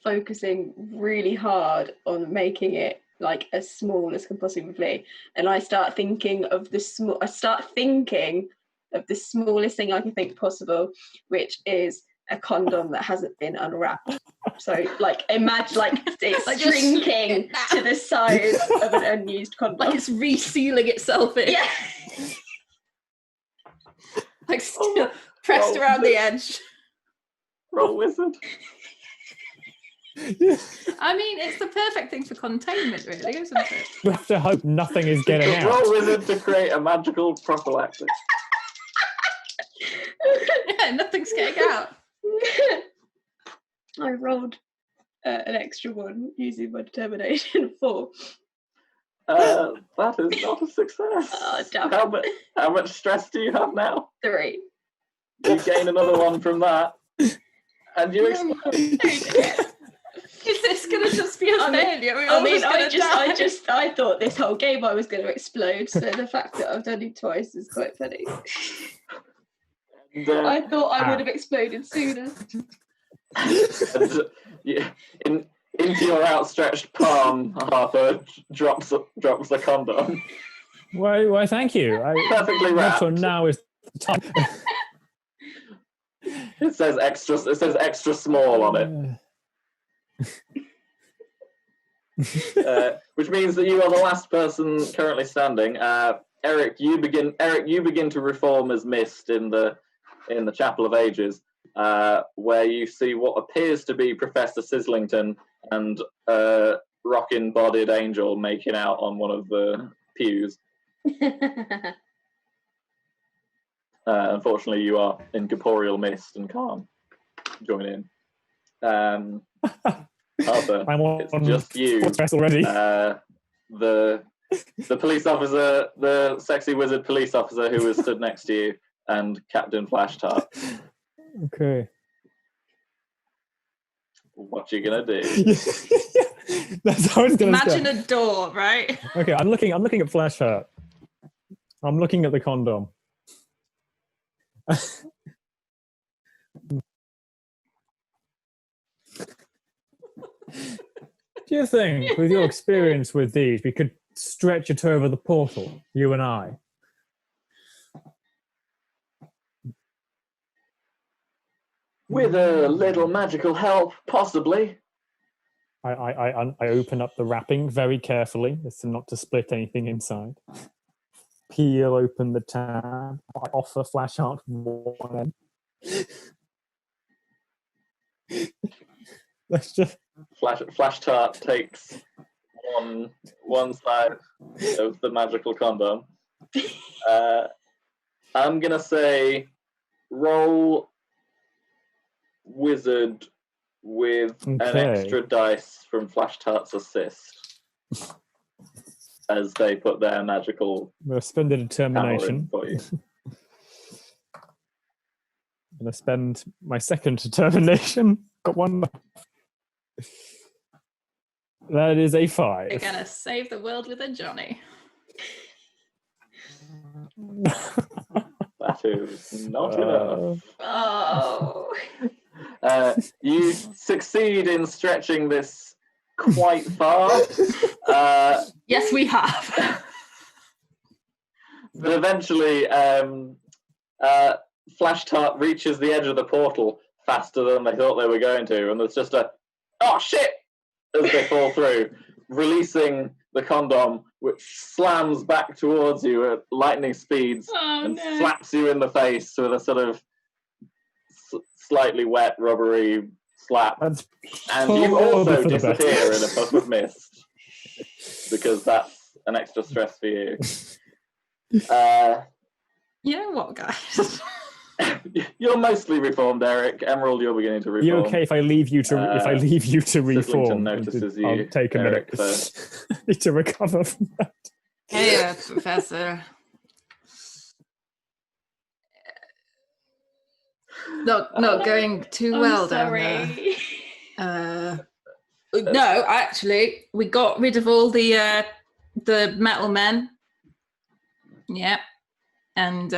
focusing really hard on making it as small as can possibly be, and I start thinking of the smallest thing I can think possible, which is a condom that hasn't been unwrapped. So imagine it's shrinking to the size of an unused condom. it's resealing itself in. Yeah. Still pressed around the edge. Roll wizard. I mean, it's the perfect thing for containment, really, isn't it? We have to hope nothing is getting out. Roll wizard to create a magical prophylactic. Yeah, nothing's getting out. I rolled an extra one using my determination 4. That is not a success. Oh, damn it. How much stress do you have now? 3. You gain another one from that, and you explode. Is this gonna just be a failure? I thought this whole game I was going to explode. So the fact that I've done it twice is quite funny. And, I thought I would have exploded sooner. into your outstretched palm, Harper drops the condom. Why, thank you. Perfectly wrapped. For now is the time. It says extra small on it. Which means that you are the last person currently standing. Eric, you begin to reform as mist in the Chapel of Ages, where you see what appears to be Professor Sizzlington and a rockin'-bodied angel making out on one of the pews. Unfortunately, you are in corporeal mist and can't join in. Arthur, it's just you. Already. The police officer, the sexy wizard police officer who was stood next to you, and Captain Flash Tart. Okay. What you gonna do? That's how it's gonna Imagine a door, right? Okay, I'm looking at Flash Tart. I'm looking at the condom. Do you think, with your experience with these, we could stretch it over the portal, you and I? With a little magical help, possibly. I open up the wrapping very carefully, as to not to split anything inside. Peel open the tab. I offer Flash Tart one end. Let's just... Flash Tart takes one side of the magical condom. I'm gonna say roll wizard with an extra dice from Flash Tart's assist as they put their magical. I'm gonna spend a determination for you. I'm gonna spend my second determination. Got one. That is a 5. You're gonna save the world with a Johnny. That is not enough. Oh. You succeed in stretching this quite far. Yes, we have. But eventually, Flash Tart reaches the edge of the portal faster than they thought they were going to, and there's just a "oh shit" as they fall through, releasing the condom, which slams back towards you at lightning speeds and slaps you in the face with a sort of slightly wet, rubbery slap. And you also disappear in a puff of mist, because that's an extra stress for you. You know what, guys? You're mostly reformed, Eric. Emerald, you're beginning to reform. You okay if I leave you to reform? Notices you, I'll take a Eric, minute. Need to recover from that. Hey, Professor. Not going too well down there. No, actually, we got rid of all the metal men. Yeah, and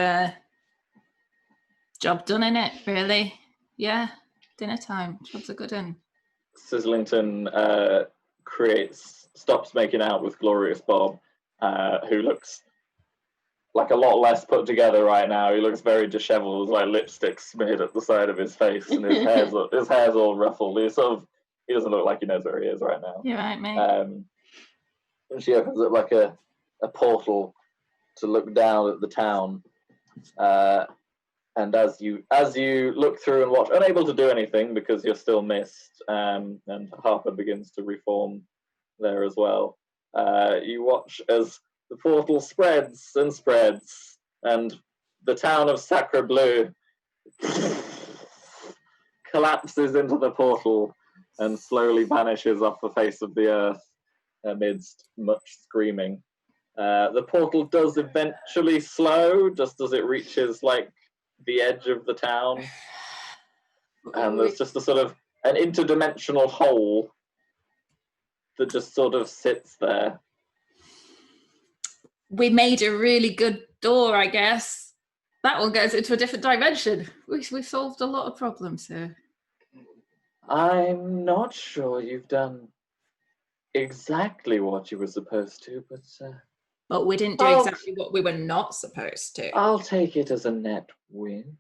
job done in it, really. Yeah, dinner time. Job's a good one. Sizzlington stops making out with Glorious Bob, who looks like a lot less put together right now. He looks very disheveled, like lipstick smeared at the side of his face, and his hair's all ruffled. He doesn't look like he knows where he is right now. You're right, mate. And she opens up like a portal to look down at the town. And as you look through and watch, unable to do anything because you're still missed, and Harper begins to reform there as well. You watch as the portal spreads and spreads, and the town of Sacre Bleu collapses into the portal and slowly vanishes off the face of the earth amidst much screaming. The portal does eventually slow just as it reaches like the edge of the town, and there's just a sort of an interdimensional hole that just sort of sits there. We made a really good door, I guess. That one goes into a different dimension. We solved a lot of problems here. I'm not sure you've done exactly what you were supposed to, but we didn't do exactly what we were not supposed to. I'll take it as a net win.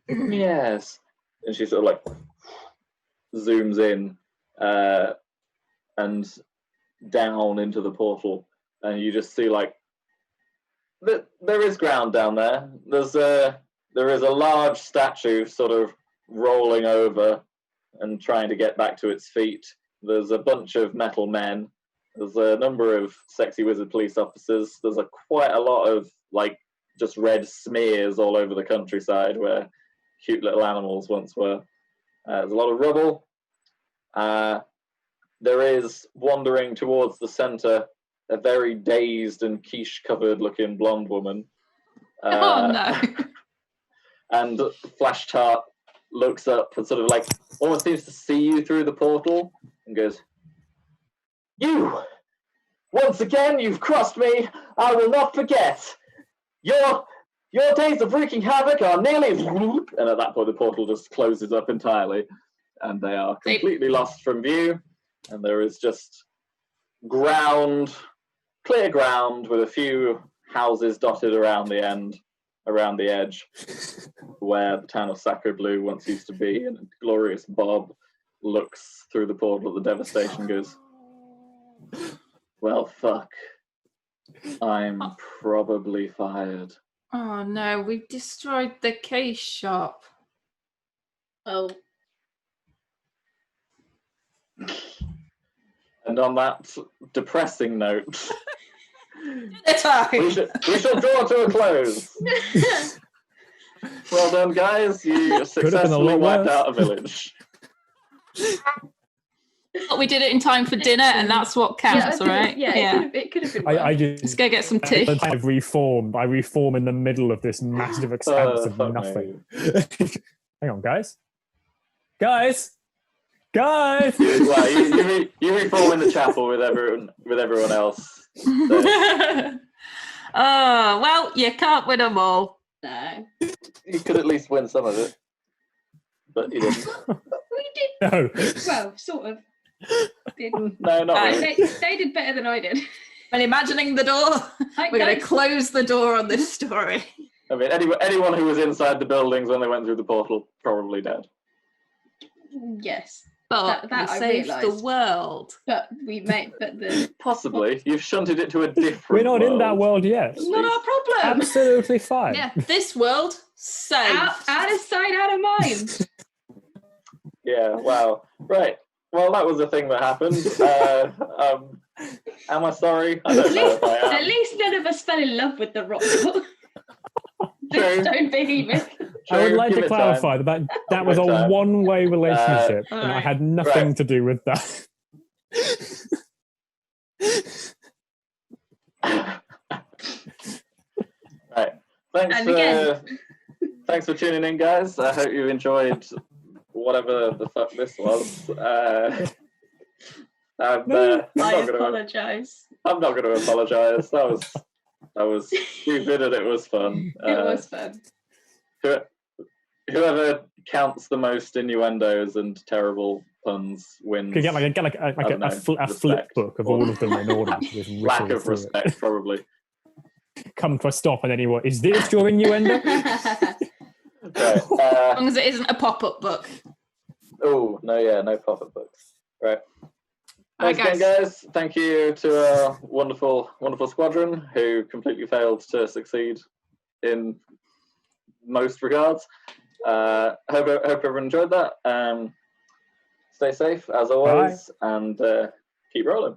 Yes. And she sort of like zooms in and down into the portal, and you just see like there is ground down there. There is a large statue sort of rolling over and trying to get back to its feet. There's a bunch of metal men. There's a number of sexy wizard police officers. There's quite a lot of like just red smears all over the countryside where cute little animals once were. There's a lot of rubble. There is, wandering towards the centre, a very dazed and quiche-covered looking blonde woman. Oh no. And Flash Tart looks up and sort of like almost seems to see you through the portal and goes, "You! Once again, you've crossed me. I will not forget. Your days of wreaking havoc are nearly..." And at that point, the portal just closes up entirely, and they are completely lost from view. And there is just ground, clear ground, with a few houses dotted around the edge, where the town of Sacre Bleu once used to be. And a glorious Bob looks through the portal at the devastation and goes, "Well, fuck. I'm probably fired." Oh no, we've destroyed the case shop. Oh. And on that depressing note, we shall draw to a close. Well done, guys. You successfully wiped out a village. But we did it in time for dinner, and that's what counts, right? Yeah. It could have been. Let's go get some tea. I've reformed. I reform in the middle of this massive expanse of nothing. Hang on, guys. Well, you reform in the chapel with everyone else. So. Oh well, you can't win them all. No. You could at least win some of it, but you didn't. We did. No. Well, sort of. No, not really. They did better than I did. When imagining the door, we're going to close the door on this story. I mean, anyone who was inside the buildings when they went through the portal probably dead. Yes. But that we I saved the realised. world. But the Possibly. You've shunted it to a different We're not world. in that world yet. not our problem. Absolutely fine. Yeah, this world saved. Out of sight, out of mind. Yeah, wow. Right. Well, that was a thing that happened. Am I sorry? I don't know if I am. At least none of us fell in love with the rock. True. The stone behemoth. I would like Give to it clarify time. that was a time. one-way relationship, All and I right. had nothing Right. to do with that. Right. Thanks for tuning in, guys. I hope you enjoyed whatever the fuck this was. I apologise. I'm not going to apologise. That was stupid and it was fun. It was fun. Whoever counts the most innuendos and terrible puns wins. Could get a flip respect. book of all of them in order. Just Lack riffle of through respect, it. probably. Come to a stop, and then you is this your innuendo? Right. As long as it isn't a pop-up book. No pop-up books. Right. All right, Once again, guys, thank you to our wonderful squadron who completely failed to succeed in most regards. Hope everyone enjoyed that. Stay safe as always, and keep rolling.